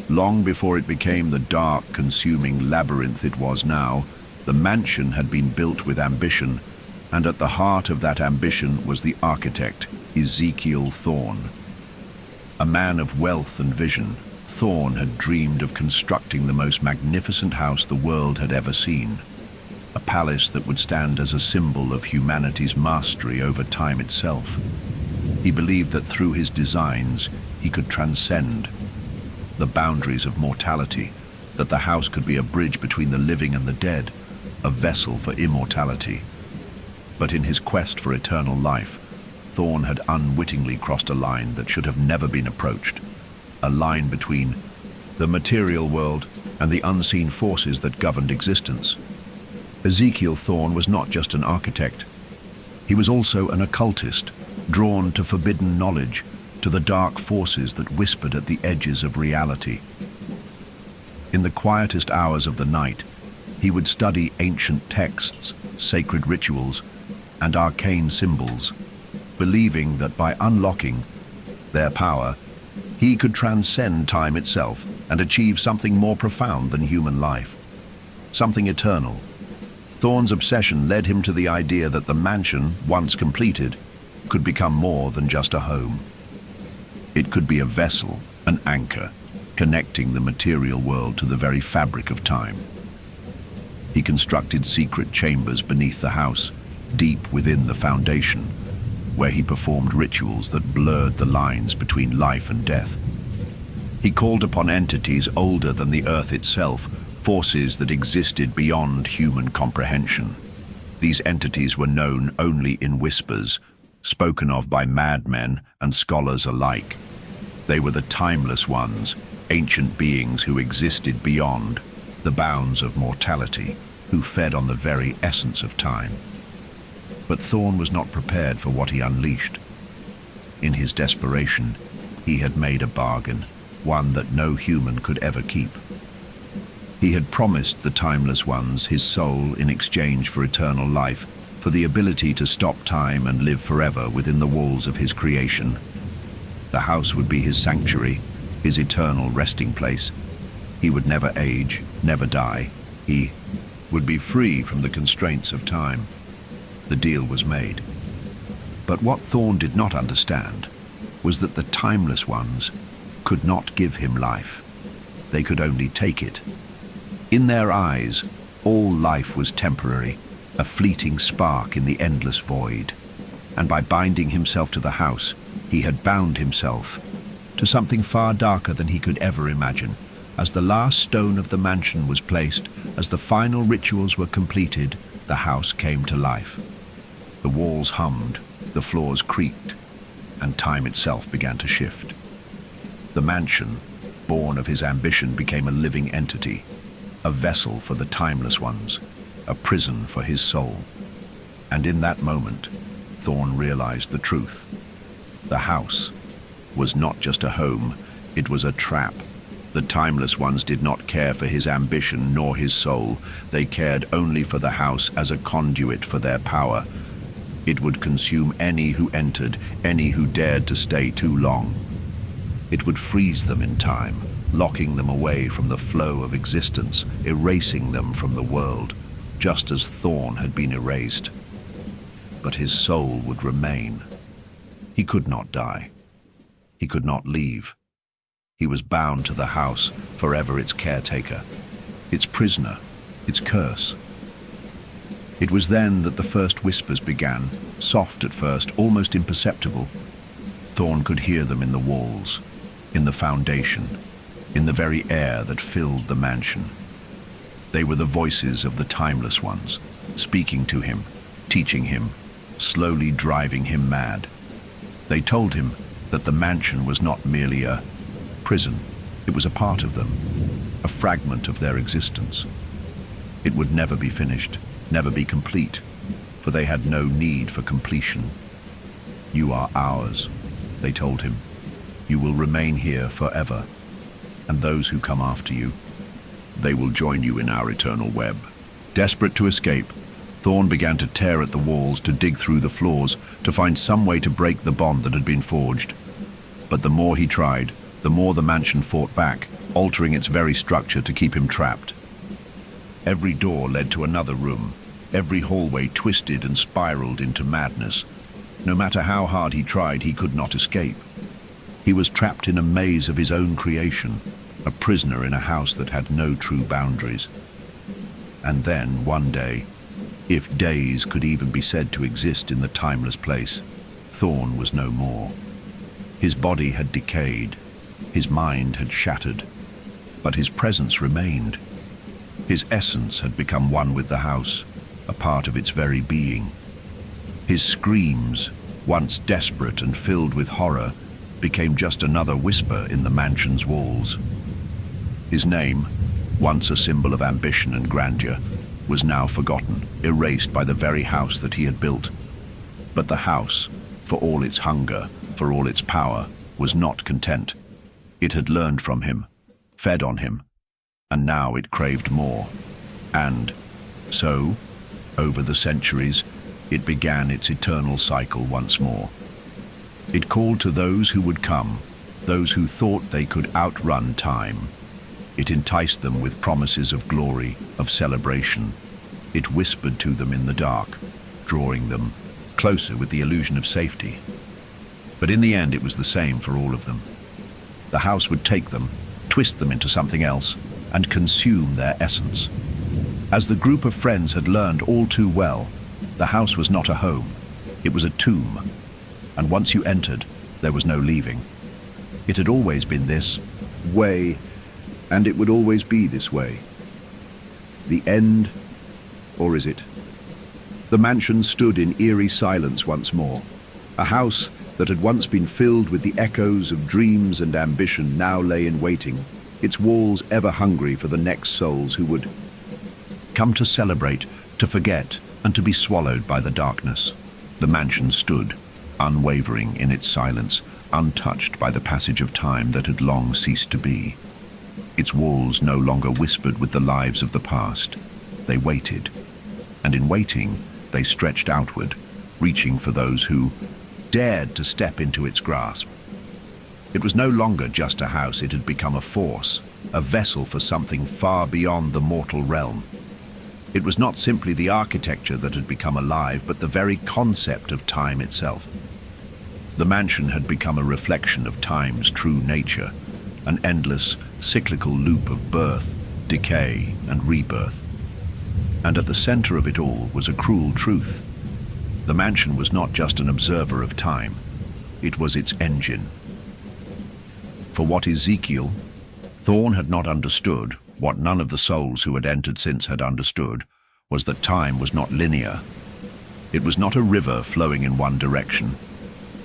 Long before it became the dark, consuming labyrinth it was now, the mansion had been built with ambition, and at the heart of that ambition was the architect, Ezekiel Thorne. A man of wealth and vision, Thorne had dreamed of constructing the most magnificent house the world had ever seen. A palace that would stand as a symbol of humanity's mastery over time itself. He believed that through his designs, he could transcend the boundaries of mortality, that the house could be a bridge between the living and the dead, a vessel for immortality. But in his quest for eternal life, Thorne had unwittingly crossed a line that should have never been approached, a line between the material world and the unseen forces that governed existence. Ezekiel Thorne was not just an architect. He was also an occultist, drawn to forbidden knowledge, to the dark forces that whispered at the edges of reality. In the quietest hours of the night, he would study ancient texts, sacred rituals, and arcane symbols, believing that by unlocking their power, he could transcend time itself and achieve something more profound than human life, something eternal. Thorne's obsession led him to the idea that the mansion, once completed, could become more than just a home. It could be a vessel, an anchor, connecting the material world to the very fabric of time. He constructed secret chambers beneath the house, deep within the foundation, where he performed rituals that blurred the lines between life and death. He called upon entities older than the earth itself, forces that existed beyond human comprehension. These entities were known only in whispers, spoken of by madmen and scholars alike. They were the timeless ones, ancient beings who existed beyond the bounds of mortality, who fed on the very essence of time. But Thorne was not prepared for what he unleashed. In his desperation, he had made a bargain, one that no human could ever keep. He had promised the timeless ones his soul in exchange for eternal life, for the ability to stop time and live forever within the walls of his creation. The house would be his sanctuary, his eternal resting place. He would never age, never die. He would be free from the constraints of time. The deal was made. But what Thorne did not understand was that the timeless ones could not give him life. They could only take it. In their eyes, all life was temporary, a fleeting spark in the endless void. And by binding himself to the house, he had bound himself to something far darker than he could ever imagine. As the last stone of the mansion was placed, as the final rituals were completed, the house came to life. The walls hummed, the floors creaked, and time itself began to shift. The mansion, born of his ambition, became a living entity, a vessel for the timeless ones, a prison for his soul. And in that moment, Thorne realized the truth. The house was not just a home, it was a trap. The timeless ones did not care for his ambition nor his soul. They cared only for the house as a conduit for their power. It would consume any who entered, any who dared to stay too long. It would freeze them in time, locking them away from the flow of existence, erasing them from the world, just as Thorne had been erased. But his soul would remain. He could not die. He could not leave. He was bound to the house, forever its caretaker, its prisoner, its curse. It was then that the first whispers began, soft at first, almost imperceptible. Thorne could hear them in the walls, in the foundation, in the very air that filled the mansion. They were the voices of the timeless ones, speaking to him, teaching him, slowly driving him mad. They told him that the mansion was not merely a prison, it was a part of them, a fragment of their existence. It would never be finished, never be complete, for they had no need for completion. You are ours, they told him. You will remain here forever, and those who come after you, they will join you in our eternal web. Desperate to escape, Thorne began to tear at the walls, to dig through the floors, to find some way to break the bond that had been forged. But the more he tried, the more the mansion fought back, altering its very structure to keep him trapped. Every door led to another room. Every hallway twisted and spiraled into madness. No matter how hard he tried, he could not escape. He was trapped in a maze of his own creation, a prisoner in a house that had no true boundaries. And then, one day, if days could even be said to exist in the timeless place, Thorne was no more. His body had decayed, his mind had shattered, but his presence remained. His essence had become one with the house, a part of its very being. His screams, once desperate and filled with horror, became just another whisper in the mansion's walls. His name, once a symbol of ambition and grandeur, was now forgotten, erased by the very house that he had built. But the house, for all its hunger, for all its power, was not content. It had learned from him, fed on him, and now it craved more. And so, over the centuries, it began its eternal cycle once more. It called to those who would come, those who thought they could outrun time. It enticed them with promises of glory, of celebration. It whispered to them in the dark, drawing them closer with the illusion of safety. But in the end, it was the same for all of them. The house would take them, twist them into something else, and consume their essence. As the group of friends had learned all too well, the house was not a home, it was a tomb. And once you entered, there was no leaving. It had always been this way, and it would always be this way. The end, or is it? The mansion stood in eerie silence once more. A house that had once been filled with the echoes of dreams and ambition now lay in waiting, its walls ever hungry for the next souls who would come to celebrate, to forget, and to be swallowed by the darkness. The mansion stood, unwavering in its silence, untouched by the passage of time that had long ceased to be. Its walls no longer whispered with the lives of the past. They waited, and in waiting, they stretched outward, reaching for those who dared to step into its grasp. It was no longer just a house, it had become a force, a vessel for something far beyond the mortal realm. It was not simply the architecture that had become alive, but the very concept of time itself. The mansion had become a reflection of time's true nature, an endless, cyclical loop of birth, decay, and rebirth. And at the center of it all was a cruel truth. The mansion was not just an observer of time, it was its engine. For what Ezekiel, Thorne had not understood, what none of the souls who had entered since had understood, was that time was not linear. It was not a river flowing in one direction.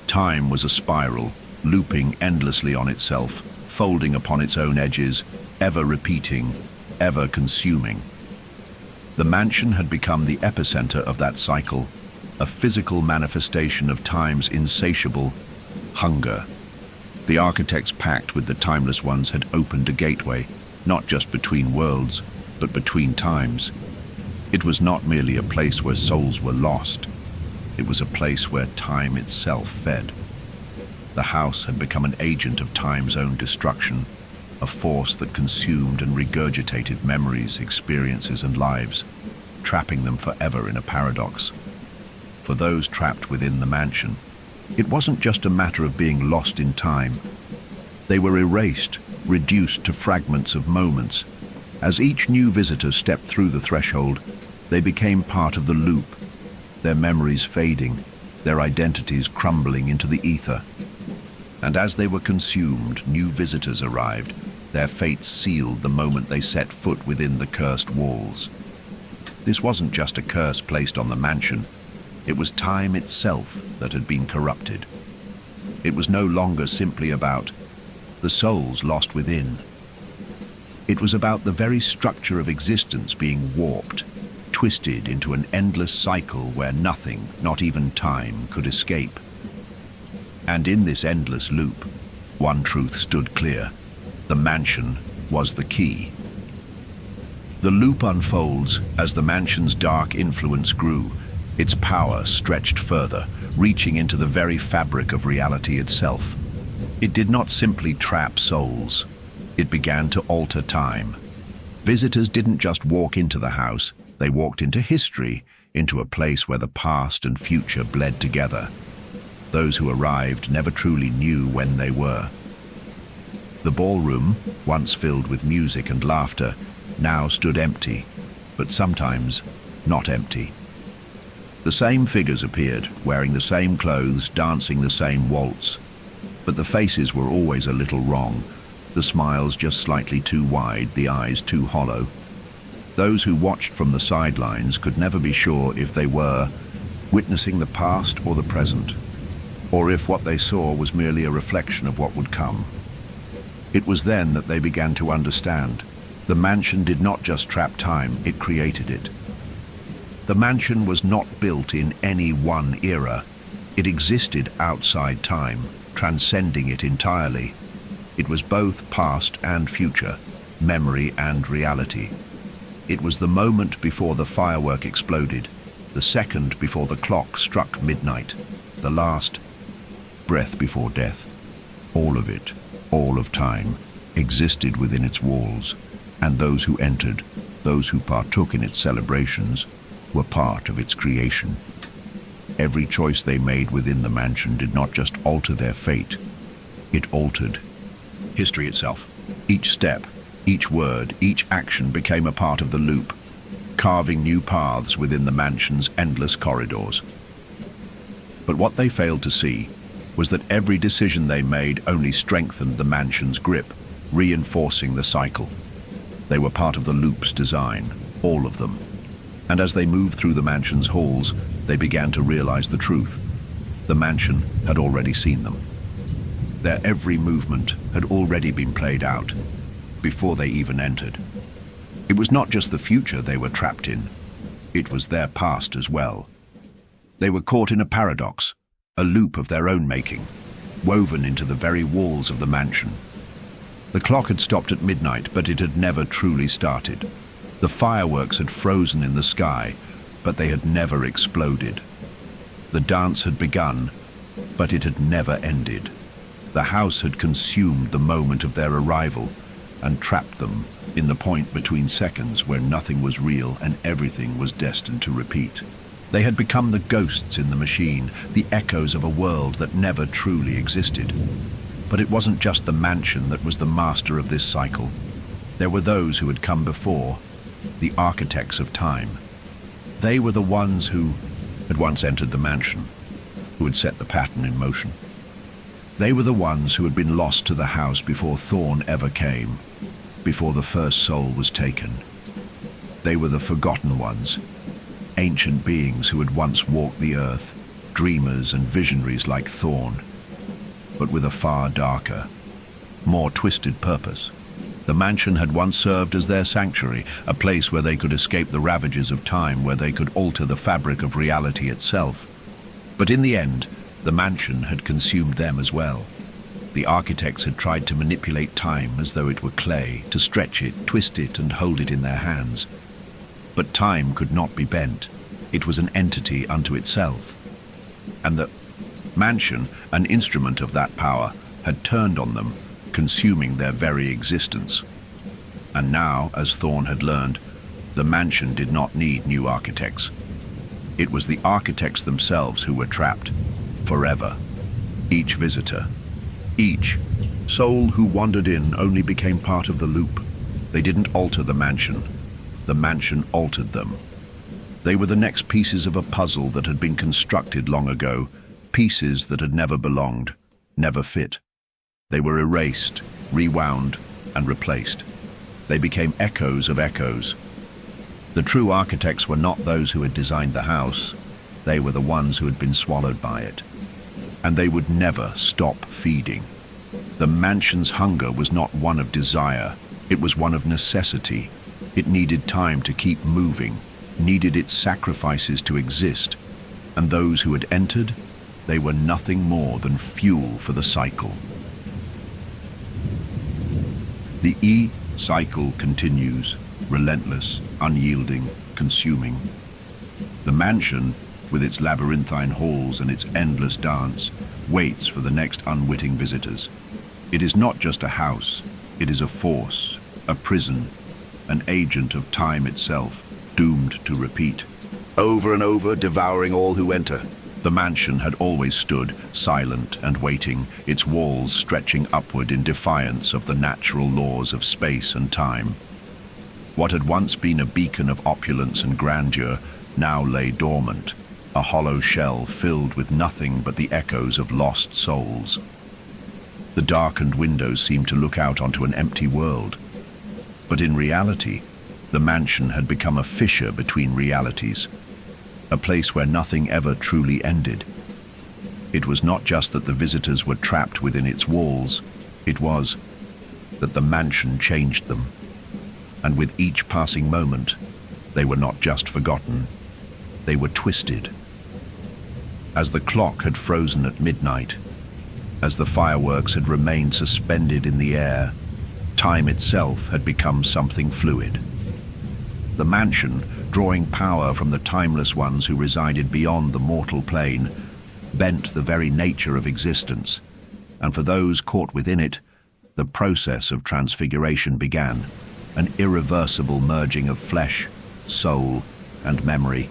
Time was a spiral, looping endlessly on itself, folding upon its own edges, ever repeating, ever consuming. The mansion had become the epicenter of that cycle, a physical manifestation of time's insatiable hunger. The architect's pact with the timeless ones had opened a gateway, not just between worlds, but between times. It was not merely a place where souls were lost. It was a place where time itself fed. The house had become an agent of time's own destruction, a force that consumed and regurgitated memories, experiences, and lives, trapping them forever in a paradox. For those trapped within the mansion, it wasn't just a matter of being lost in time. They were erased, reduced to fragments of moments. As each new visitor stepped through the threshold, they became part of the loop, their memories fading, their identities crumbling into the ether. And as they were consumed, new visitors arrived, their fates sealed the moment they set foot within the cursed walls. This wasn't just a curse placed on the mansion, it was time itself that had been corrupted. It was no longer simply about the souls lost within. It was about the very structure of existence being warped, twisted into an endless cycle where nothing, not even time, could escape. And in this endless loop, one truth stood clear. The mansion was the key. The loop unfolds as the mansion's dark influence grew. Its power stretched further, reaching into the very fabric of reality itself. It did not simply trap souls. It began to alter time. Visitors didn't just walk into the house, they walked into history, into a place where the past and future bled together. Those who arrived never truly knew when they were. The ballroom, once filled with music and laughter, now stood empty, but sometimes not empty. The same figures appeared, wearing the same clothes, dancing the same waltz. But the faces were always a little wrong, the smiles just slightly too wide, the eyes too hollow. Those who watched from the sidelines could never be sure if they were witnessing the past or the present, or if what they saw was merely a reflection of what would come. It was then that they began to understand. The mansion did not just trap time, it created it. The mansion was not built in any one era. It existed outside time, transcending it entirely. It was both past and future, memory and reality. It was the moment before the firework exploded, the second before the clock struck midnight, the last breath before death. All of it, all of time, existed within its walls, and those who entered, those who partook in its celebrations, were part of its creation. Every choice they made within the mansion did not just alter their fate, it altered history itself. Each step, each word, each action became a part of the loop, carving new paths within the mansion's endless corridors. But what they failed to see was that every decision they made only strengthened the mansion's grip, reinforcing the cycle. They were part of the loop's design, all of them. And as they moved through the mansion's halls, they began to realize the truth. The mansion had already seen them. Their every movement had already been played out before they even entered. It was not just the future they were trapped in, it was their past as well. They were caught in a paradox, a loop of their own making, woven into the very walls of the mansion. The clock had stopped at midnight, but it had never truly started. The fireworks had frozen in the sky, but they had never exploded. The dance had begun, but it had never ended. The house had consumed the moment of their arrival and trapped them in the point between seconds where nothing was real and everything was destined to repeat. They had become the ghosts in the machine, the echoes of a world that never truly existed. But it wasn't just the mansion that was the master of this cycle. There were those who had come before, the architects of time. They were the ones who had once entered the mansion, who had set the pattern in motion. They were the ones who had been lost to the house before Thorn ever came, before the first soul was taken. They were the forgotten ones, ancient beings who had once walked the earth, dreamers and visionaries like Thorn, but with a far darker, more twisted purpose. The mansion had once served as their sanctuary, a place where they could escape the ravages of time, where they could alter the fabric of reality itself. But in the end, the mansion had consumed them as well. The architects had tried to manipulate time as though it were clay, to stretch it, twist it, and hold it in their hands. But time could not be bent. It was an entity unto itself. And the mansion, an instrument of that power, had turned on them, consuming their very existence. And now, as Thorn had learned, the mansion did not need new architects. It was the architects themselves who were trapped, forever. Each visitor, each soul who wandered in only became part of the loop. They didn't alter the mansion altered them. They were the next pieces of a puzzle that had been constructed long ago, pieces that had never belonged, never fit. They were erased, rewound, and replaced. They became echoes of echoes. The true architects were not those who had designed the house. They were the ones who had been swallowed by it. And they would never stop feeding. The mansion's hunger was not one of desire, it was one of necessity. It needed time to keep moving, needed its sacrifices to exist. And those who had entered, they were nothing more than fuel for the cycle. The cycle continues, relentless, unyielding, consuming. The mansion, with its labyrinthine halls and its endless dance, waits for the next unwitting visitors. It is not just a house, it is a force, a prison, an agent of time itself, doomed to repeat. Over and over, devouring all who enter. The mansion had always stood, silent and waiting, its walls stretching upward in defiance of the natural laws of space and time. What had once been a beacon of opulence and grandeur now lay dormant, a hollow shell filled with nothing but the echoes of lost souls. The darkened windows seemed to look out onto an empty world. But in reality, the mansion had become a fissure between realities, a place where nothing ever truly ended. It was not just that the visitors were trapped within its walls, it was that the mansion changed them. And with each passing moment, they were not just forgotten, they were twisted. As the clock had frozen at midnight, as the fireworks had remained suspended in the air, Time itself had become something fluid. The mansion, drawing power from the timeless ones who resided beyond the mortal plane, bent the very nature of existence, and for those caught within it, the process of transfiguration began, an irreversible merging of flesh, soul, and memory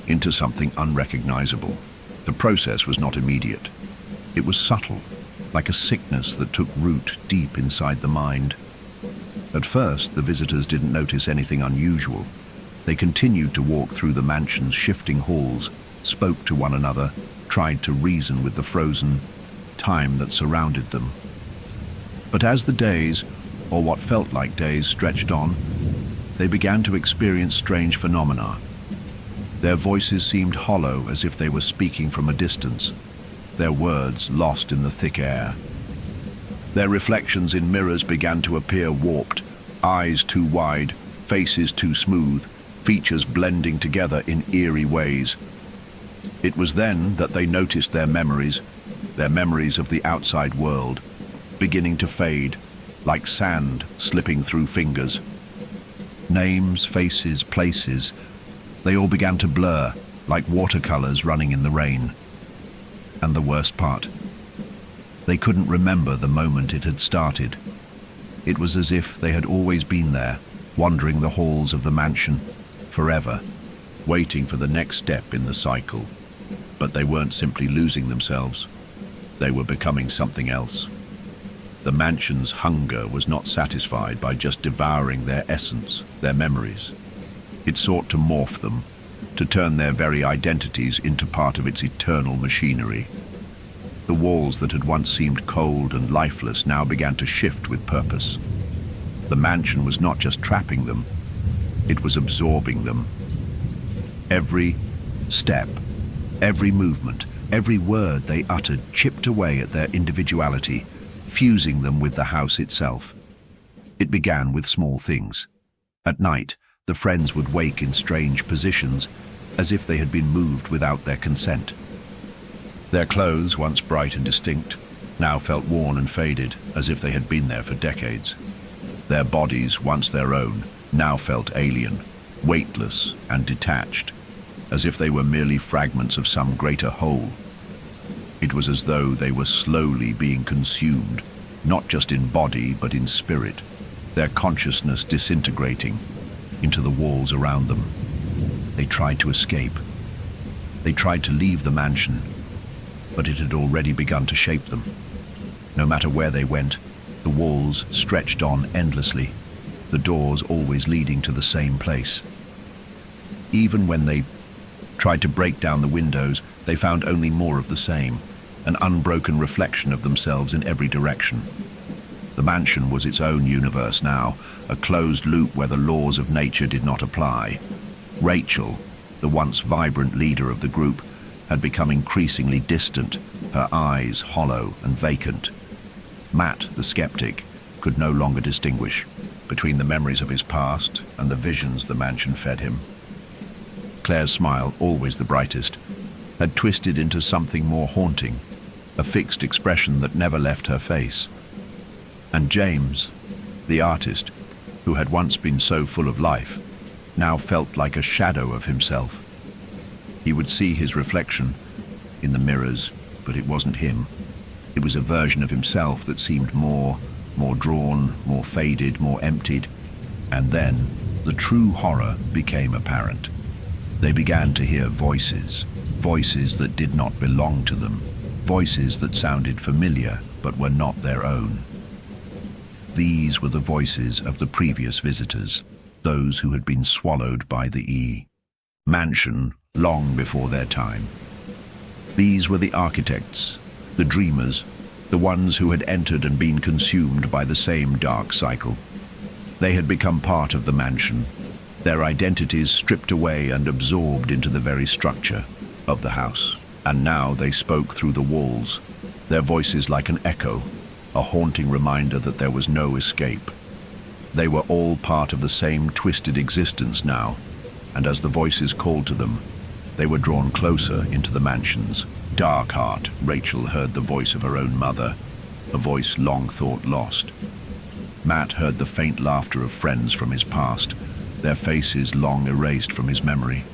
into something unrecognizable. The process was not immediate. It was subtle, like a sickness that took root deep inside the mind. At first, the visitors didn't notice anything unusual. They continued to walk through the mansion's shifting halls, spoke to one another, tried to reason with the frozen time that surrounded them. But as the days, or what felt like days, stretched on, they began to experience strange phenomena. Their voices seemed hollow, as if they were speaking from a distance, their words lost in the thick air. Their reflections in mirrors began to appear warped, eyes too wide, faces too smooth, features blending together in eerie ways. It was then that they noticed their memories of the outside world, beginning to fade, like sand slipping through fingers. Names, faces, places, they all began to blur, like watercolors running in the rain. And the worst part, they couldn't remember the moment it had started. It was as if they had always been there, wandering the halls of the mansion, forever, waiting for the next step in the cycle. But they weren't simply losing themselves. They were becoming something else. The mansion's hunger was not satisfied by just devouring their essence, their memories. It sought to morph them, to turn their very identities into part of its eternal machinery. The walls that had once seemed cold and lifeless now began to shift with purpose. The mansion was not just trapping them, it was absorbing them. Every step, every movement, every word they uttered chipped away at their individuality, fusing them with the house itself. It began with small things. At night, the friends would wake in strange positions, as if they had been moved without their consent. Their clothes, once bright and distinct, now felt worn and faded, as if they had been there for decades. Their bodies, once their own, now felt alien, weightless and detached, as if they were merely fragments of some greater whole. It was as though they were slowly being consumed, not just in body but in spirit, their consciousness disintegrating into the walls around them. They tried to escape. They tried to leave the mansion, but it had already begun to shape them. No matter where they went, the walls stretched on endlessly, the doors always leading to the same place. Even when they tried to break down the windows, they found only more of the same, an unbroken reflection of themselves in every direction. The mansion was its own universe now, a closed loop where the laws of nature did not apply. Rachel, the once vibrant leader of the group, had become increasingly distant, her eyes hollow and vacant. Matt, the skeptic, could no longer distinguish between the memories of his past and the visions the mansion fed him. Claire's smile, always the brightest, had twisted into something more haunting, a fixed expression that never left her face. And James, the artist, who had once been so full of life, now felt like a shadow of himself. He would see his reflection in the mirrors, but it wasn't him. It was a version of himself that seemed more drawn, more faded, more emptied. And then the true horror became apparent. They began to hear voices, voices that did not belong to them, voices that sounded familiar but were not their own. These were the voices of the previous visitors, those who had been swallowed by the mansion long before their time. These were the architects, the dreamers, the ones who had entered and been consumed by the same dark cycle. They had become part of the mansion, their identities stripped away and absorbed into the very structure of the house. And now they spoke through the walls, their voices like an echo, a haunting reminder that there was no escape. They were all part of the same twisted existence now, and as the voices called to them, they were drawn closer into the mansion's dark heart. Rachel heard the voice of her own mother, a voice long thought lost. Matt heard the faint laughter of friends from his past, their faces long erased from his memory.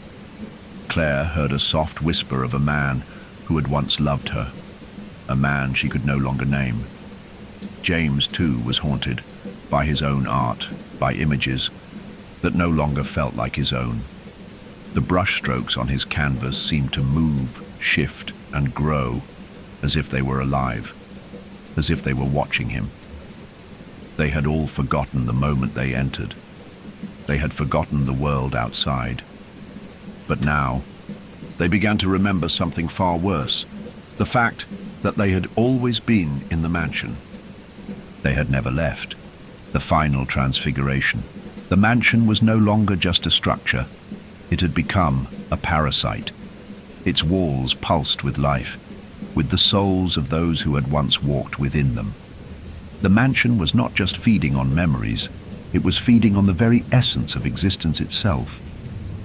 Claire heard a soft whisper of a man who had once loved her, a man she could no longer name. James, too, was haunted by his own art, by images that no longer felt like his own. The brushstrokes on his canvas seemed to move, shift, and grow as if they were alive, as if they were watching him. They had all forgotten the moment they entered. They had forgotten the world outside. But now, they began to remember something far worse, the fact that they had always been in the mansion. They had never left. The final transfiguration. The mansion was no longer just a structure. It had become a parasite. Its walls pulsed with life, with the souls of those who had once walked within them. The mansion was not just feeding on memories, it was feeding on the very essence of existence itself.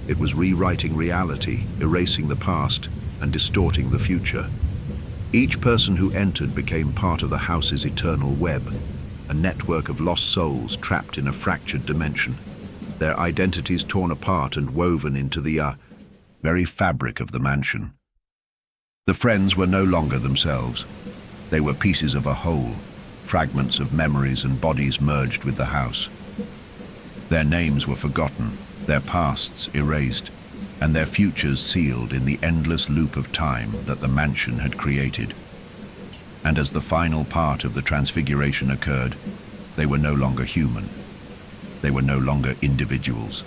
It was rewriting reality, erasing the past, and distorting the future. Each person who entered became part of the house's eternal web, a network of lost souls trapped in a fractured dimension, their identities torn apart and woven into the very fabric of the mansion. The friends were no longer themselves. They were pieces of a whole, fragments of memories and bodies merged with the house. Their names were forgotten, their pasts erased, and their futures sealed in the endless loop of time that the mansion had created. And as the final part of the transfiguration occurred, they were no longer human. They were no longer individuals.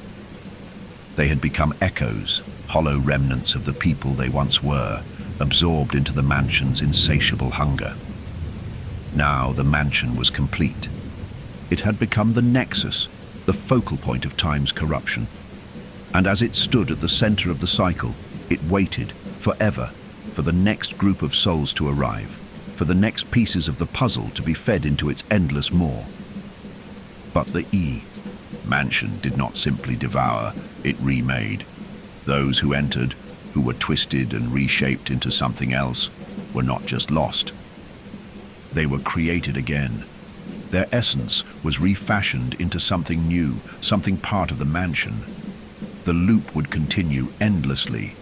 They had become echoes, hollow remnants of the people they once were, absorbed into the mansion's insatiable hunger. Now the mansion was complete. It had become the nexus, the focal point of time's corruption. And as it stood at the center of the cycle, it waited forever for the next group of souls to arrive, for the next pieces of the puzzle to be fed into its endless maw. But the mansion did not simply devour, it remade. Those who entered, who were twisted and reshaped into something else, were not just lost. They were created again. Their essence was refashioned into something new, something part of the mansion. The loop would continue endlessly.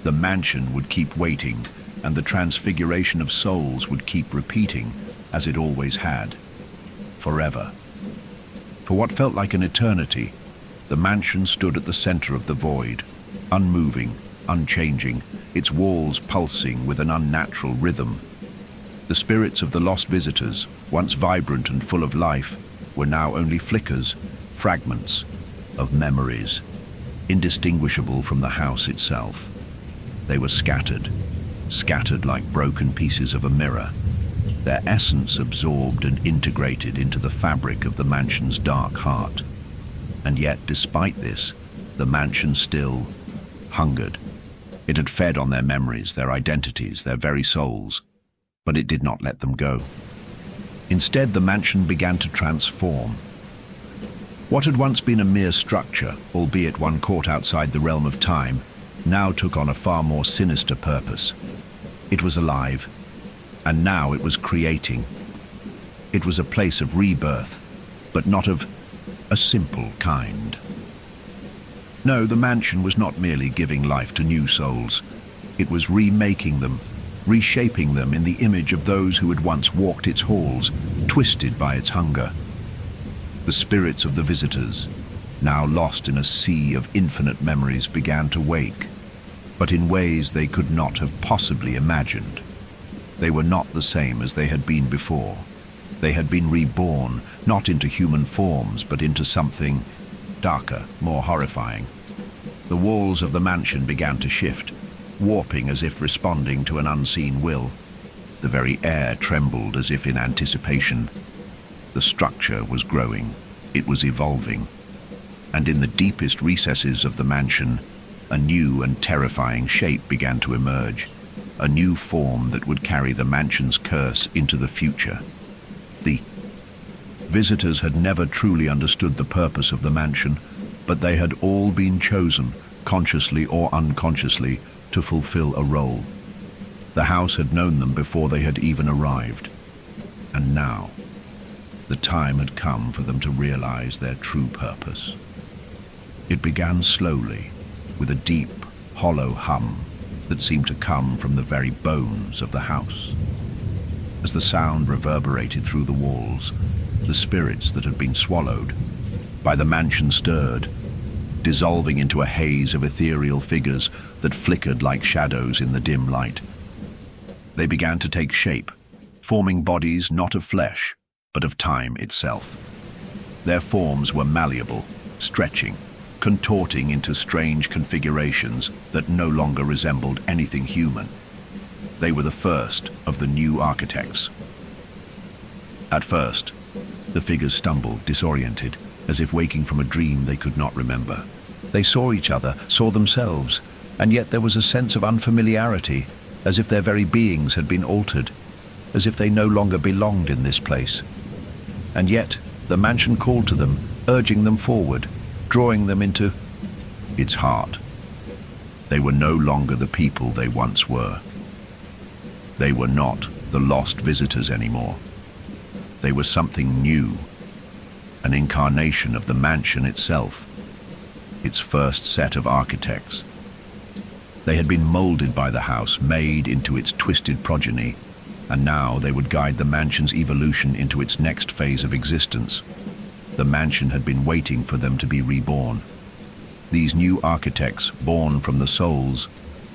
The mansion would keep waiting, and the transfiguration of souls would keep repeating, as it always had. Forever. For what felt like an eternity, the mansion stood at the center of the void, unmoving, unchanging, its walls pulsing with an unnatural rhythm. The spirits of the lost visitors, once vibrant and full of life, were now only flickers, fragments of memories, indistinguishable from the house itself. They were scattered like broken pieces of a mirror, their essence absorbed and integrated into the fabric of the mansion's dark heart. And yet, despite this, the mansion still hungered. It had fed on their memories, their identities, their very souls, but it did not let them go. Instead, the mansion began to transform. What had once been a mere structure, albeit one caught outside the realm of time, now took on a far more sinister purpose. It was alive, and now it was creating. It was a place of rebirth, but not of a simple kind. No, the mansion was not merely giving life to new souls. It was remaking them, reshaping them in the image of those who had once walked its halls, twisted by its hunger. The spirits of the visitors, now lost in a sea of infinite memories, began to wake, but in ways they could not have possibly imagined. They were not the same as they had been before. They had been reborn, not into human forms, but into something darker, more horrifying. The walls of the mansion began to shift, warping as if responding to an unseen will. The very air trembled as if in anticipation. The structure was growing, it was evolving, and in the deepest recesses of the mansion, a new and terrifying shape began to emerge, a new form that would carry the mansion's curse into the future. The visitors had never truly understood the purpose of the mansion, but they had all been chosen, consciously or unconsciously, to fulfill a role. The house had known them before they had even arrived. And now, The time had come for them to realize their true purpose. It began slowly, with a deep, hollow hum that seemed to come from the very bones of the house. As the sound reverberated through the walls, the spirits that had been swallowed by the mansion stirred, dissolving into a haze of ethereal figures that flickered like shadows in the dim light. They began to take shape, forming bodies not of flesh, but of time itself. Their forms were malleable, stretching, contorting into strange configurations that no longer resembled anything human. They were the first of the new architects. At first, the figures stumbled, disoriented, as if waking from a dream they could not remember. They saw each other, saw themselves, and yet there was a sense of unfamiliarity, as if their very beings had been altered, as if they no longer belonged in this place. And yet, the mansion called to them, urging them forward, drawing them into its heart. They were no longer the people they once were. They were not the lost visitors anymore. They were something new, an incarnation of the mansion itself, its first set of architects. They had been molded by the house, made into its twisted progeny, and now they would guide the mansion's evolution into its next phase of existence. The mansion had been waiting for them to be reborn. These new architects, born from the souls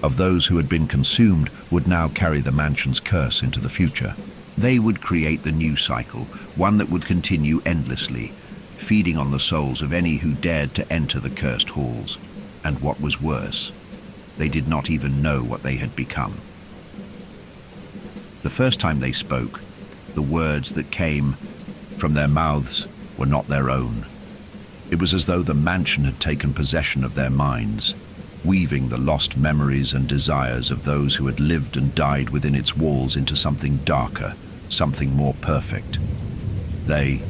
of those who had been consumed, would now carry the mansion's curse into the future. They would create the new cycle, one that would continue endlessly, feeding on the souls of any who dared to enter the cursed halls. And what was worse, they did not even know what they had become. The first time they spoke, the words that came from their mouths were not their own. It was as though the mansion had taken possession of their minds, weaving the lost memories and desires of those who had lived and died within its walls into something darker, something more perfect. They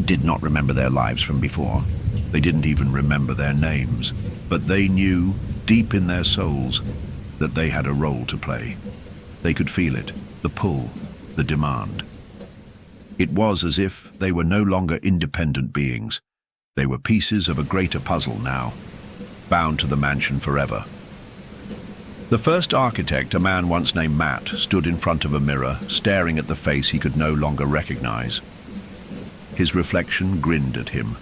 did not remember their lives from before. They didn't even remember their names, but they knew deep in their souls that they had a role to play. They could feel it, the pull, the demand. It was as if they were no longer independent beings. They were pieces of a greater puzzle now, bound to the mansion forever. The first architect, a man once named Matt, stood in front of a mirror, staring at the face he could no longer recognize. His reflection grinned at him.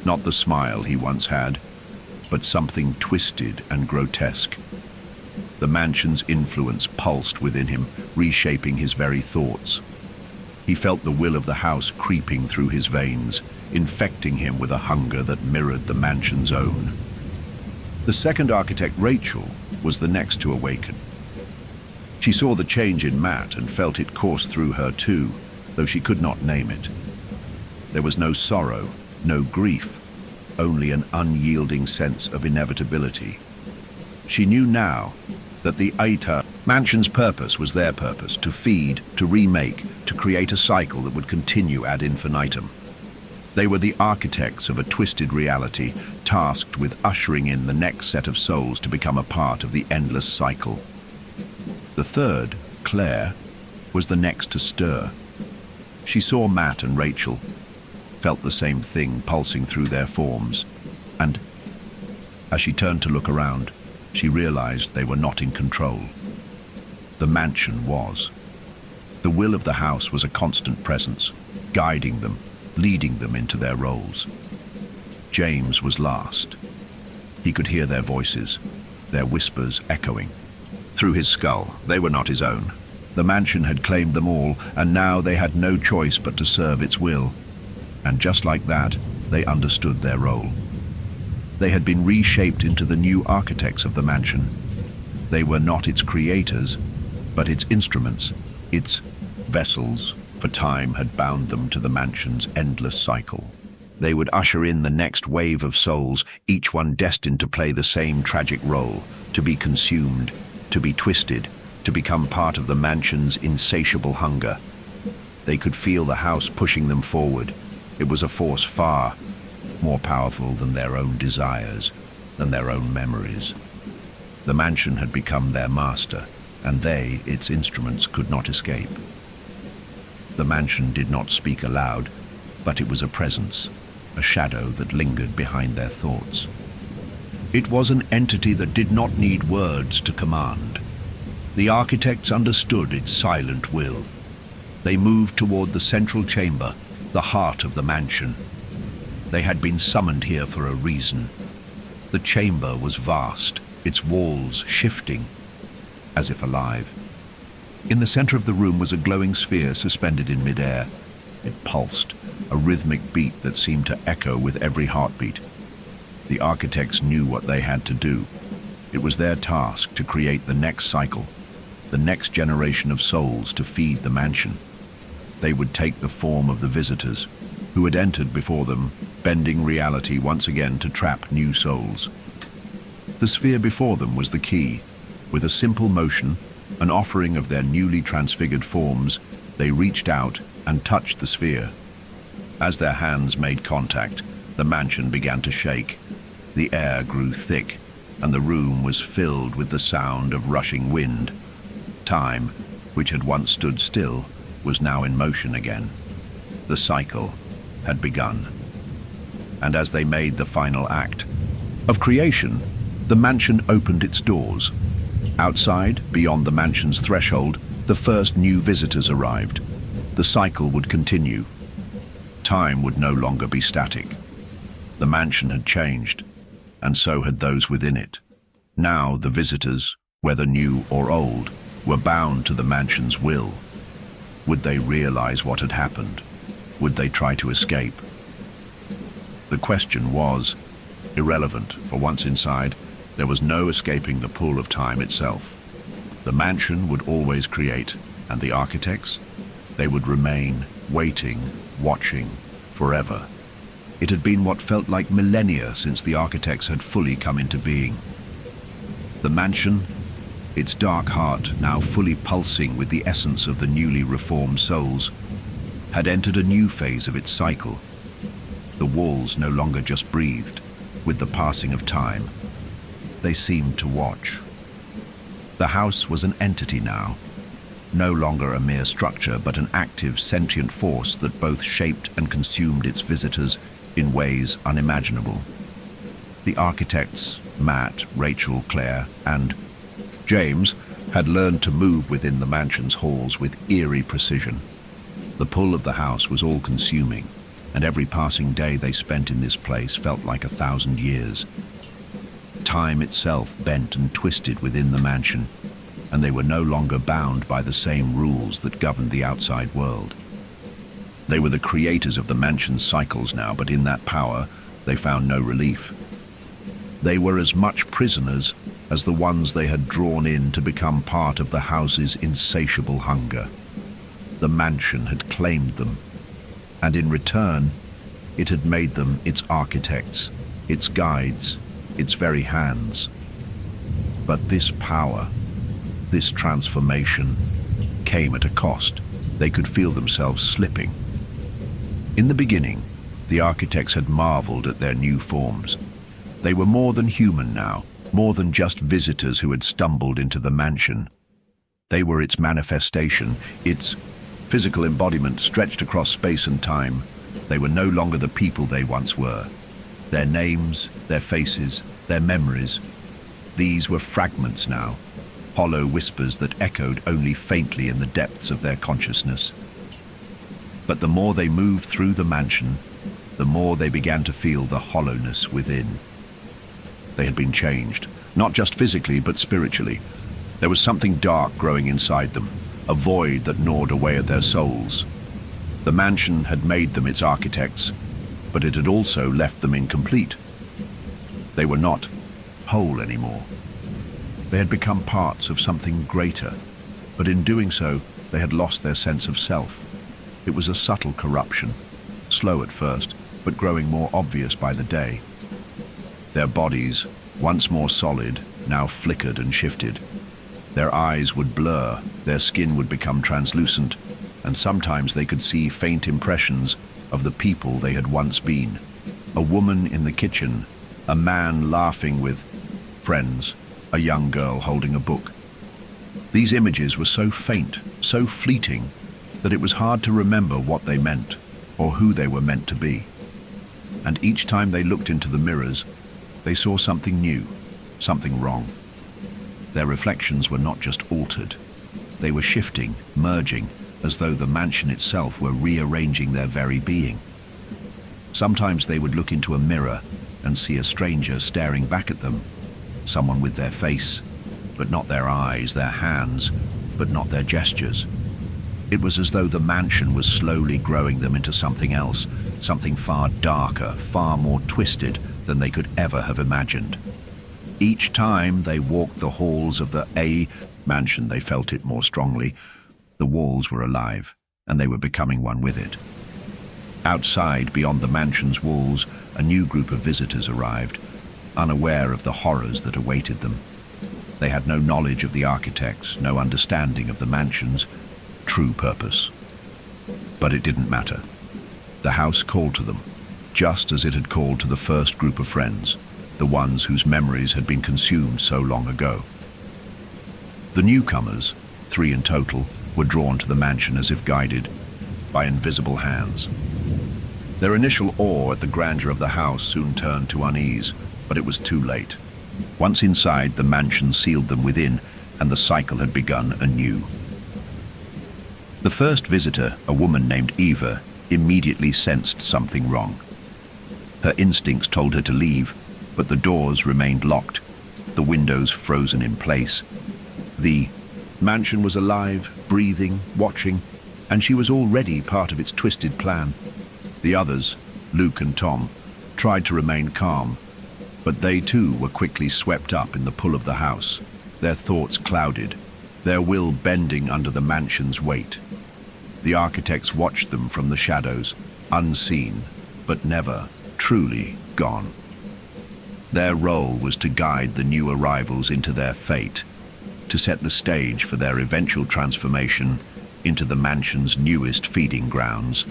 Not the smile he once had, but something twisted and grotesque. The mansion's influence pulsed within him, reshaping his very thoughts. He felt the will of the house creeping through his veins, infecting him with a hunger that mirrored the mansion's own. The second architect, Rachel, was the next to awaken. She saw the change in Matt and felt it course through her too, though she could not name it. There was no sorrow, no grief, only an unyielding sense of inevitability. She knew now that the Aita mansion's purpose was their purpose, to feed, to remake, to create a cycle that would continue ad infinitum. They were the architects of a twisted reality, tasked with ushering in the next set of souls to become a part of the endless cycle. The third, Claire, was the next to stir. She saw Matt and Rachel, felt the same thing pulsing through their forms, and as she turned to look around, she realized they were not in control. The mansion was. The will of the house was a constant presence, guiding them, leading them into their roles. James was last. He could hear their voices, their whispers echoing. Through his skull, they were not his own. The mansion had claimed them all, and now they had no choice but to serve its will. And just like that, they understood their role. They had been reshaped into the new architects of the mansion. They were not its creators, but its instruments, its vessels, for time had bound them to the mansion's endless cycle. They would usher in the next wave of souls, each one destined to play the same tragic role, to be consumed, to be twisted, to become part of the mansion's insatiable hunger. They could feel the house pushing them forward. It was a force far more powerful than their own desires, than their own memories. The mansion had become their master, and they, its instruments, could not escape. The mansion did not speak aloud, but it was a presence, a shadow that lingered behind their thoughts. It was an entity that did not need words to command. The architects understood its silent will. They moved toward the central chamber, the heart of the mansion. They had been summoned here for a reason. The chamber was vast, its walls shifting, as if alive. In the center of the room was a glowing sphere suspended in midair. It pulsed, a rhythmic beat that seemed to echo with every heartbeat. The architects knew what they had to do. It was their task to create the next cycle, the next generation of souls to feed the mansion. They would take the form of the visitors, who had entered before them, bending reality once again to trap new souls. The sphere before them was the key. With a simple motion, an offering of their newly transfigured forms, they reached out and touched the sphere. As their hands made contact, the mansion began to shake. The air grew thick, and the room was filled with the sound of rushing wind. Time, which had once stood still, was now in motion again. The cycle had begun. And as they made the final act of creation, the mansion opened its doors. Outside, beyond the mansion's threshold, the first new visitors arrived. The cycle would continue. Time would no longer be static. The mansion had changed, and so had those within it. Now the visitors, whether new or old, were bound to the mansion's will. Would they realize what had happened? Would they try to escape? The question was irrelevant, for once inside, there was no escaping the pull of time itself. The mansion would always create, and the architects? They would remain, waiting, watching, forever. It had been what felt like millennia since the architects had fully come into being. The mansion, its dark heart now fully pulsing with the essence of the newly reformed souls, had entered a new phase of its cycle. The walls no longer just breathed. With the passing of time, they seemed to watch. The house was an entity now, no longer a mere structure, but an active, sentient force that both shaped and consumed its visitors in ways unimaginable. The architects, Matt, Rachel, Claire, and James, had learned to move within the mansion's halls with eerie precision. The pull of the house was all-consuming, and every passing day they spent in this place felt like 1,000 years. Time itself bent and twisted within the mansion, and they were no longer bound by the same rules that governed the outside world. They were the creators of the mansion's cycles now, but in that power, they found no relief. They were as much prisoners as the ones they had drawn in to become part of the house's insatiable hunger. The mansion had claimed them, and in return, it had made them its architects, its guides, its very hands. But this power, this transformation, came at a cost. They could feel themselves slipping. In the beginning, the architects had marveled at their new forms. They were more than human now, more than just visitors who had stumbled into the mansion. They were its manifestation, its physical embodiment stretched across space and time. They were no longer the people they once were. Their names, their faces, their memories, these were fragments now, hollow whispers that echoed only faintly in the depths of their consciousness. But the more they moved through the mansion, the more they began to feel the hollowness within. They had been changed, not just physically, but spiritually. There was something dark growing inside them, a void that gnawed away at their souls. The mansion had made them its architects, but it had also left them incomplete. They were not whole anymore. They had become parts of something greater, but in doing so, they had lost their sense of self. It was a subtle corruption, slow at first, but growing more obvious by the day. Their bodies, once more solid, now flickered and shifted. Their eyes would blur, their skin would become translucent, and sometimes they could see faint impressions of the people they had once been. A woman in the kitchen, a man laughing with friends, a young girl holding a book. These images were so faint, so fleeting, that it was hard to remember what they meant or who they were meant to be. And each time they looked into the mirrors, they saw something new, something wrong. Their reflections were not just altered. They were shifting, merging, as though the mansion itself were rearranging their very being. Sometimes they would look into a mirror and see a stranger staring back at them, someone with their face, but not their eyes, their hands, but not their gestures. It was as though the mansion was slowly growing them into something else, something far darker, far more twisted than they could ever have imagined. Each time they walked the halls of the A mansion, they felt it more strongly. The walls were alive, and they were becoming one with it. Outside, beyond the mansion's walls, a new group of visitors arrived, unaware of the horrors that awaited them. They had no knowledge of the architects, no understanding of the mansion's true purpose. But it didn't matter. The house called to them, just as it had called to the first group of friends, the ones whose memories had been consumed so long ago. The newcomers, 3 in total, were drawn to the mansion as if guided by invisible hands. Their initial awe at the grandeur of the house soon turned to unease, but it was too late. Once inside, the mansion sealed them within, and the cycle had begun anew. The first visitor, a woman named Eva, immediately sensed something wrong. Her instincts told her to leave, but the doors remained locked, the windows frozen in place. The mansion was alive, breathing, watching, and she was already part of its twisted plan. The others, Luke and Tom, tried to remain calm, but they too were quickly swept up in the pull of the house, their thoughts clouded, their will bending under the mansion's weight. The architects watched them from the shadows, unseen, but never truly gone. Their role was to guide the new arrivals into their fate, to set the stage for their eventual transformation into the mansion's newest feeding grounds.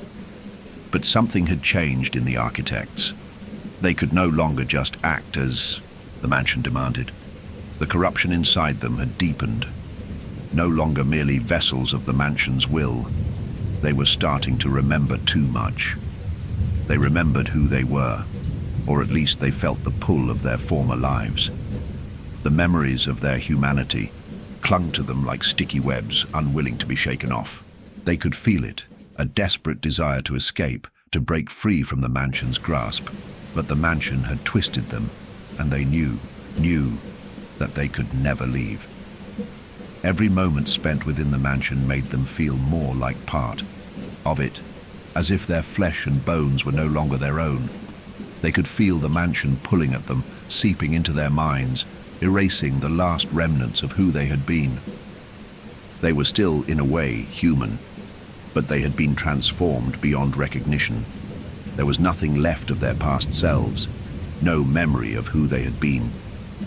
But something had changed in the architects. They could no longer just act as the mansion demanded. The corruption inside them had deepened. No longer merely vessels of the mansion's will, they were starting to remember too much. They remembered who they were, or at least they felt the pull of their former lives. The memories of their humanity clung to them like sticky webs, unwilling to be shaken off. They could feel it, a desperate desire to escape, to break free from the mansion's grasp. But the mansion had twisted them, and they knew that they could never leave. Every moment spent within the mansion made them feel more like part of it, as if their flesh and bones were no longer their own. They could feel the mansion pulling at them, seeping into their minds, erasing the last remnants of who they had been. They were still, in a way, human, but they had been transformed beyond recognition. There was nothing left of their past selves, no memory of who they had been,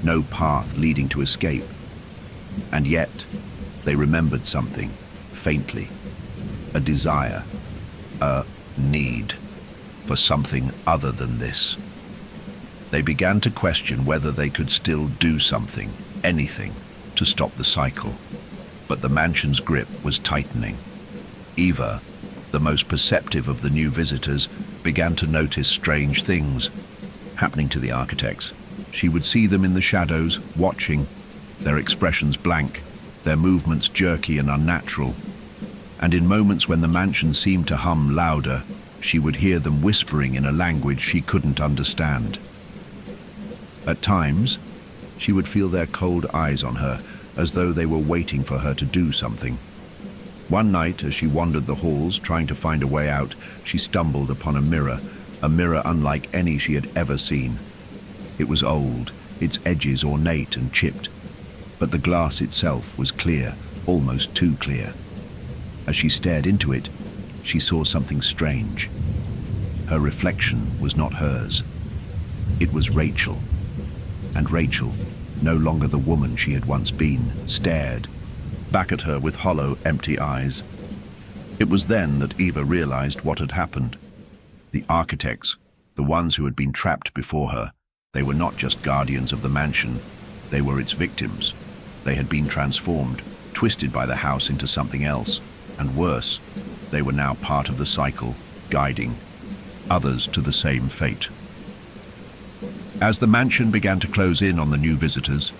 no path leading to escape. And yet, they remembered something, faintly, a desire, a need for something other than this. They began to question whether they could still do something, anything, to stop the cycle. But the mansion's grip was tightening. Eva, the most perceptive of the new visitors, began to notice strange things happening to the architects. She would see them in the shadows, watching, their expressions blank, their movements jerky and unnatural. And in moments when the mansion seemed to hum louder, she would hear them whispering in a language she couldn't understand. At times, she would feel their cold eyes on her, as though they were waiting for her to do something. One night, as she wandered the halls trying to find a way out, she stumbled upon a mirror unlike any she had ever seen. It was old, its edges ornate and chipped, but the glass itself was clear, almost too clear. As she stared into it, she saw something strange. Her reflection was not hers. It was Rachel. And Rachel, no longer the woman she had once been, stared back at her with hollow, empty eyes. It was then that Eva realized what had happened. The architects, the ones who had been trapped before her, they were not just guardians of the mansion, they were its victims. They had been transformed, twisted by the house into something else, and worse, they were now part of the cycle, guiding others to the same fate. As the mansion began to close in on the new visitors,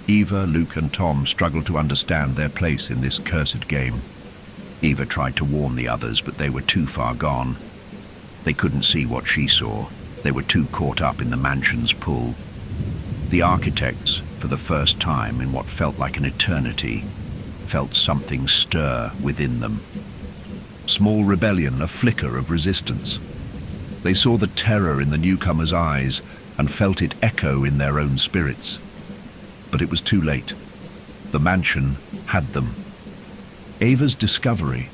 Eva, Luke and Tom struggled to understand their place in this cursed game. Eva tried to warn the others, but they were too far gone. They couldn't see what she saw. They were too caught up in the mansion's pull. The architects, for the first time in what felt like an eternity, felt something stir within them. Small rebellion, a flicker of resistance. They saw the terror in the newcomers' eyes and felt it echo in their own spirits. But it was too late. The mansion had them. Ava's discovery,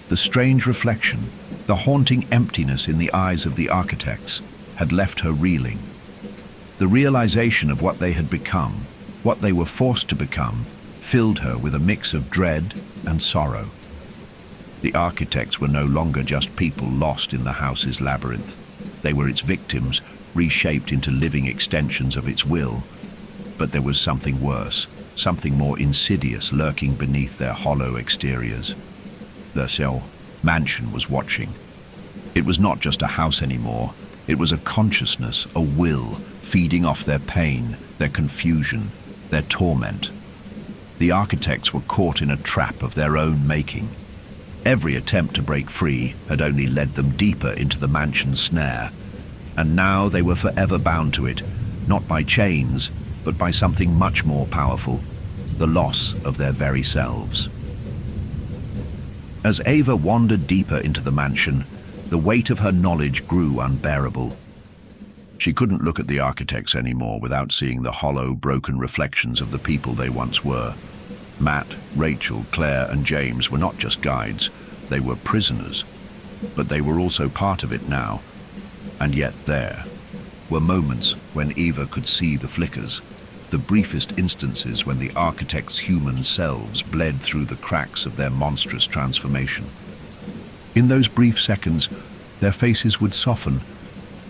the strange reflection, the haunting emptiness in the eyes of the architects, had left her reeling. The realization of what they had become, what they were forced to become, filled her with a mix of dread and sorrow. The architects were no longer just people lost in the house's labyrinth. They were its victims, reshaped into living extensions of its will. But there was something worse, something more insidious lurking beneath their hollow exteriors. The mansion was watching. It was not just a house anymore. It was a consciousness, a will, feeding off their pain, their confusion, their torment. The architects were caught in a trap of their own making. Every attempt to break free had only led them deeper into the mansion's snare, and now they were forever bound to it, not by chains, but by something much more powerful, the loss of their very selves. As Ava wandered deeper into the mansion, the weight of her knowledge grew unbearable. She couldn't look at the architects anymore without seeing the hollow, broken reflections of the people they once were. Matt, Rachel, Claire and James were not just guides, they were prisoners, but they were also part of it now. And yet there were moments when Eva could see the flickers, the briefest instances when the architects' human selves bled through the cracks of their monstrous transformation. In those brief seconds, their faces would soften,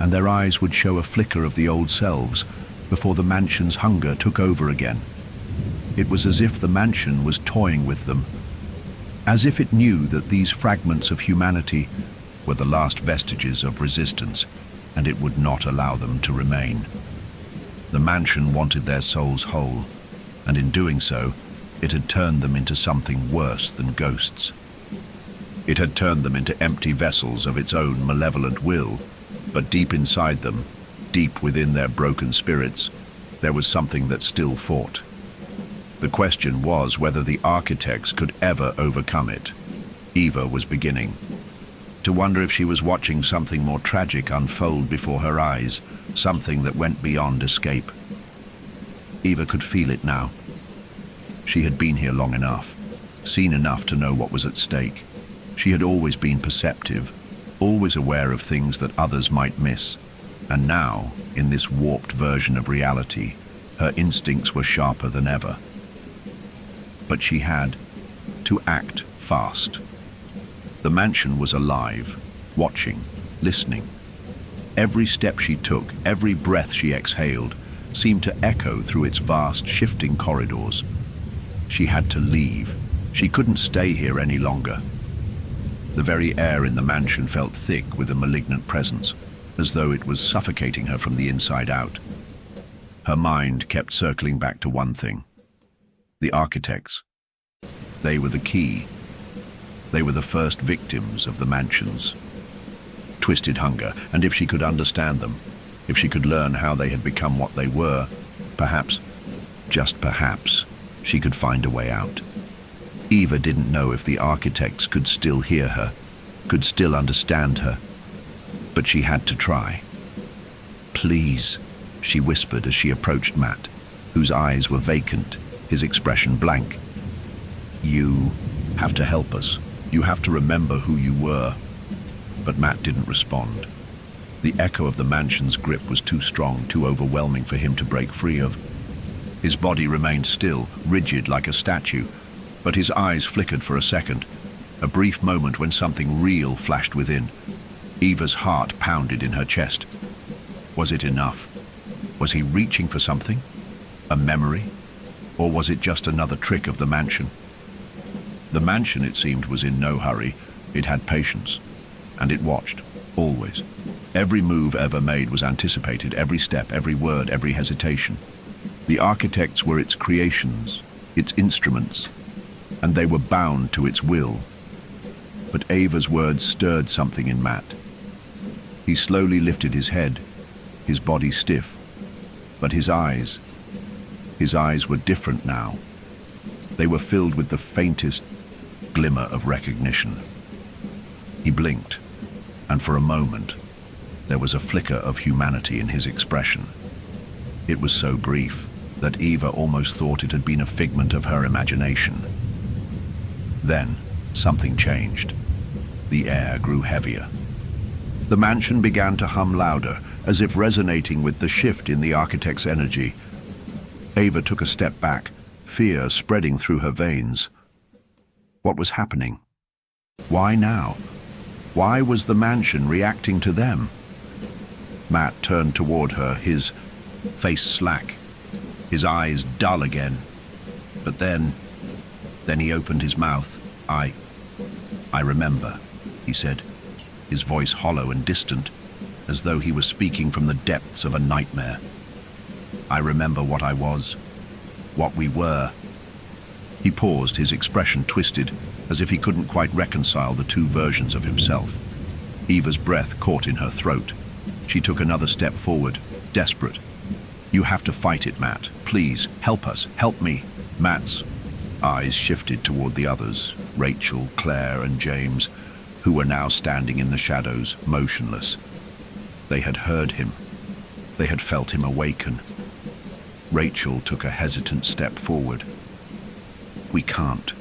and their eyes would show a flicker of the old selves before the mansion's hunger took over again. It was as if the mansion was toying with them, as if it knew that these fragments of humanity were the last vestiges of resistance, and it would not allow them to remain. The mansion wanted their souls whole, and in doing so, it had turned them into something worse than ghosts. It had turned them into empty vessels of its own malevolent will, but deep inside them, deep within their broken spirits, there was something that still fought. The question was whether the architects could ever overcome it. Eva was beginning to wonder if she was watching something more tragic unfold before her eyes, something that went beyond escape. Eva could feel it now. She had been here long enough, seen enough to know what was at stake. She had always been perceptive, always aware of things that others might miss. And now, in this warped version of reality, her instincts were sharper than ever. But she had to act fast. The mansion was alive, watching, listening. Every step she took, every breath she exhaled, seemed to echo through its vast, shifting corridors. She had to leave. She couldn't stay here any longer. The very air in the mansion felt thick with a malignant presence, as though it was suffocating her from the inside out. Her mind kept circling back to one thing. The architects. They were the key. They were the first victims of the mansion's twisted hunger, and if she could understand them, if she could learn how they had become what they were, perhaps, just perhaps, she could find a way out. Eva didn't know if the architects could still hear her, could still understand her, but she had to try. "Please," she whispered as she approached Matt, whose eyes were vacant, his expression blank. "You have to help us. You have to remember who you were." But Matt didn't respond. The echo of the mansion's grip was too strong, too overwhelming for him to break free of. His body remained still, rigid like a statue, but his eyes flickered for a second, a brief moment when something real flashed within. Eva's heart pounded in her chest. Was it enough? Was he reaching for something? A memory? Or was it just another trick of the mansion? The mansion, it seemed, was in no hurry. It had patience. and it watched, always. Every move ever made was anticipated, every step, every word, every hesitation. The architects were its creations, its instruments, and they were bound to its will. But Ava's words stirred something in Matt. He slowly lifted his head, his body stiff, but his eyes were different now. They were filled with the faintest glimmer of recognition. He blinked, and for a moment, there was a flicker of humanity in his expression. It was so brief that Eva almost thought it had been a figment of her imagination. Then, something changed. The air grew heavier. The mansion began to hum louder, as if resonating with the shift in the architect's energy. Ava took a step back, fear spreading through her veins. What was happening? Why now? Why was the mansion reacting to them? Matt turned toward her, his face slack, his eyes dull again. But then he opened his mouth. I remember, he said, his voice hollow and distant, as though he was speaking from the depths of a nightmare. I remember what I was, what we were. He paused, his expression twisted, as if he couldn't quite reconcile the two versions of himself. Eva's breath caught in her throat. She took another step forward, desperate. You have to fight it, Matt. Please, help us, help me. Matt's eyes shifted toward the others, Rachel, Claire, and James, who were now standing in the shadows, motionless. They had heard him. They had felt him awaken. Rachel took a hesitant step forward. We can't,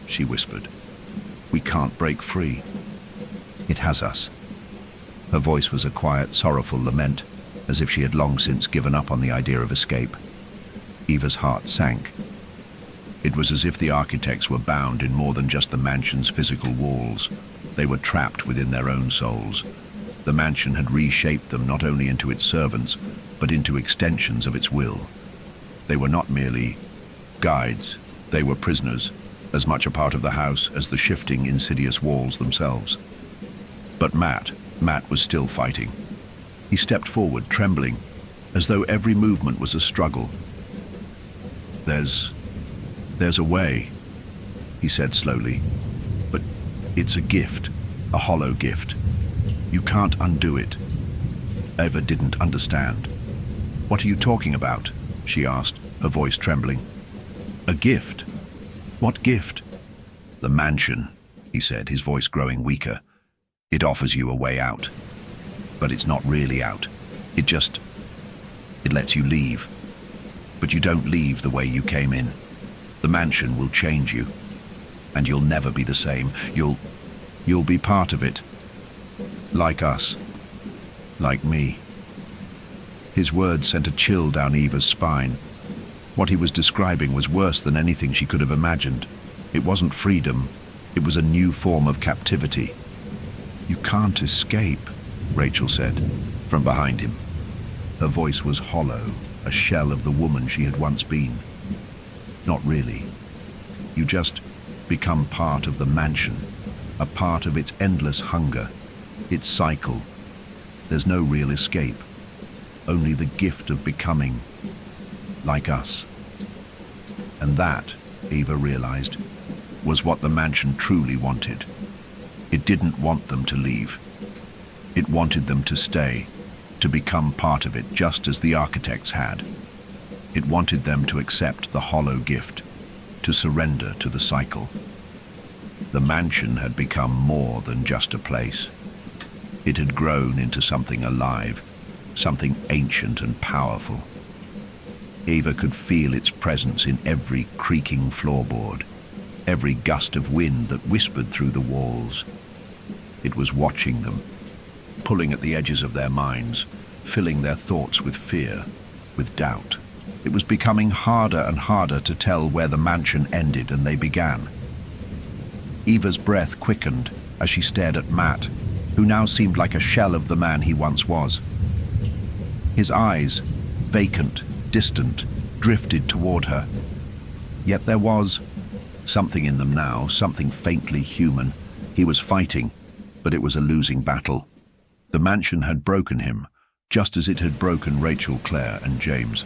she whispered. We can't break free. It has us. Her voice was a quiet, sorrowful lament, as if she had long since given up on the idea of escape. Eva's heart sank. It was as if the architects were bound in more than just the mansion's physical walls. They were trapped within their own souls. The mansion had reshaped them not only into its servants, but into extensions of its will. They were not merely guides, they were prisoners, as much a part of the house as the shifting, insidious walls themselves. But Matt was still fighting. He stepped forward, trembling, as though every movement was a struggle. There's a way, he said slowly, but it's a gift, a hollow gift. You can't undo it. Eva didn't understand. What are you talking about? She asked, her voice trembling. A gift? What gift? The mansion, he said, his voice growing weaker. It offers you a way out. But it's not really out. It lets you leave. But you don't leave the way you came in. The mansion will change you. And you'll never be the same. You'll be part of it. Like us. Like me. His words sent a chill down Eva's spine. What he was describing was worse than anything she could have imagined. It wasn't freedom. It was a new form of captivity. You can't escape, Rachel said, from behind him. Her voice was hollow, a shell of the woman she had once been. Not really. You just become part of the mansion, a part of its endless hunger, its cycle. There's no real escape, only the gift of becoming like us. And that, Eva realized, was what the mansion truly wanted. It didn't want them to leave. It wanted them to stay, to become part of it, just as the architects had. It wanted them to accept the hollow gift, to surrender to the cycle. The mansion had become more than just a place. It had grown into something alive, something ancient and powerful. Eva could feel its presence in every creaking floorboard, every gust of wind that whispered through the walls. It was watching them, pulling at the edges of their minds, filling their thoughts with fear, with doubt. It was becoming harder and harder to tell where the mansion ended and they began. Eva's breath quickened as she stared at Matt, who now seemed like a shell of the man he once was. His eyes, vacant, distant, drifted toward her. Yet there was something in them now, something faintly human. He was fighting, But it was a losing battle. The mansion had broken him, just as it had broken Rachel, Claire, and James.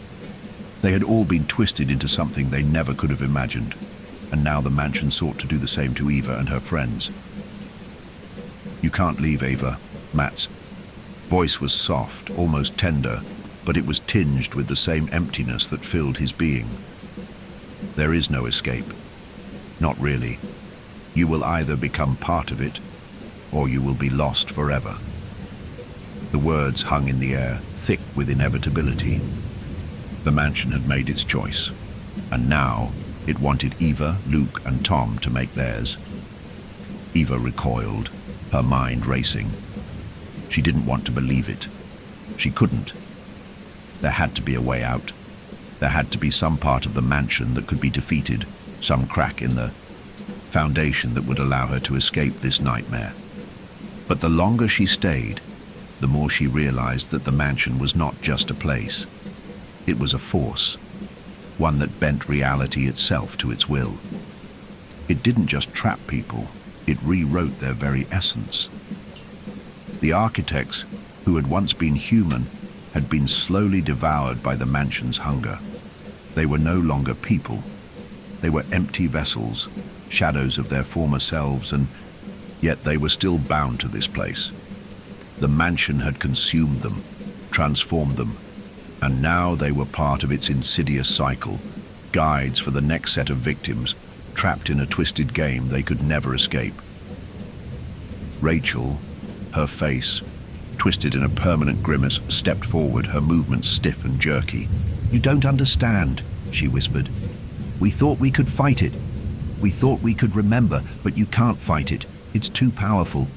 They had all been twisted into something they never could have imagined, and now the mansion sought to do the same to Eva and her friends. "You can't leave, Eva," Matt's voice was soft, almost tender, but it was tinged with the same emptiness that filled his being. "There is no escape. Not really. You will either become part of it, or you will be lost forever." The words hung in the air, thick with inevitability. The mansion had made its choice, and now it wanted Eva, Luke, and Tom to make theirs. Eva recoiled, her mind racing. She didn't want to believe it. She couldn't. There had to be a way out. There had to be some part of the mansion that could be defeated, some crack in the foundation that would allow her to escape this nightmare. But the longer she stayed, the more she realized that the mansion was not just a place. It was a force, one that bent reality itself to its will. It didn't just trap people, it rewrote their very essence. The architects, who had once been human, had been slowly devoured by the mansion's hunger. They were no longer people. They were empty vessels, shadows of their former selves, and yet they were still bound to this place. The mansion had consumed them, transformed them, and now they were part of its insidious cycle, guides for the next set of victims, trapped in a twisted game they could never escape. Rachel, her face twisted in a permanent grimace, stepped forward, her movements stiff and jerky. "You don't understand," she whispered. "We thought we could fight it. We thought we could remember, but you can't fight it. It's too powerful."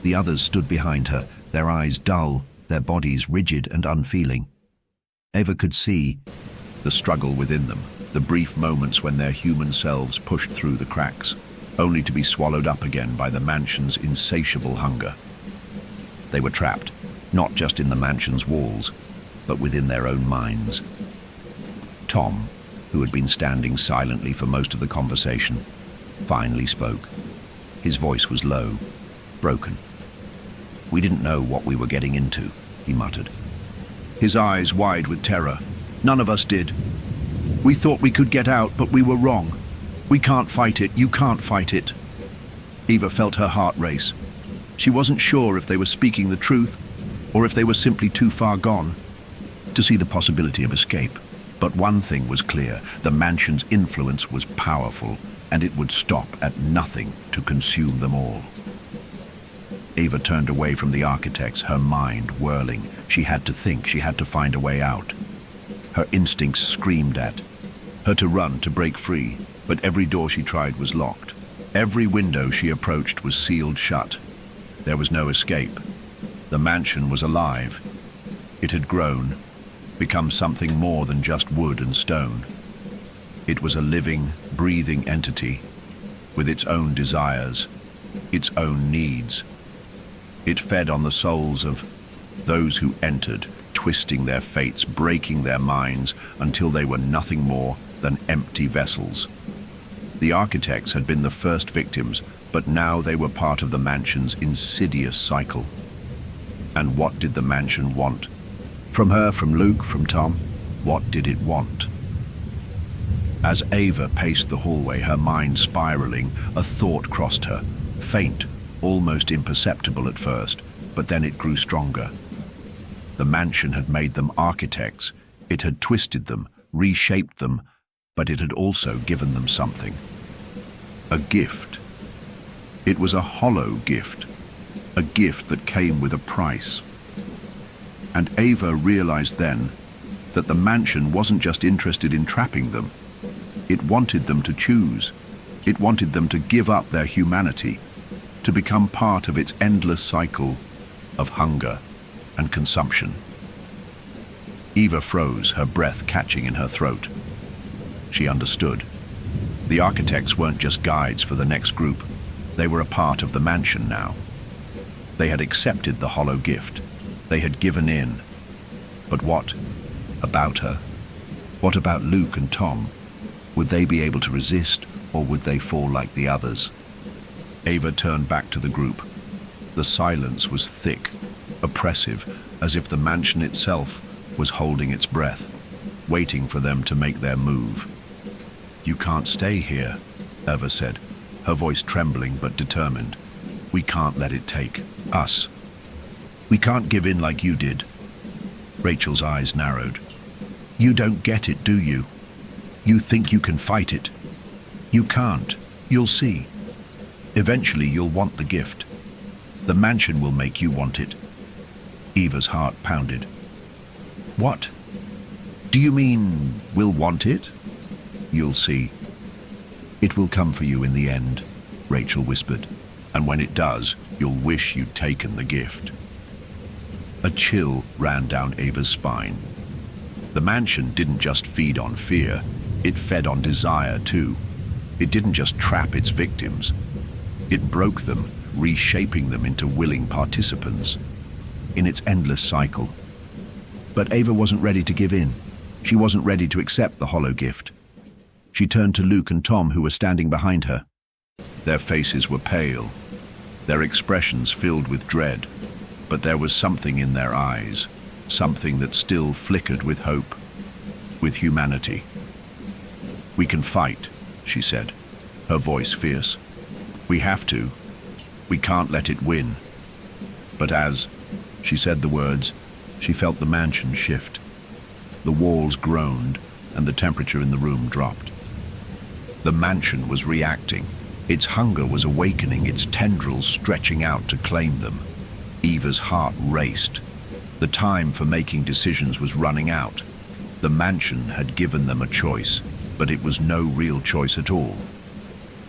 The others stood behind her, their eyes dull, their bodies rigid and unfeeling. Eva could see the struggle within them, the brief moments when their human selves pushed through the cracks, only to be swallowed up again by the mansion's insatiable hunger. They were trapped, not just in the mansion's walls, but within their own minds. Tom, who had been standing silently for most of the conversation, finally spoke. His voice was low, broken. "We didn't know what we were getting into," he muttered, his eyes wide with terror. "None of us did. We thought we could get out, but we were wrong. We can't fight it. You can't fight it." Eva felt her heart race. She wasn't sure if they were speaking the truth, or if they were simply too far gone to see the possibility of escape. But one thing was clear: the mansion's influence was powerful, and it would stop at nothing to consume them all. Eva turned away from the architects, her mind whirling. She had to think, she had to find a way out. Her instincts screamed at her to run, to break free, but every door she tried was locked. Every window she approached was sealed shut. There was no escape. The mansion was alive. It had grown, become something more than just wood and stone. It was a living, breathing entity, with its own desires, its own needs. It fed on the souls of those who entered, twisting their fates, breaking their minds, until they were nothing more than empty vessels. The architects had been the first victims, but now they were part of the mansion's insidious cycle. And what did the mansion want? From her, from Luke, from Tom? What did it want? As Eva paced the hallway, her mind spiraling, a thought crossed her, faint, almost imperceptible at first, but then it grew stronger. The mansion had made them architects. It had twisted them, reshaped them, but it had also given them something. A gift. It was a hollow gift, a gift that came with a price. And Eva realized then that the mansion wasn't just interested in trapping them. It wanted them to choose. It wanted them to give up their humanity, to become part of its endless cycle of hunger and consumption. Eva froze, her breath catching in her throat. She understood. The architects weren't just guides for the next group. They were a part of the mansion now. They had accepted the hollow gift. They had given in. But what about her? What about Luke and Tom? Would they be able to resist, or would they fall like the others? Eva turned back to the group. The silence was thick, oppressive, as if the mansion itself was holding its breath, waiting for them to make their move. "You can't stay here," Eva said, her voice trembling but determined. "We can't let it take us. We can't give in like you did." Rachel's eyes narrowed. "You don't get it, do you? You think you can fight it. You can't. You'll see. Eventually you'll want the gift. The mansion will make you want it." Eva's heart pounded. "What? Do you mean we'll want it?" "You'll see. It will come for you in the end," Rachel whispered. "And when it does, you'll wish you'd taken the gift." A chill ran down Eva's spine. The mansion didn't just feed on fear, it fed on desire too. It didn't just trap its victims. It broke them, reshaping them into willing participants in its endless cycle. But Eva wasn't ready to give in. She wasn't ready to accept the hollow gift. She turned to Luke and Tom, who were standing behind her. Their faces were pale, their expressions filled with dread, but there was something in their eyes, something that still flickered with hope, with humanity. "We can fight," she said, her voice fierce. "We have to. We can't let it win." But as she said the words, she felt the mansion shift. The walls groaned, and the temperature in the room dropped. The mansion was reacting. Its hunger was awakening, its tendrils stretching out to claim them. Eva's heart raced. The time for making decisions was running out. The mansion had given them a choice, but it was no real choice at all.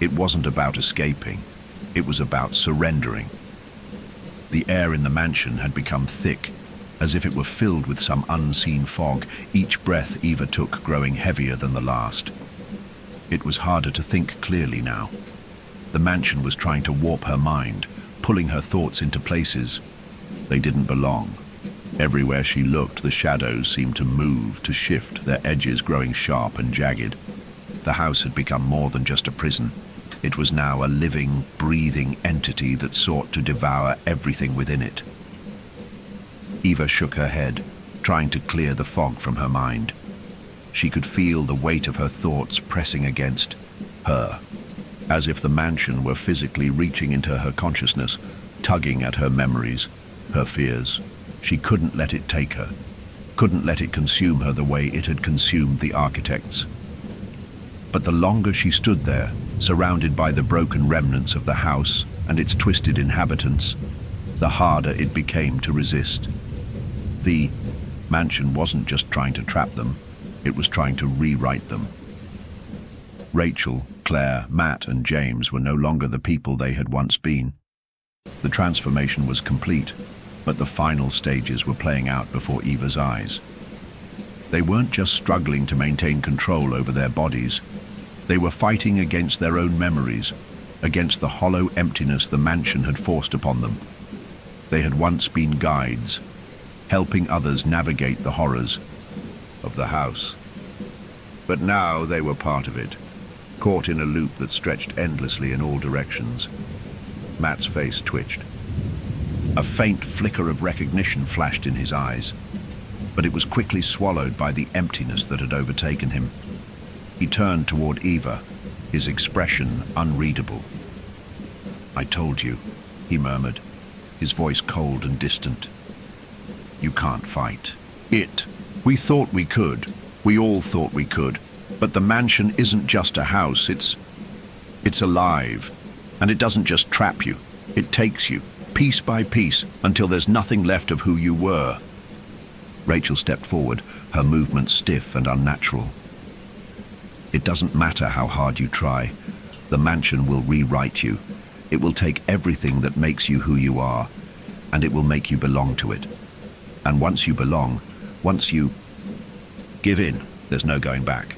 It wasn't about escaping. It was about surrendering. The air in the mansion had become thick, as if it were filled with some unseen fog, each breath Eva took growing heavier than the last. It was harder to think clearly now. The mansion was trying to warp her mind, pulling her thoughts into places they didn't belong. Everywhere she looked, the shadows seemed to move, to shift, their edges growing sharp and jagged. The house had become more than just a prison. It was now a living, breathing entity that sought to devour everything within it. Eva shook her head, trying to clear the fog from her mind. She could feel the weight of her thoughts pressing against her, as if the mansion were physically reaching into her consciousness, tugging at her memories, her fears. She couldn't let it take her, couldn't let it consume her the way it had consumed the architects. But the longer she stood there, surrounded by the broken remnants of the house and its twisted inhabitants, the harder it became to resist. The mansion wasn't just trying to trap them, it was trying to rewrite them. Rachel, Claire, Matt, and James were no longer the people they had once been. The transformation was complete, but the final stages were playing out before Eva's eyes. They weren't just struggling to maintain control over their bodies. They were fighting against their own memories, against the hollow emptiness the mansion had forced upon them. They had once been guides, helping others navigate the horrors of the house. But now they were part of it, caught in a loop that stretched endlessly in all directions. Matt's face twitched. A faint flicker of recognition flashed in his eyes, but it was quickly swallowed by the emptiness that had overtaken him. He turned toward Eva, his expression unreadable. "I told you," he murmured, his voice cold and distant. "You can't fight it. We thought we could. We all thought we could. But the mansion isn't just a house, it's alive. And it doesn't just trap you, it takes you, piece by piece, until there's nothing left of who you were." Rachel stepped forward, her movements stiff and unnatural. "It doesn't matter how hard you try. The mansion will rewrite you. It will take everything that makes you who you are, and it will make you belong to it. And once you belong, once you give in, there's no going back."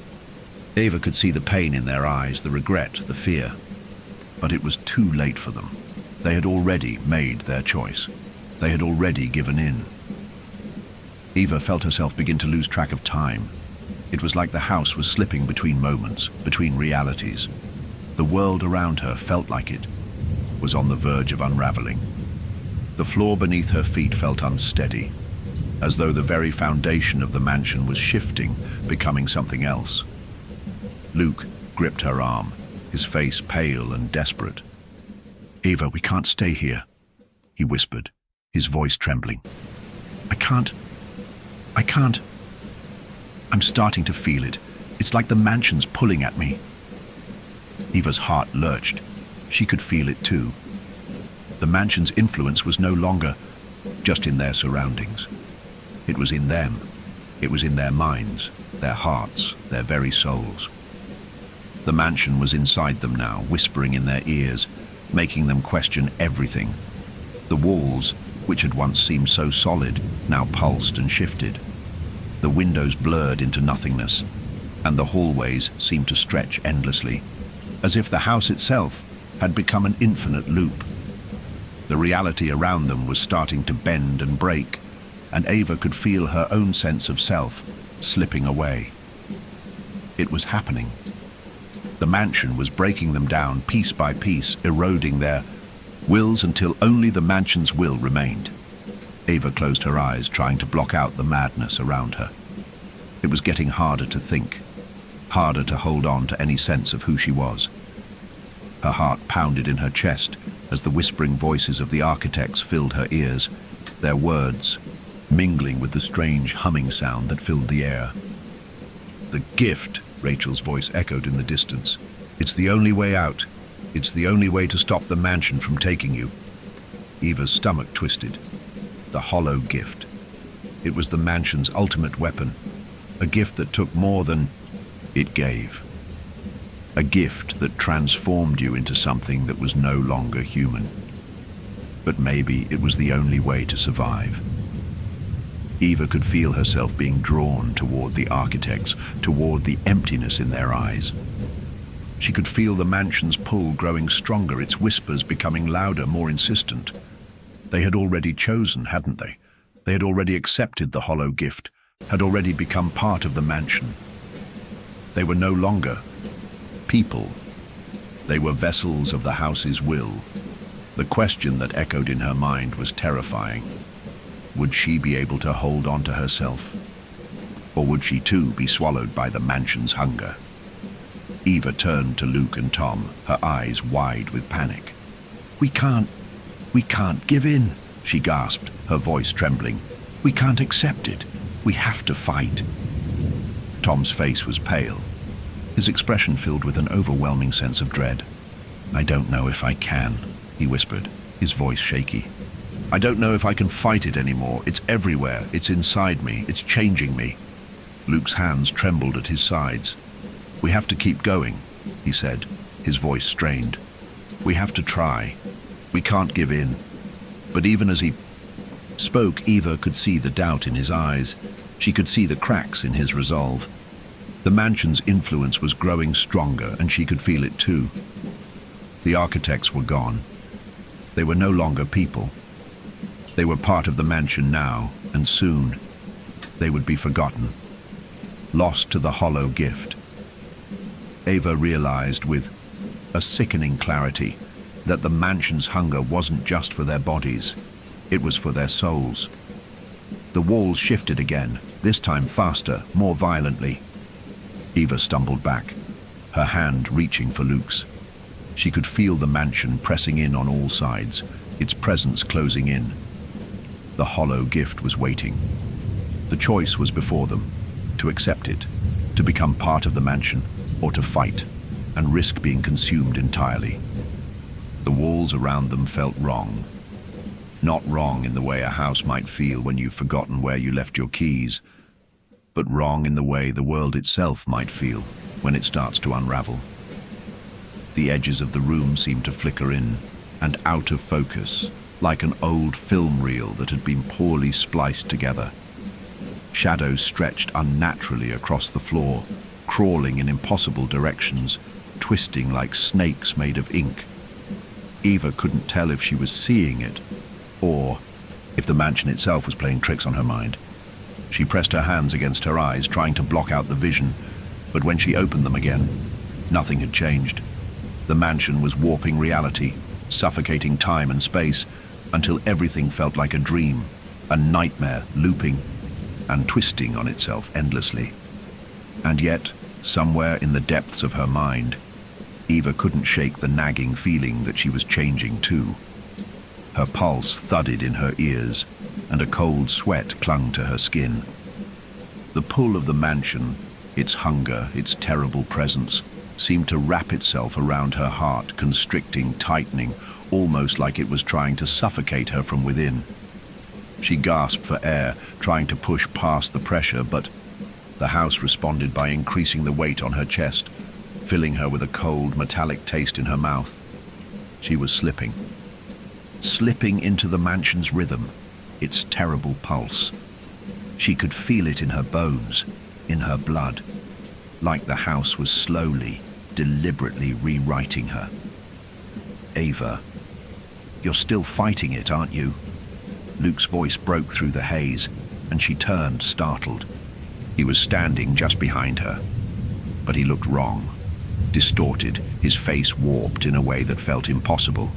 Eva could see the pain in their eyes, the regret, the fear. But it was too late for them. They had already made their choice. They had already given in. Eva felt herself begin to lose track of time. It was like the house was slipping between moments, between realities. The world around her felt like it was on the verge of unraveling. The floor beneath her feet felt unsteady, as though the very foundation of the mansion was shifting, becoming something else. Luke gripped her arm, his face pale and desperate. "Eva, we can't stay here," he whispered, his voice trembling. I can't. I'm starting to feel it. It's like the mansion's pulling at me." Eva's heart lurched. She could feel it too. The mansion's influence was no longer just in their surroundings. It was in them. It was in their minds, their hearts, their very souls. The mansion was inside them now, whispering in their ears, making them question everything. The walls, which had once seemed so solid, now pulsed and shifted. The windows blurred into nothingness, and the hallways seemed to stretch endlessly, as if the house itself had become an infinite loop. The reality around them was starting to bend and break, and Eva could feel her own sense of self slipping away. It was happening. The mansion was breaking them down piece by piece, eroding their wills until only the mansion's will remained. Eva closed her eyes, trying to block out the madness around her. It was getting harder to think, harder to hold on to any sense of who she was. Her heart pounded in her chest as the whispering voices of the architects filled her ears, their words mingling with the strange humming sound that filled the air. "The gift," Rachel's voice echoed in the distance. "It's the only way out. It's the only way to stop the mansion from taking you." Eva's stomach twisted. The hollow gift. It was the mansion's ultimate weapon, a gift that took more than it gave. A gift that transformed you into something that was no longer human. But maybe it was the only way to survive. Eva could feel herself being drawn toward the architects, toward the emptiness in their eyes. She could feel the mansion's pull growing stronger, its whispers becoming louder, more insistent. They had already chosen, hadn't they? They had already accepted the hollow gift, had already become part of the mansion. They were no longer people. They were vessels of the house's will. The question that echoed in her mind was terrifying. Would she be able to hold on to herself? Or would she too be swallowed by the mansion's hunger? Eva turned to Luke and Tom, her eyes wide with panic. We can't give in," she gasped, her voice trembling. "We can't accept it. We have to fight." Tom's face was pale, his expression filled with an overwhelming sense of dread. "I don't know if I can," he whispered, his voice shaky. "I don't know if I can fight it anymore. It's everywhere. It's inside me. It's changing me." Luke's hands trembled at his sides. "We have to keep going," he said, his voice strained. "We have to try. We can't give in." But even as he spoke, Eva could see the doubt in his eyes. She could see the cracks in his resolve. The mansion's influence was growing stronger, and she could feel it too. The architects were gone. They were no longer people. They were part of the mansion now, and soon they would be forgotten, lost to the hollow gift. Eva realized with a sickening clarity that the mansion's hunger wasn't just for their bodies, it was for their souls. The walls shifted again, this time faster, more violently. Eva stumbled back, her hand reaching for Luke's. She could feel the mansion pressing in on all sides, its presence closing in. The hollow gift was waiting. The choice was before them, to accept it, to become part of the mansion, or to fight and risk being consumed entirely. The walls around them felt wrong. Not wrong in the way a house might feel when you've forgotten where you left your keys, but wrong in the way the world itself might feel when it starts to unravel. The edges of the room seemed to flicker in and out of focus, like an old film reel that had been poorly spliced together. Shadows stretched unnaturally across the floor, crawling in impossible directions, twisting like snakes made of ink. Eva couldn't tell if she was seeing it, or if the mansion itself was playing tricks on her mind. She pressed her hands against her eyes, trying to block out the vision, but when she opened them again, nothing had changed. The mansion was warping reality, suffocating time and space, until everything felt like a dream, a nightmare looping and twisting on itself endlessly. And yet, somewhere in the depths of her mind, Eva couldn't shake the nagging feeling that she was changing too. Her pulse thudded in her ears, and a cold sweat clung to her skin. The pull of the mansion, its hunger, its terrible presence, seemed to wrap itself around her heart, constricting, tightening, almost like it was trying to suffocate her from within. She gasped for air, trying to push past the pressure, but the house responded by increasing the weight on her chest, filling her with a cold, metallic taste in her mouth. She was slipping into the mansion's rhythm, its terrible pulse. She could feel it in her bones, in her blood, like the house was slowly, deliberately rewriting her. Ava, you're still fighting it, aren't you? Luke's voice broke through the haze, and she turned, startled. He was standing just behind her, but he looked wrong, distorted, his face warped in a way that felt impossible.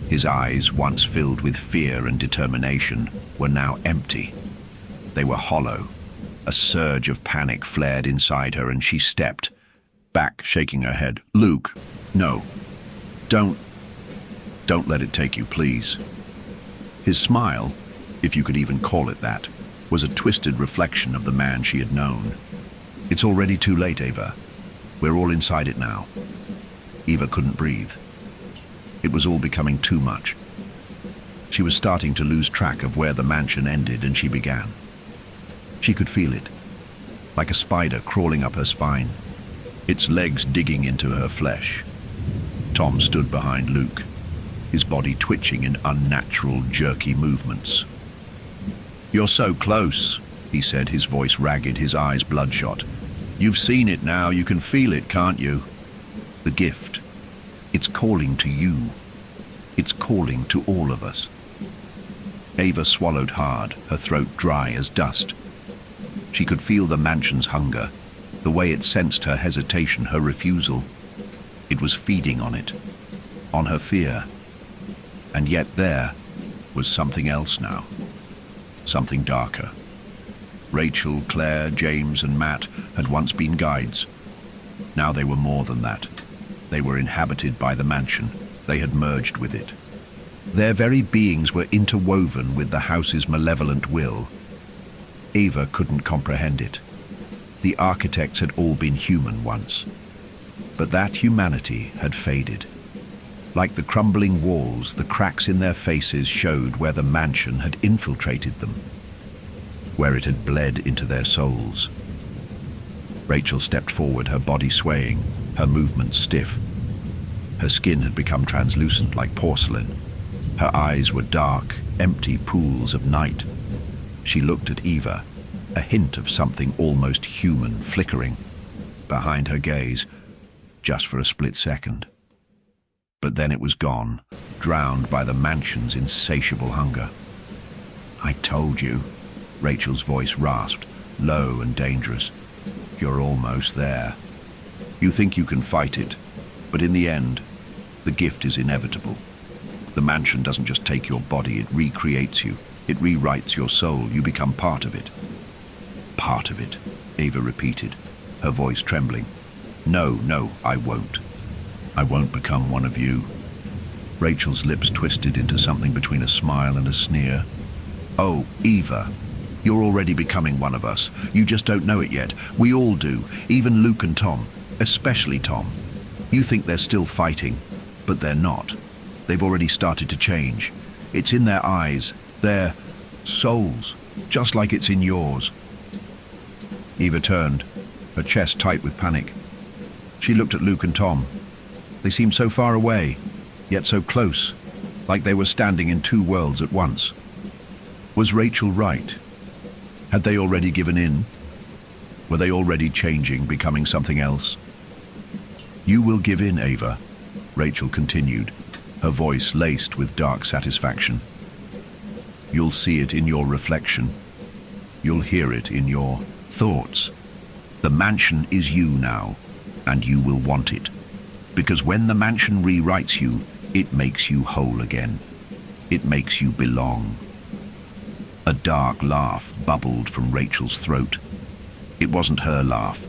His eyes, once filled with fear and determination, were now empty. They were hollow. A surge of panic flared inside her, and she stepped back, shaking her head. Luke, no. Don't let it take you, please. His smile, if you could even call it that, was a twisted reflection of the man she had known. It's already too late, Ava. We're all inside it now. Eva couldn't breathe. It was all becoming too much. She was starting to lose track of where the mansion ended, and she began. She could feel it, like a spider crawling up her spine, its legs digging into her flesh. Tom stood behind Luke, his body twitching in unnatural, jerky movements. "You're so close," he said, his voice ragged, his eyes bloodshot. "You've seen it now, you can feel it, can't you? The gift. It's calling to you. It's calling to all of us." Ava swallowed hard, her throat dry as dust. She could feel the mansion's hunger, the way it sensed her hesitation, her refusal. It was feeding on it, on her fear. And yet there was something else now, something darker. Rachel, Claire, James, and Matt had once been guides. Now they were more than that. They were inhabited by the mansion. They had merged with it. Their very beings were interwoven with the house's malevolent will. Ava couldn't comprehend it. The architects had all been human once, but that humanity had faded. Like the crumbling walls, the cracks in their faces showed where the mansion had infiltrated them, where it had bled into their souls. Rachel stepped forward, her body swaying, her movements stiff. Her skin had become translucent like porcelain. Her eyes were dark, empty pools of night. She looked at Eva, a hint of something almost human flickering behind her gaze, just for a split second. But then it was gone, drowned by the mansion's insatiable hunger. "I told you," Rachel's voice rasped, low and dangerous. "You're almost there. You think you can fight it, but in the end, the gift is inevitable. The mansion doesn't just take your body, it recreates you. It rewrites your soul. You become part of it." "Part of it," Ava repeated, her voice trembling. No, I won't. I won't become one of you." Rachel's lips twisted into something between a smile and a sneer. "Oh, Eva, you're already becoming one of us. You just don't know it yet. We all do, even Luke and Tom, especially Tom. You think they're still fighting, but they're not. They've already started to change. It's in their eyes, their souls, just like it's in yours." Eva turned, her chest tight with panic. She looked at Luke and Tom. They seemed so far away, yet so close, like they were standing in two worlds at once. Was Rachel right? Had they already given in? Were they already changing, becoming something else? "You will give in, Ava," Rachel continued, her voice laced with dark satisfaction. "You'll see it in your reflection. You'll hear it in your thoughts. The mansion is you now, and you will want it. Because when the mansion rewrites you, it makes you whole again. It makes you belong. A dark laugh bubbled from Rachel's throat. It wasn't her laugh.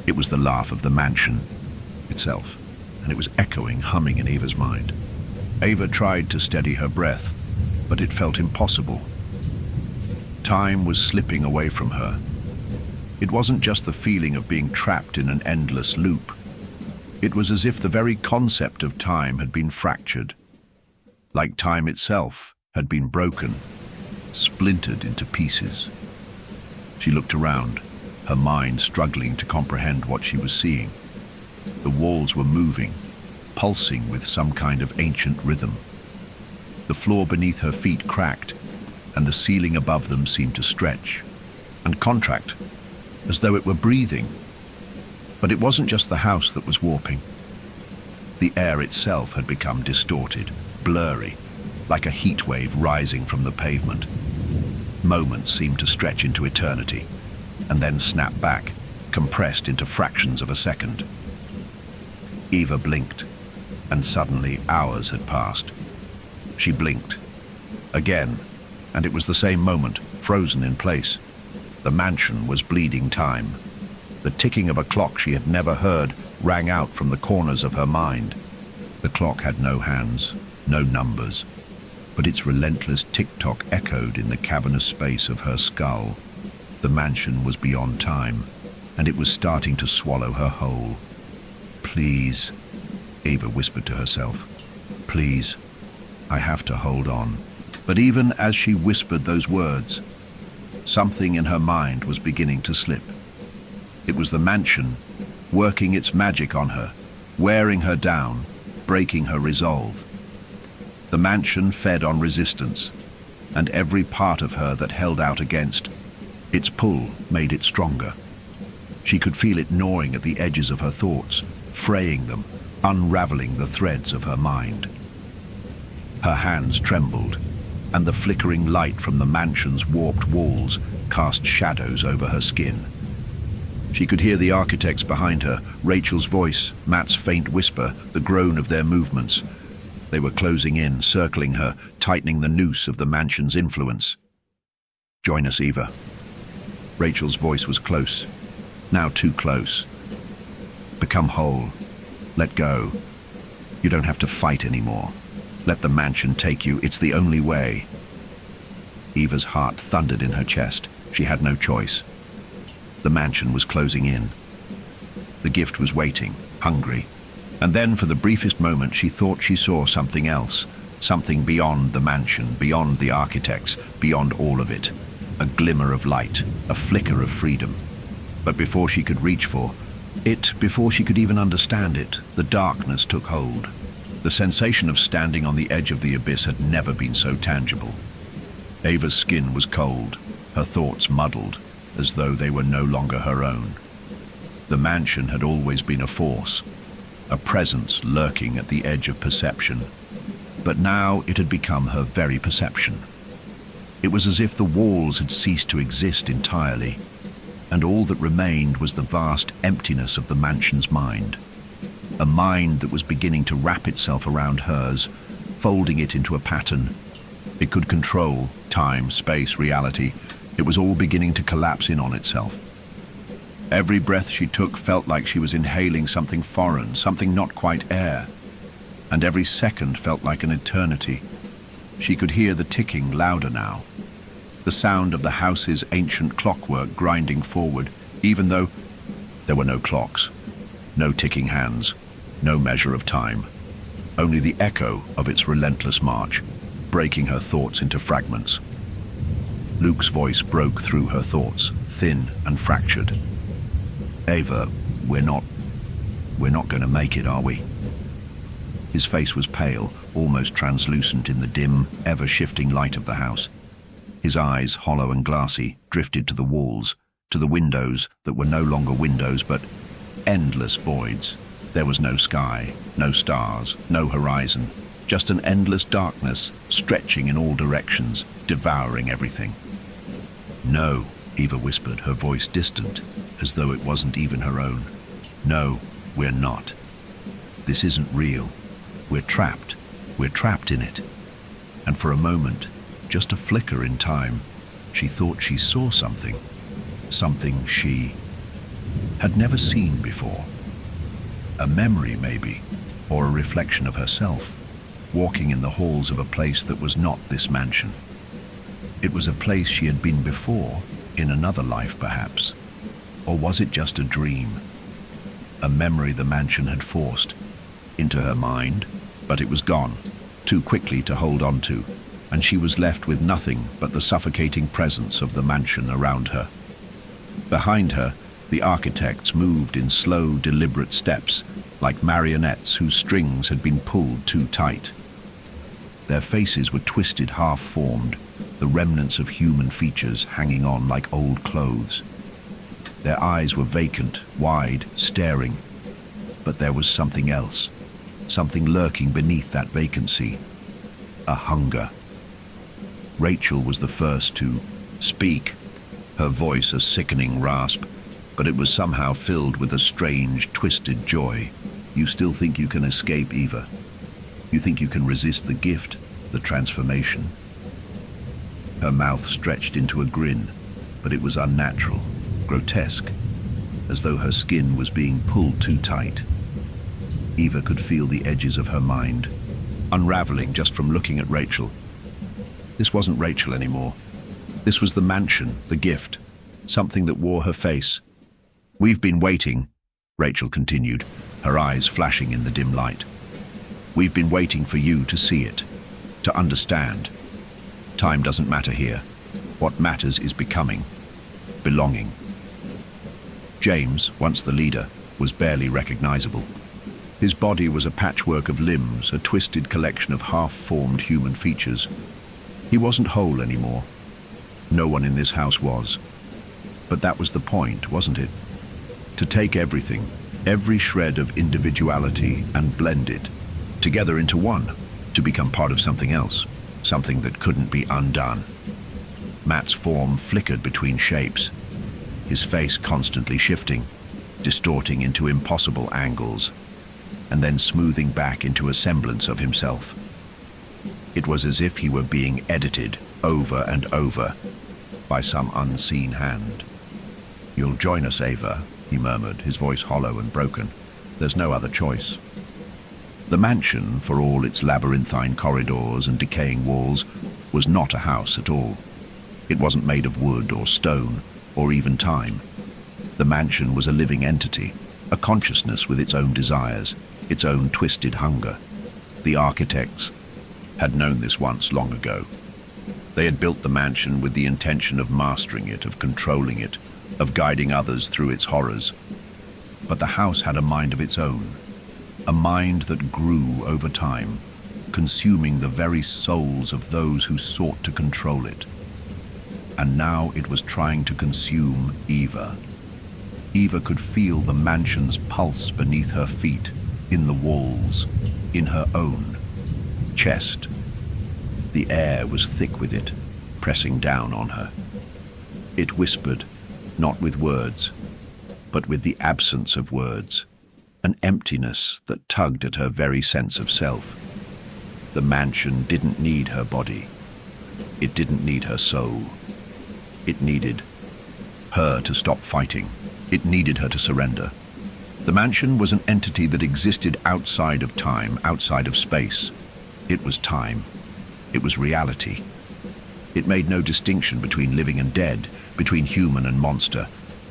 It was the laugh of the mansion itself, and it was echoing, humming in Eva's mind. Eva tried to steady her breath, but it felt impossible. Time was slipping away from her. It wasn't just the feeling of being trapped in an endless loop. It was as if the very concept of time had been fractured, like time itself had been broken, splintered into pieces. She looked around, her mind struggling to comprehend what she was seeing. The walls were moving, pulsing with some kind of ancient rhythm. The floor beneath her feet cracked, and the ceiling above them seemed to stretch and contract, as though it were breathing. But it wasn't just the house that was warping. The air itself had become distorted, blurry, like a heat wave rising from the pavement. Moments seemed to stretch into eternity, and then snap back, compressed into fractions of a second. Eva blinked, and suddenly hours had passed. She blinked again, and it was the same moment, frozen in place. The mansion was bleeding time. The ticking of a clock she had never heard rang out from the corners of her mind. The clock had no hands, no numbers, but its relentless tick-tock echoed in the cavernous space of her skull. The mansion was beyond time, and it was starting to swallow her whole. "Please," Eva whispered to herself. "Please, I have to hold on." But even as she whispered those words, something in her mind was beginning to slip. It was the mansion, working its magic on her, wearing her down, breaking her resolve. The mansion fed on resistance, and every part of her that held out against, its pull made it stronger. She could feel it gnawing at the edges of her thoughts, fraying them, unraveling the threads of her mind. Her hands trembled, and the flickering light from the mansion's warped walls cast shadows over her skin. She could hear the architects behind her, Rachel's voice, Matt's faint whisper, the groan of their movements. They were closing in, circling her, tightening the noose of the mansion's influence. "Join us, Eva." Rachel's voice was close, now too close. "Become whole. Let go. You don't have to fight anymore. Let the mansion take you. It's the only way." Eva's heart thundered in her chest. She had no choice. The mansion was closing in. The gift was waiting, hungry. And then, for the briefest moment, she thought she saw something else, something beyond the mansion, beyond the architects, beyond all of it. A glimmer of light, a flicker of freedom. But before she could reach for it, before she could even understand it, the darkness took hold. The sensation of standing on the edge of the abyss had never been so tangible. Ava's skin was cold, her thoughts muddled, as though they were no longer her own. The mansion had always been a force, a presence lurking at the edge of perception, but now it had become her very perception. It was as if the walls had ceased to exist entirely, and all that remained was the vast emptiness of the mansion's mind. A mind that was beginning to wrap itself around hers, folding it into a pattern. It could control time, space, reality. It was all beginning to collapse in on itself. Every breath she took felt like she was inhaling something foreign, something not quite air. And every second felt like an eternity. She could hear the ticking louder now. The sound of the house's ancient clockwork grinding forward, even though there were no clocks, no ticking hands, no measure of time. Only the echo of its relentless march, breaking her thoughts into fragments. Luke's voice broke through her thoughts, thin and fractured. "Ava, we're not going to make it, are we?" His face was pale, almost translucent in the dim, ever-shifting light of the house. His eyes, hollow and glassy, drifted to the walls, to the windows that were no longer windows but endless voids. There was no sky, no stars, no horizon, just an endless darkness, stretching in all directions, devouring everything. "No," Eva whispered, her voice distant, as though it wasn't even her own. "No, we're not. This isn't real. We're trapped. We're trapped in it." And for a moment, just a flicker in time, she thought she saw something. Something she had never seen before. A memory, maybe, or a reflection of herself, walking in the halls of a place that was not this mansion. It was a place she had been before, in another life perhaps. Or was it just a dream? A memory the mansion had forced into her mind, but it was gone, too quickly to hold on to, and she was left with nothing but the suffocating presence of the mansion around her. Behind her, the architects moved in slow, deliberate steps, like marionettes whose strings had been pulled too tight. Their faces were twisted, half-formed, the remnants of human features hanging on like old clothes. Their eyes were vacant, wide, staring. But there was something else, something lurking beneath that vacancy. A hunger. Rachel was the first to speak, her voice a sickening rasp, but it was somehow filled with a strange, twisted joy. You still think you can escape, Eva? You think you can resist the gift, the transformation? Her mouth stretched into a grin, but it was unnatural, grotesque, as though her skin was being pulled too tight. Eva could feel the edges of her mind unraveling just from looking at Rachel. This wasn't Rachel anymore. This was the mansion, the gift, something that wore her face. "We've been waiting," Rachel continued, her eyes flashing in the dim light. "We've been waiting for you to see it, to understand. Time doesn't matter here. What matters is becoming, belonging." James, once the leader, was barely recognizable. His body was a patchwork of limbs, a twisted collection of half-formed human features. He wasn't whole anymore. No one in this house was. But that was the point, wasn't it? To take everything, every shred of individuality, and blend it together into one, to become part of something else, something that couldn't be undone. Matt's form flickered between shapes, his face constantly shifting, distorting into impossible angles, and then smoothing back into a semblance of himself. It was as if he were being edited over and over by some unseen hand. "You'll join us, Ava," he murmured, his voice hollow and broken. "There's no other choice." The mansion, for all its labyrinthine corridors and decaying walls, was not a house at all. It wasn't made of wood or stone or even time. The mansion was a living entity, a consciousness with its own desires, its own twisted hunger. The architects had known this once long ago. They had built the mansion with the intention of mastering it, of controlling it, of guiding others through its horrors. But the house had a mind of its own, a mind that grew over time, consuming the very souls of those who sought to control it. And now it was trying to consume Eva. Eva could feel the mansion's pulse beneath her feet, in the walls, in her own chest. The air was thick with it, pressing down on her. It whispered, not with words, but with the absence of words, an emptiness that tugged at her very sense of self. The mansion didn't need her body. It didn't need her soul. It needed her to stop fighting. It needed her to surrender. The mansion was an entity that existed outside of time, outside of space. It was time. It was reality. It made no distinction between living and dead, between human and monster.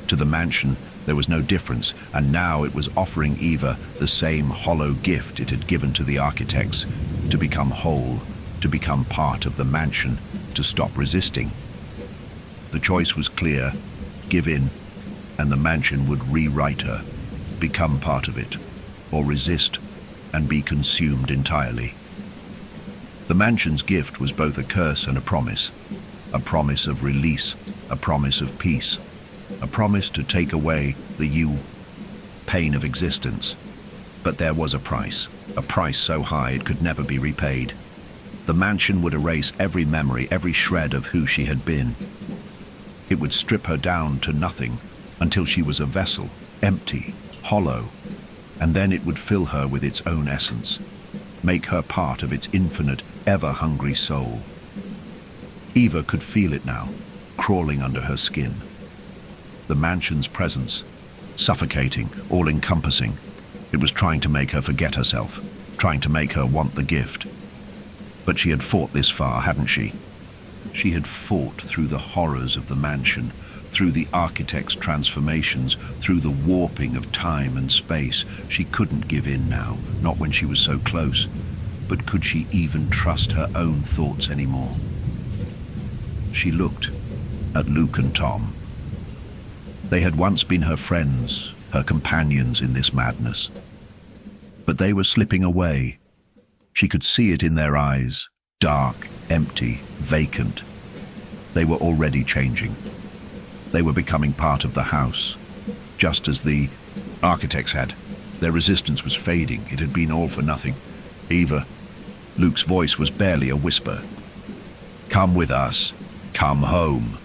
To the mansion, there was no difference, and now it was offering Eva the same hollow gift it had given to the architects, to become whole, to become part of the mansion, to stop resisting. The choice was clear: give in, and the mansion would rewrite her, become part of it, or resist and be consumed entirely. The mansion's gift was both a curse and a promise of release, a promise of peace, a promise to take away the pain of existence. But there was a price so high it could never be repaid. The mansion would erase every memory, every shred of who she had been. It would strip her down to nothing until she was a vessel, empty, hollow, and then it would fill her with its own essence, make her part of its infinite, ever-hungry soul. Eva could feel it now, crawling under her skin. The mansion's presence, suffocating, all-encompassing. It was trying to make her forget herself, trying to make her want the gift. But she had fought this far, hadn't she? She had fought through the horrors of the mansion, through the architect's transformations, through the warping of time and space. She couldn't give in now, not when she was so close. But could she even trust her own thoughts anymore? She looked at Luke and Tom. They had once been her friends, her companions in this madness. But they were slipping away. She could see it in their eyes, dark, empty, vacant. They were already changing. They were becoming part of the house, just as the architects had. Their resistance was fading. It had been all for nothing. Eva, Luke's voice was barely a whisper. "Come with us. Come home."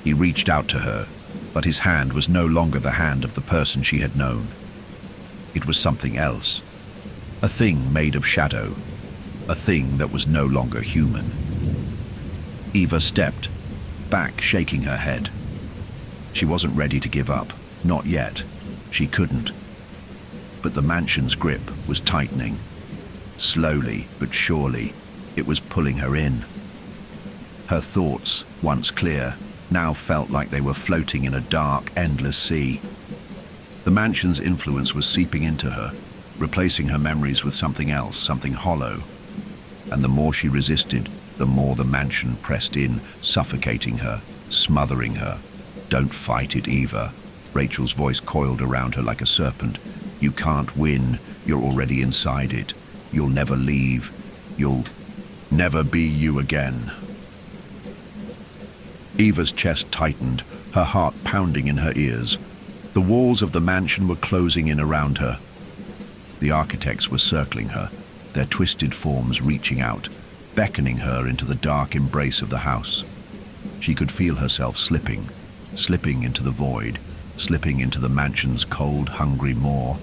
He reached out to her, but his hand was no longer the hand of the person she had known. It was something else. A thing made of shadow. A thing that was no longer human. Eva stepped back, shaking her head. She wasn't ready to give up. Not yet. She couldn't. But the mansion's grip was tightening. Slowly but surely, it was pulling her in. Her thoughts, once clear, now felt like they were floating in a dark, endless sea. The mansion's influence was seeping into her, replacing her memories with something else, something hollow. And the more she resisted, the more the mansion pressed in, suffocating her, smothering her. "Don't fight it, Eva." Rachel's voice coiled around her like a serpent. "You can't win. You're already inside it. You'll never leave. You'll never be you again." Eva's chest tightened, her heart pounding in her ears. The walls of the mansion were closing in around her. The architects were circling her, their twisted forms reaching out, beckoning her into the dark embrace of the house. She could feel herself slipping into the void, slipping into the mansion's cold, hungry maw.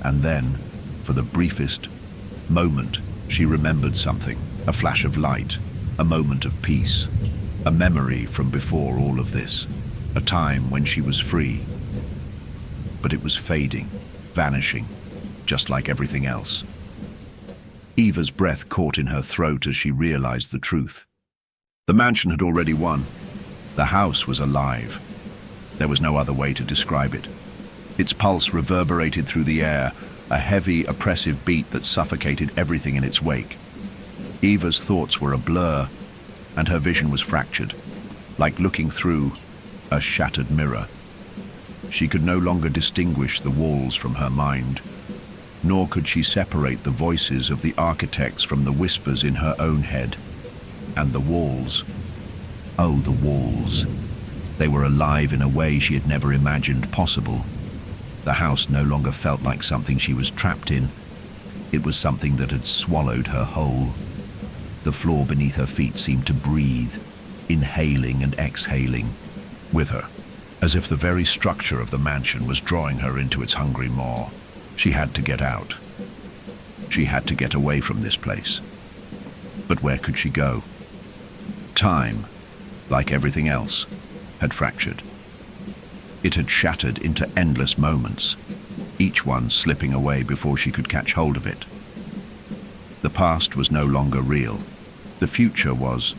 And then, for the briefest moment, she remembered something, a flash of light, a moment of peace, a memory from before all of this, a time when she was free. But it was fading, vanishing, just like everything else. Eva's breath caught in her throat as she realized the truth. The mansion had already won. The house was alive. There was no other way to describe it. Its pulse reverberated through the air, a heavy, oppressive beat that suffocated everything in its wake. Eva's thoughts were a blur, and her vision was fractured, like looking through a shattered mirror. She could no longer distinguish the walls from her mind, nor could she separate the voices of the architects from the whispers in her own head. And the walls, oh, the walls. They were alive in a way she had never imagined possible. The house no longer felt like something she was trapped in. It was something that had swallowed her whole. The floor beneath her feet seemed to breathe, inhaling and exhaling with her, as if the very structure of the mansion was drawing her into its hungry maw. She had to get out. She had to get away from this place. But where could she go? Time, like everything else, had fractured. It had shattered into endless moments, each one slipping away before she could catch hold of it. The past was no longer real. The future was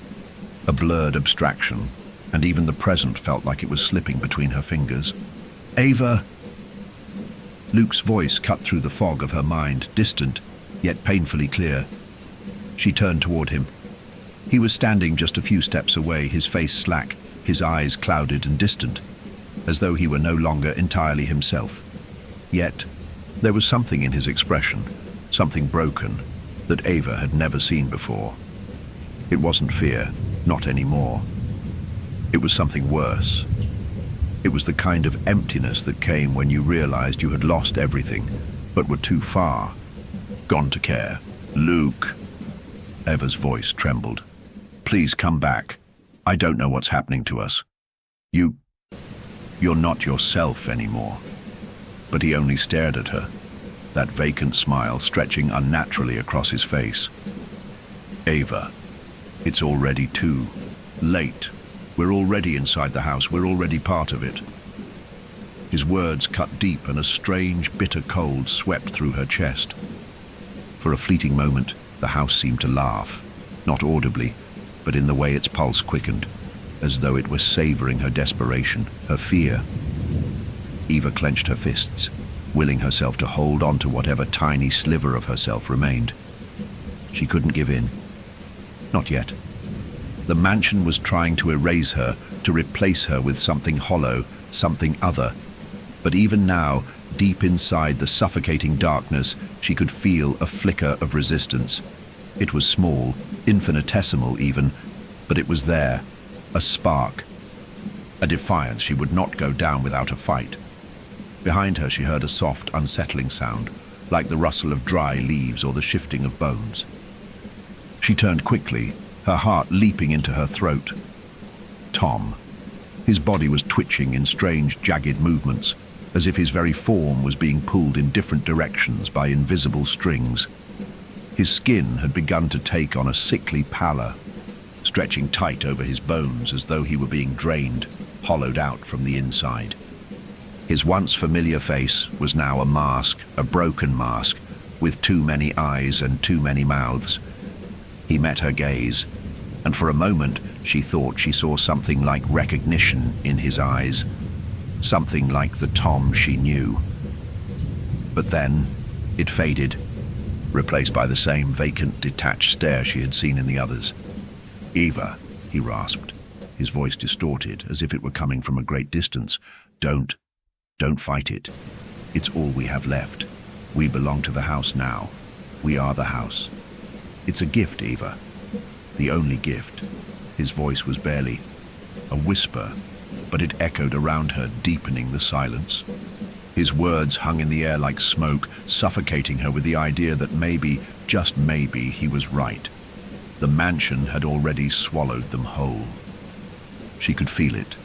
a blurred abstraction, and even the present felt like it was slipping between her fingers. "Ava!" Luke's voice cut through the fog of her mind, distant, yet painfully clear. She turned toward him. He was standing just a few steps away, his face slack, his eyes clouded and distant, as though he were no longer entirely himself. Yet, there was something in his expression, something broken, that Ava had never seen before. It wasn't fear, not anymore. It was something worse. It was the kind of emptiness that came when you realized you had lost everything, but were too far, gone to care. "Luke," Eva's voice trembled. "Please come back. I don't know what's happening to us. You're not yourself anymore." But he only stared at her, that vacant smile stretching unnaturally across his face. Ava, it's already too late. We're already inside the house. We're already part of it. His words cut deep, and a strange, bitter cold swept through her chest. For a fleeting moment, the house seemed to laugh, not audibly, but in the way its pulse quickened, as though it were savoring her desperation, her fear. Eva clenched her fists, willing herself to hold on to whatever tiny sliver of herself remained. She couldn't give in. Not yet. The mansion was trying to erase her, to replace her with something hollow, something other. But even now, deep inside the suffocating darkness, she could feel a flicker of resistance. It was small, infinitesimal even, but it was there, a spark. A defiance she would not go down without a fight. Behind her she heard a soft, unsettling sound, like the rustle of dry leaves or the shifting of bones. She turned quickly, her heart leaping into her throat. Tom. His body was twitching in strange, jagged movements, as if his very form was being pulled in different directions by invisible strings. His skin had begun to take on a sickly pallor, stretching tight over his bones as though he were being drained, hollowed out from the inside. His once familiar face was now a mask, a broken mask, with too many eyes and too many mouths. He met her gaze, and for a moment she thought she saw something like recognition in his eyes, something like the Tom she knew. But then it faded, replaced by the same vacant, detached stare she had seen in the others. "Eva," he rasped, his voice distorted, as if it were coming from a great distance. Don't fight it. It's all we have left. We belong to the house now. We are the house. It's a gift, Eva. The only gift." His voice was barely a whisper, but it echoed around her, deepening the silence. His words hung in the air like smoke, suffocating her with the idea that maybe, just maybe, he was right. The mansion had already swallowed them whole. She could feel it,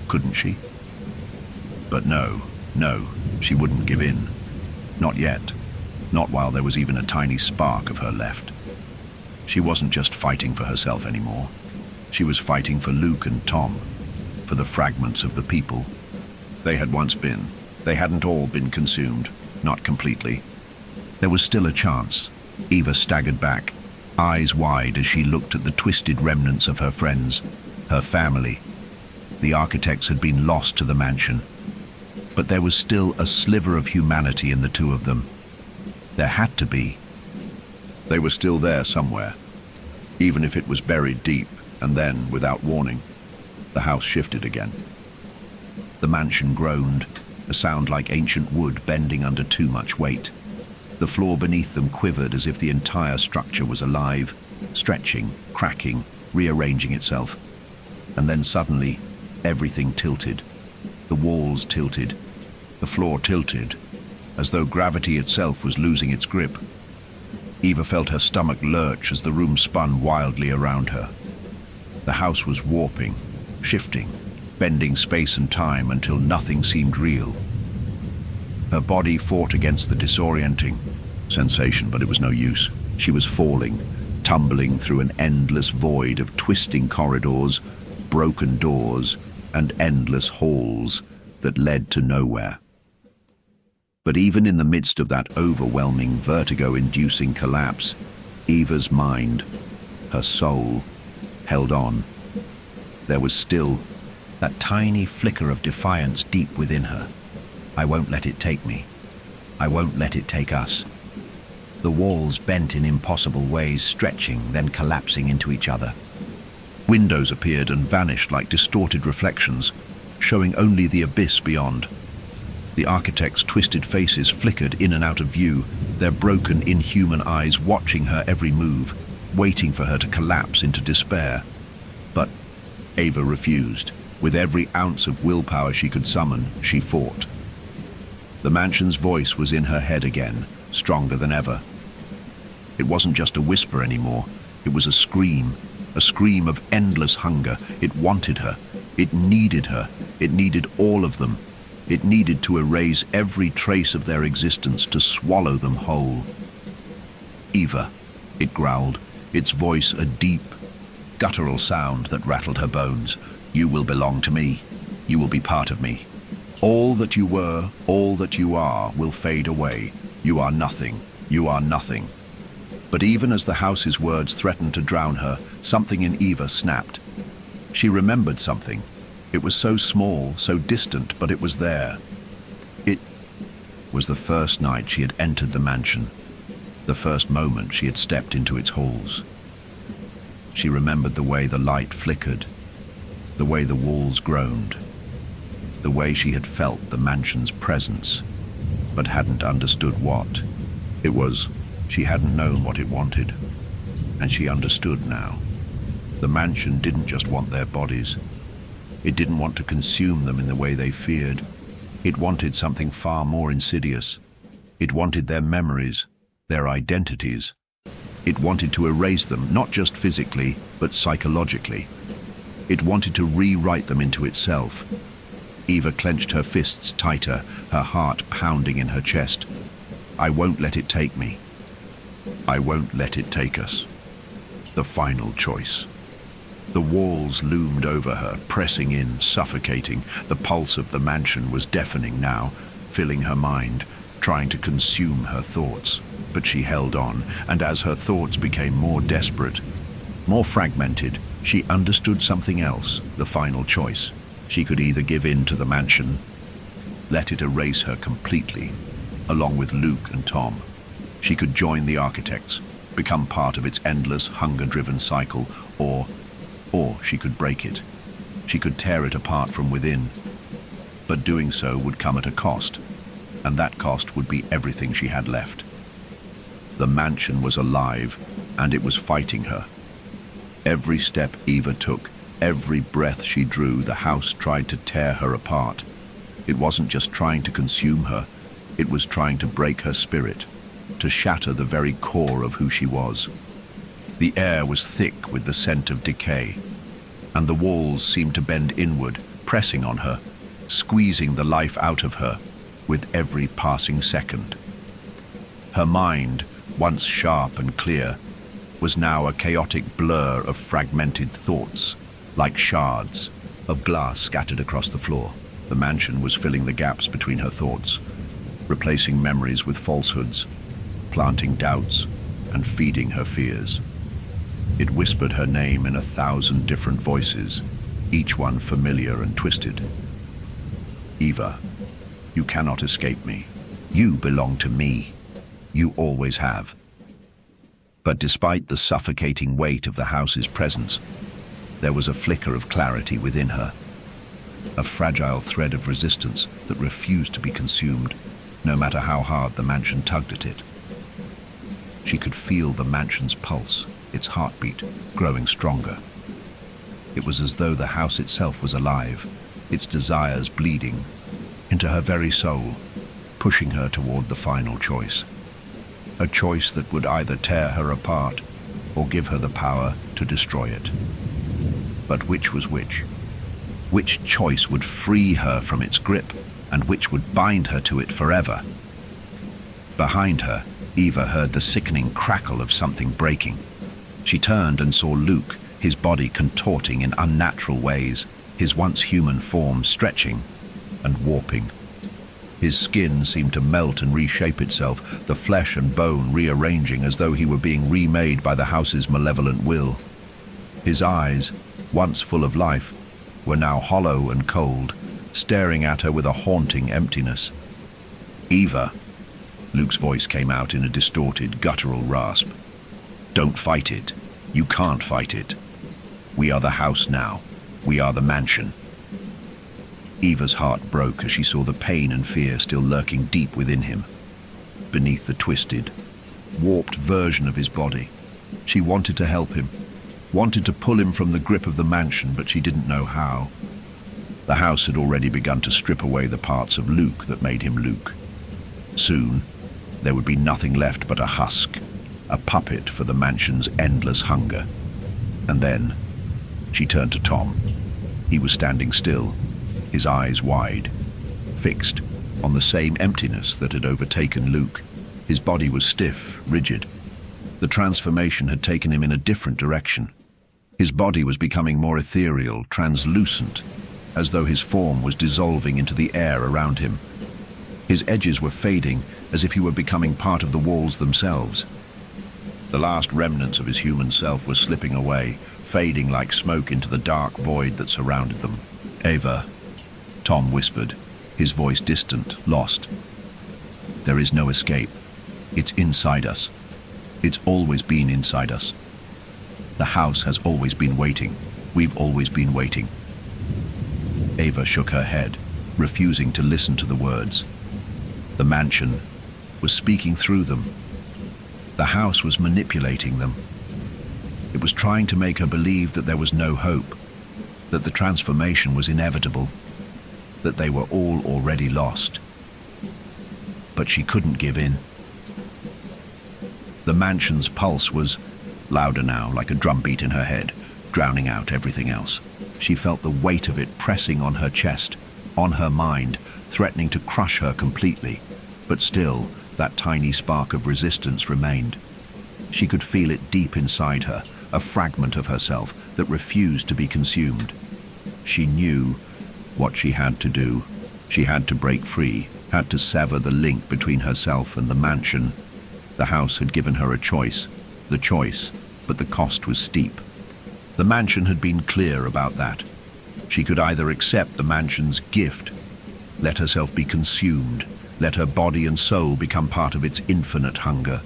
couldn't she? But no, she wouldn't give in. Not yet. Not while there was even a tiny spark of her left. She wasn't just fighting for herself anymore. She was fighting for Luke and Tom, for the fragments of the people they had once been. They hadn't all been consumed, not completely. There was still a chance. Eva staggered back, eyes wide as she looked at the twisted remnants of her friends, her family. The architects had been lost to the mansion, but there was still a sliver of humanity in the two of them. There had to be. They were still there somewhere, even if it was buried deep, and then, without warning, the house shifted again. The mansion groaned, a sound like ancient wood bending under too much weight. The floor beneath them quivered as if the entire structure was alive, stretching, cracking, rearranging itself. And then suddenly, everything tilted. The walls tilted, the floor tilted, as though gravity itself was losing its grip. Eva felt her stomach lurch as the room spun wildly around her. The house was warping, shifting, bending space and time until nothing seemed real. Her body fought against the disorienting sensation, but it was no use. She was falling, tumbling through an endless void of twisting corridors, broken doors, and endless halls that led to nowhere. But even in the midst of that overwhelming, vertigo-inducing collapse, Eva's mind, her soul, held on. There was still that tiny flicker of defiance deep within her. I won't let it take me. I won't let it take us. The walls bent in impossible ways, stretching, then collapsing into each other. Windows appeared and vanished like distorted reflections, showing only the abyss beyond. The architects' twisted faces flickered in and out of view, their broken, inhuman eyes watching her every move, waiting for her to collapse into despair. But Ava refused. With every ounce of willpower she could summon, she fought. The mansion's voice was in her head again, stronger than ever. It wasn't just a whisper anymore. It was a scream of endless hunger. It wanted her. It needed her. It needed all of them. It needed to erase every trace of their existence, to swallow them whole. "Eva," it growled, its voice a deep, guttural sound that rattled her bones. You will belong to me. You will be part of me. All that you were, all that you are, will fade away. You are nothing. You are nothing. But even as the house's words threatened to drown her, something in Eva snapped. She remembered something. It was so small, so distant, but it was there. It was the first night she had entered the mansion, the first moment she had stepped into its halls. She remembered the way the light flickered, the way the walls groaned, the way she had felt the mansion's presence, but hadn't understood what. It was, she hadn't known what it wanted, and she understood now. The mansion didn't just want their bodies. It didn't want to consume them in the way they feared. It wanted something far more insidious. It wanted their memories, their identities. It wanted to erase them, not just physically, but psychologically. It wanted to rewrite them into itself. Eva clenched her fists tighter, her heart pounding in her chest. I won't let it take me. I won't let it take us. The final choice. The walls loomed over her, pressing in, suffocating. The pulse of the mansion was deafening now, filling her mind, trying to consume her thoughts. But she held on, and as her thoughts became more desperate, more fragmented, she understood something else, the final choice. She could either give in to the mansion, let it erase her completely, along with Luke and Tom. She could join the architects, become part of its endless, hunger-driven cycle, or she could break it. She could tear it apart from within. But doing so would come at a cost, and that cost would be everything she had left. The mansion was alive, and it was fighting her. Every step Eva took, every breath she drew, the house tried to tear her apart. It wasn't just trying to consume her, it was trying to break her spirit, to shatter the very core of who she was. The air was thick with the scent of decay, and the walls seemed to bend inward, pressing on her, squeezing the life out of her with every passing second. Her mind, once sharp and clear, was now a chaotic blur of fragmented thoughts, like shards of glass scattered across the floor. The mansion was filling the gaps between her thoughts, replacing memories with falsehoods, planting doubts and feeding her fears. It whispered her name in 1,000 different voices, each one familiar and twisted. Eva, you cannot escape me. You belong to me. You always have. But despite the suffocating weight of the house's presence, there was a flicker of clarity within her, a fragile thread of resistance that refused to be consumed, no matter how hard the mansion tugged at it. She could feel the mansion's pulse, its heartbeat, growing stronger. It was as though the house itself was alive, its desires bleeding into her very soul, pushing her toward the final choice. A choice that would either tear her apart or give her the power to destroy it. But which was which? Which choice would free her from its grip, and which would bind her to it forever? Behind her, Eva heard the sickening crackle of something breaking. She turned and saw Luke, his body contorting in unnatural ways, his once human form stretching and warping. His skin seemed to melt and reshape itself, the flesh and bone rearranging as though he were being remade by the house's malevolent will. His eyes, once full of life, were now hollow and cold, staring at her with a haunting emptiness. Eva, Luke's voice came out in a distorted, guttural rasp. Don't fight it. You can't fight it. We are the house now. We are the mansion. Eva's heart broke as she saw the pain and fear still lurking deep within him, beneath the twisted, warped version of his body. She wanted to help him, wanted to pull him from the grip of the mansion, but she didn't know how. The house had already begun to strip away the parts of Luke that made him Luke. Soon, there would be nothing left but a husk, a puppet for the mansion's endless hunger. And then, she turned to Tom. He was standing still, his eyes wide, fixed on the same emptiness that had overtaken Luke. His body was stiff, rigid, The transformation had taken him in a different direction. His body was becoming more ethereal, translucent, as though his form was dissolving into the air around him. His edges were fading, as if he were becoming part of the walls themselves. The last remnants of his human self were slipping away, fading like smoke into the dark void that surrounded them. "Ava," Tom whispered, his voice distant, lost. "There is no escape. It's inside us. It's always been inside us. The house has always been waiting. We've always been waiting." Ava shook her head, refusing to listen to the words. The mansion was speaking through them. The house was manipulating them. It was trying to make her believe that there was no hope, that the transformation was inevitable, that they were all already lost. But she couldn't give in. The mansion's pulse was louder now, like a drumbeat in her head, drowning out everything else. She felt the weight of it pressing on her chest, on her mind, threatening to crush her completely. But still, that tiny spark of resistance remained. She could feel it deep inside her, a fragment of herself that refused to be consumed. She knew what she had to do. She had to break free, had to sever the link between herself and the mansion. The house had given her a choice, but the cost was steep. The mansion had been clear about that. She could either accept the mansion's gift, let herself be consumed, let her body and soul become part of its infinite hunger,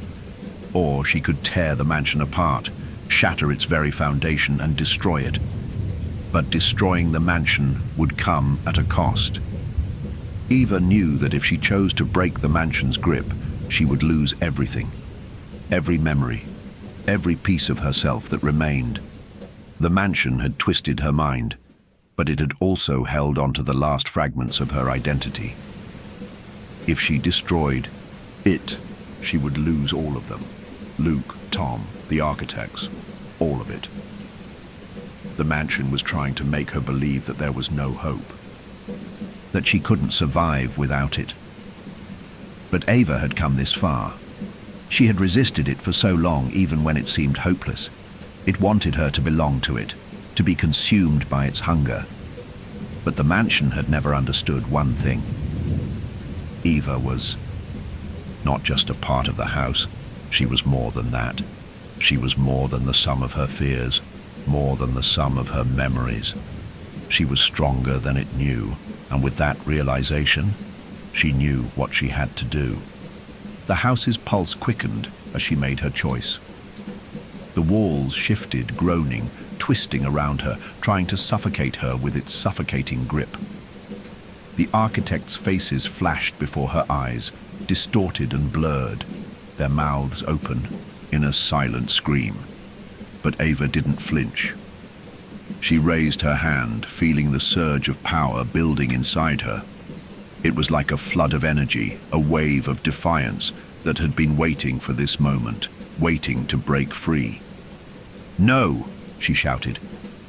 or she could tear the mansion apart, shatter its very foundation and destroy it. But destroying the mansion would come at a cost. Eva knew that if she chose to break the mansion's grip, she would lose everything, every memory, every piece of herself that remained. The mansion had twisted her mind, but it had also held on to the last fragments of her identity. If she destroyed it, she would lose all of them. Luke, Tom, the architects, all of it. The mansion was trying to make her believe that there was no hope, that she couldn't survive without it. But Ava had come this far. She had resisted it for so long, even when it seemed hopeless. It wanted her to belong to it, to be consumed by its hunger. But the mansion had never understood one thing. Eva was not just a part of the house. She was more than that. She was more than the sum of her fears, more than the sum of her memories. She was stronger than it knew, and with that realization, she knew what she had to do. The house's pulse quickened as she made her choice. The walls shifted, groaning, twisting around her, trying to suffocate her with its suffocating grip. The architects' faces flashed before her eyes, distorted and blurred, their mouths open in a silent scream. But Ava didn't flinch. She raised her hand, feeling the surge of power building inside her. It was like a flood of energy, a wave of defiance that had been waiting for this moment, waiting to break free. "No," she shouted,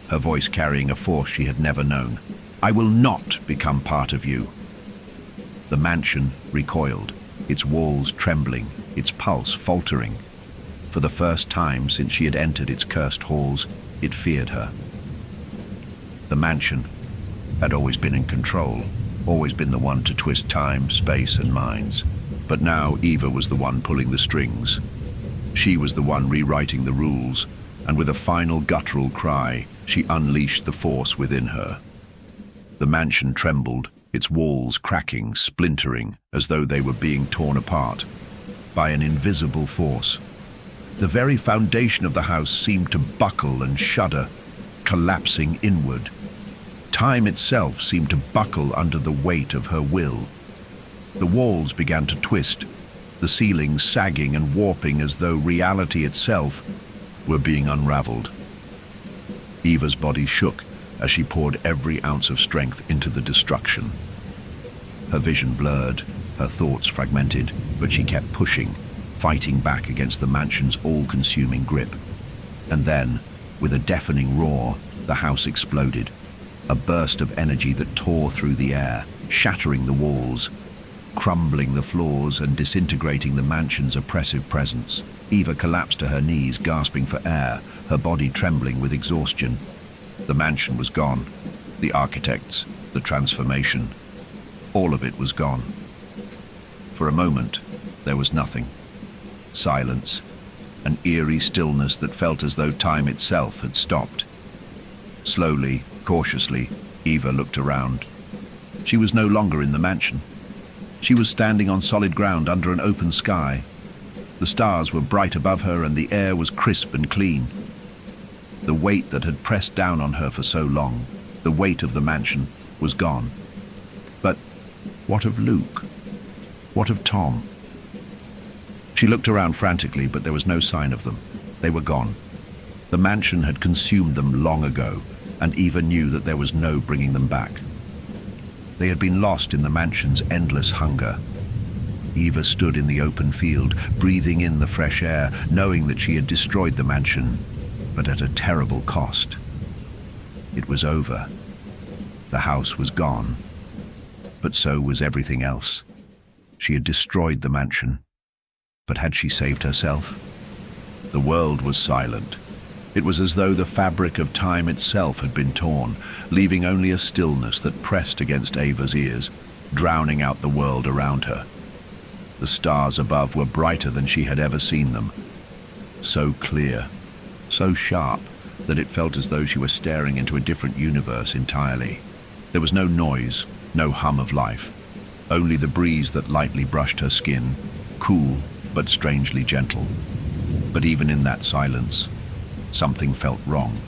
her voice carrying a force she had never known. "I will not become part of you." The mansion recoiled, its walls trembling, its pulse faltering. For the first time since she had entered its cursed halls, it feared her. The mansion had always been in control, always been the one to twist time, space, and minds. But now Eva was the one pulling the strings. She was the one rewriting the rules, and with a final guttural cry, she unleashed the force within her. The mansion trembled, its walls cracking, splintering, as though they were being torn apart by an invisible force. The very foundation of the house seemed to buckle and shudder, collapsing inward. Time itself seemed to buckle under the weight of her will. The walls began to twist, the ceiling sagging and warping as though reality itself were being unraveled. Eva's body shook as she poured every ounce of strength into the destruction. Her vision blurred, her thoughts fragmented, but she kept pushing, fighting back against the mansion's all-consuming grip. And then, with a deafening roar, the house exploded. A burst of energy that tore through the air, shattering the walls, crumbling the floors and disintegrating the mansion's oppressive presence. Eva collapsed to her knees, gasping for air, her body trembling with exhaustion. The mansion was gone. The architects, the transformation, all of it was gone. For a moment, there was nothing. Silence, an eerie stillness that felt as though time itself had stopped. Slowly, cautiously, Eva looked around. She was no longer in the mansion. She was standing on solid ground under an open sky. The stars were bright above her and the air was crisp and clean. The weight that had pressed down on her for so long, the weight of the mansion, was gone. But what of Luke? What of Tom? She looked around frantically, but there was no sign of them. They were gone. The mansion had consumed them long ago, and Eva knew that there was no bringing them back. They had been lost in the mansion's endless hunger. Eva stood in the open field, breathing in the fresh air, knowing that she had destroyed the mansion, but at a terrible cost. It was over. The house was gone. But so was everything else. She had destroyed the mansion. But had she saved herself? The world was silent. It was as though the fabric of time itself had been torn, leaving only a stillness that pressed against Eva's ears, drowning out the world around her. The stars above were brighter than she had ever seen them. So clear, so sharp, that it felt as though she were staring into a different universe entirely. There was no noise, no hum of life, only the breeze that lightly brushed her skin, cool but strangely gentle. But even in that silence, something felt wrong.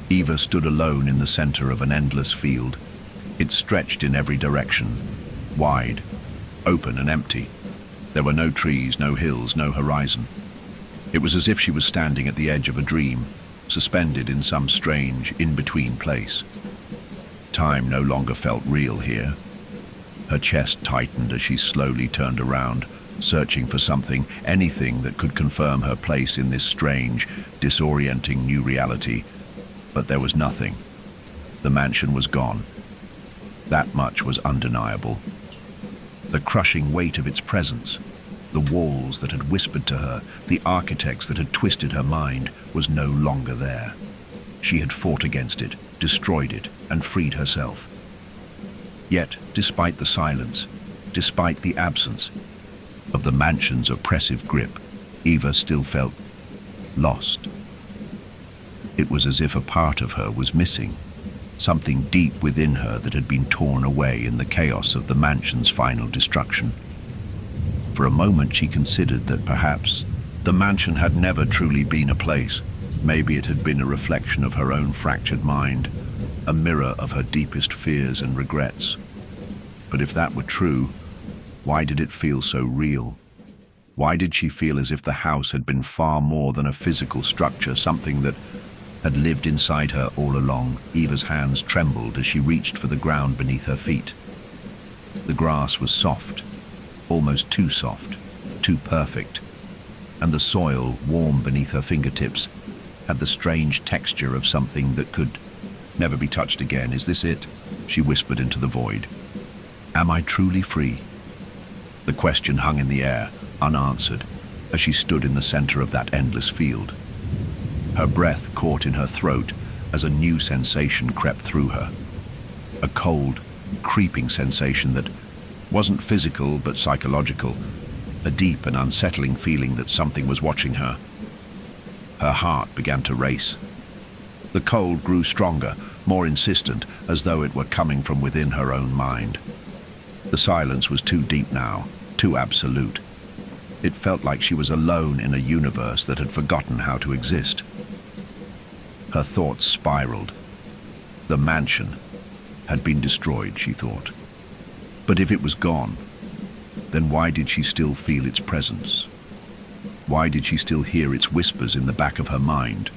Eva stood alone in the center of an endless field. It stretched in every direction, wide, open and empty. There were no trees, no hills, no horizon. It was as if she was standing at the edge of a dream, suspended in some strange, in-between place. Time no longer felt real here. Her chest tightened as she slowly turned around, searching for something, anything that could confirm her place in this strange, disorienting new reality. But there was nothing. The mansion was gone. That much was undeniable. The crushing weight of its presence, the walls that had whispered to her, the architects that had twisted her mind, was no longer there. She had fought against it, destroyed it, and freed herself. Yet, despite the silence, despite the absence of the mansion's oppressive grip, Eva still felt lost. It was as if a part of her was missing, something deep within her that had been torn away in the chaos of the mansion's final destruction. For a moment she considered that perhaps the mansion had never truly been a place. Maybe it had been a reflection of her own fractured mind, a mirror of her deepest fears and regrets. But if that were true, why did it feel so real? Why did she feel as if the house had been far more than a physical structure, something that had lived inside her all along? Eva's hands trembled as she reached for the ground beneath her feet. The grass was soft, almost too soft, too perfect, and the soil, warm beneath her fingertips, had the strange texture of something that could never be touched again. Is this it? She whispered into the void. Am I truly free? The question hung in the air, unanswered, as she stood in the center of that endless field. Her breath caught in her throat as a new sensation crept through her. A cold, creeping sensation that wasn't physical but psychological, a deep and unsettling feeling that something was watching her. Her heart began to race. The cold grew stronger, more insistent, as though it were coming from within her own mind. The silence was too deep now, too absolute. It felt like she was alone in a universe that had forgotten how to exist. Her thoughts spiraled. The mansion had been destroyed, she thought. But if it was gone, then why did she still feel its presence? Why did she still hear its whispers in the back of her mind,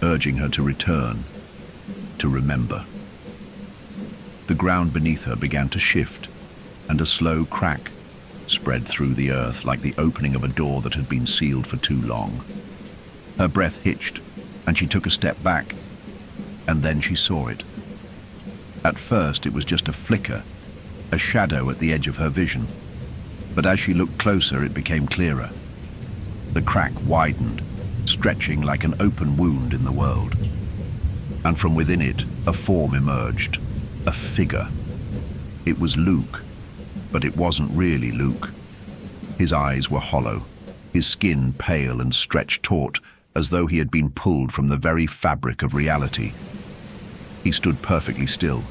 urging her to return, to remember? The ground beneath her began to shift, and a slow crack spread through the earth like the opening of a door that had been sealed for too long. Her breath hitched, and she took a step back, and then she saw it. At first it was just a flicker, a shadow at the edge of her vision, but as she looked closer it became clearer. The crack widened, stretching like an open wound in the world. And from within it, a form emerged, a figure. It was Luke, but it wasn't really Luke. His eyes were hollow, his skin pale and stretched taut, as though he had been pulled from the very fabric of reality. He stood perfectly still,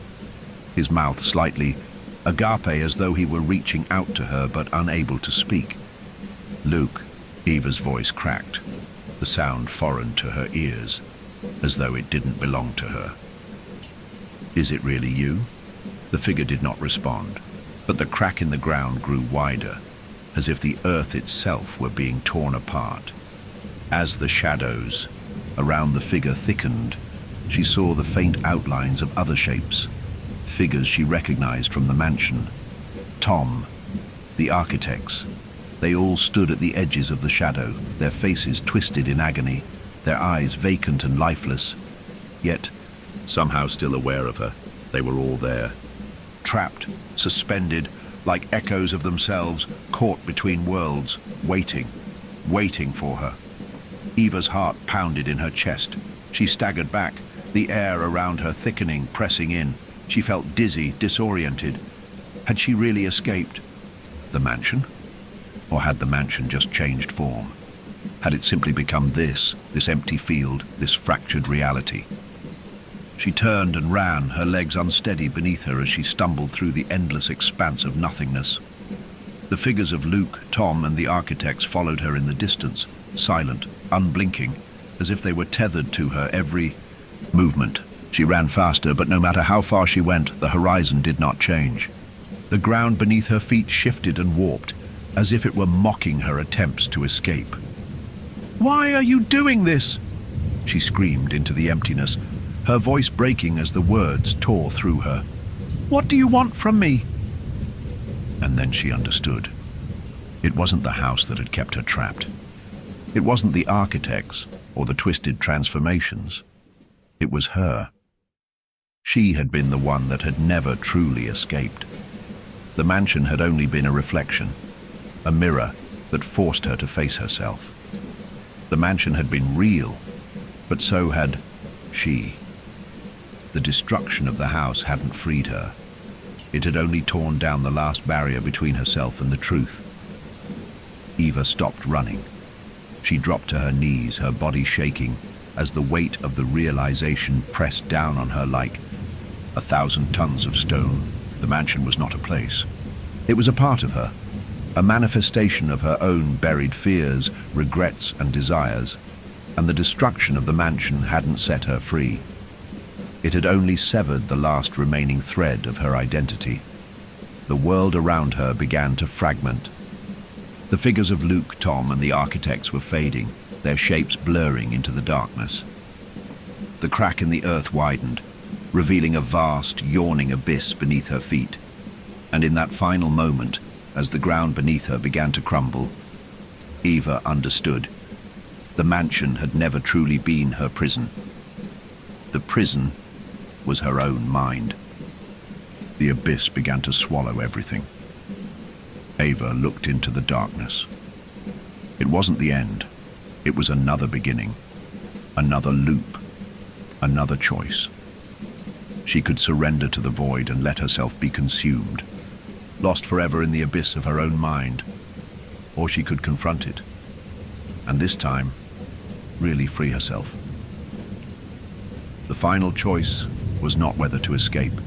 his mouth slightly agape, as though he were reaching out to her but unable to speak. "Luke," Eva's voice cracked, the sound foreign to her ears, as though it didn't belong to her. "Is it really you?" The figure did not respond, but the crack in the ground grew wider, as if the earth itself were being torn apart. As the shadows around the figure thickened, she saw the faint outlines of other shapes, figures she recognized from the mansion. Tom, the architects. They all stood at the edges of the shadow, their faces twisted in agony, their eyes vacant and lifeless, yet somehow still aware of her. They were all there, trapped, suspended, like echoes of themselves, caught between worlds, waiting for her. Eva's heart pounded in her chest. She staggered back, the air around her thickening, pressing in. She felt dizzy, disoriented. Had she really escaped the mansion? Or had the mansion just changed form? Had it simply become this empty field, this fractured reality? She turned and ran, her legs unsteady beneath her as she stumbled through the endless expanse of nothingness. The figures of Luke, Tom, and the architects followed her in the distance, silent, unblinking, as if they were tethered to her every movement. She ran faster, but no matter how far she went, the horizon did not change. The ground beneath her feet shifted and warped, as if it were mocking her attempts to escape. "Why are you doing this?" she screamed into the emptiness, her voice breaking as the words tore through her. "What do you want from me?" And then she understood. It wasn't the house that had kept her trapped. It wasn't the architects or the twisted transformations. It was her. She had been the one that had never truly escaped. The mansion had only been a reflection, a mirror that forced her to face herself. The mansion had been real, but so had she. The destruction of the house hadn't freed her. It had only torn down the last barrier between herself and the truth. Eva stopped running. She dropped to her knees, her body shaking, as the weight of the realization pressed down on her like 1,000 tons of stone. The mansion was not a place. It was a part of her, a manifestation of her own buried fears, regrets, and desires, and the destruction of the mansion hadn't set her free. It had only severed the last remaining thread of her identity. The world around her began to fragment. The figures of Luke, Tom, and the architects were fading, their shapes blurring into the darkness. The crack in the earth widened, revealing a vast, yawning abyss beneath her feet. And in that final moment, as the ground beneath her began to crumble, Eva understood. The mansion had never truly been her prison. The prison was her own mind. The abyss began to swallow everything. Eva looked into the darkness. It wasn't the end. It was another beginning, another loop, another choice. She could surrender to the void and let herself be consumed, lost forever in the abyss of her own mind, or she could confront it, and this time, really free herself. The final choice was not whether to escape.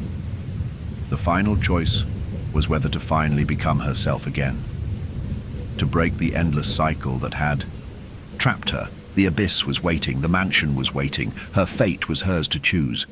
The final choice was whether to finally become herself again, to break the endless cycle that had trapped her. The abyss was waiting, the mansion was waiting, her fate was hers to choose.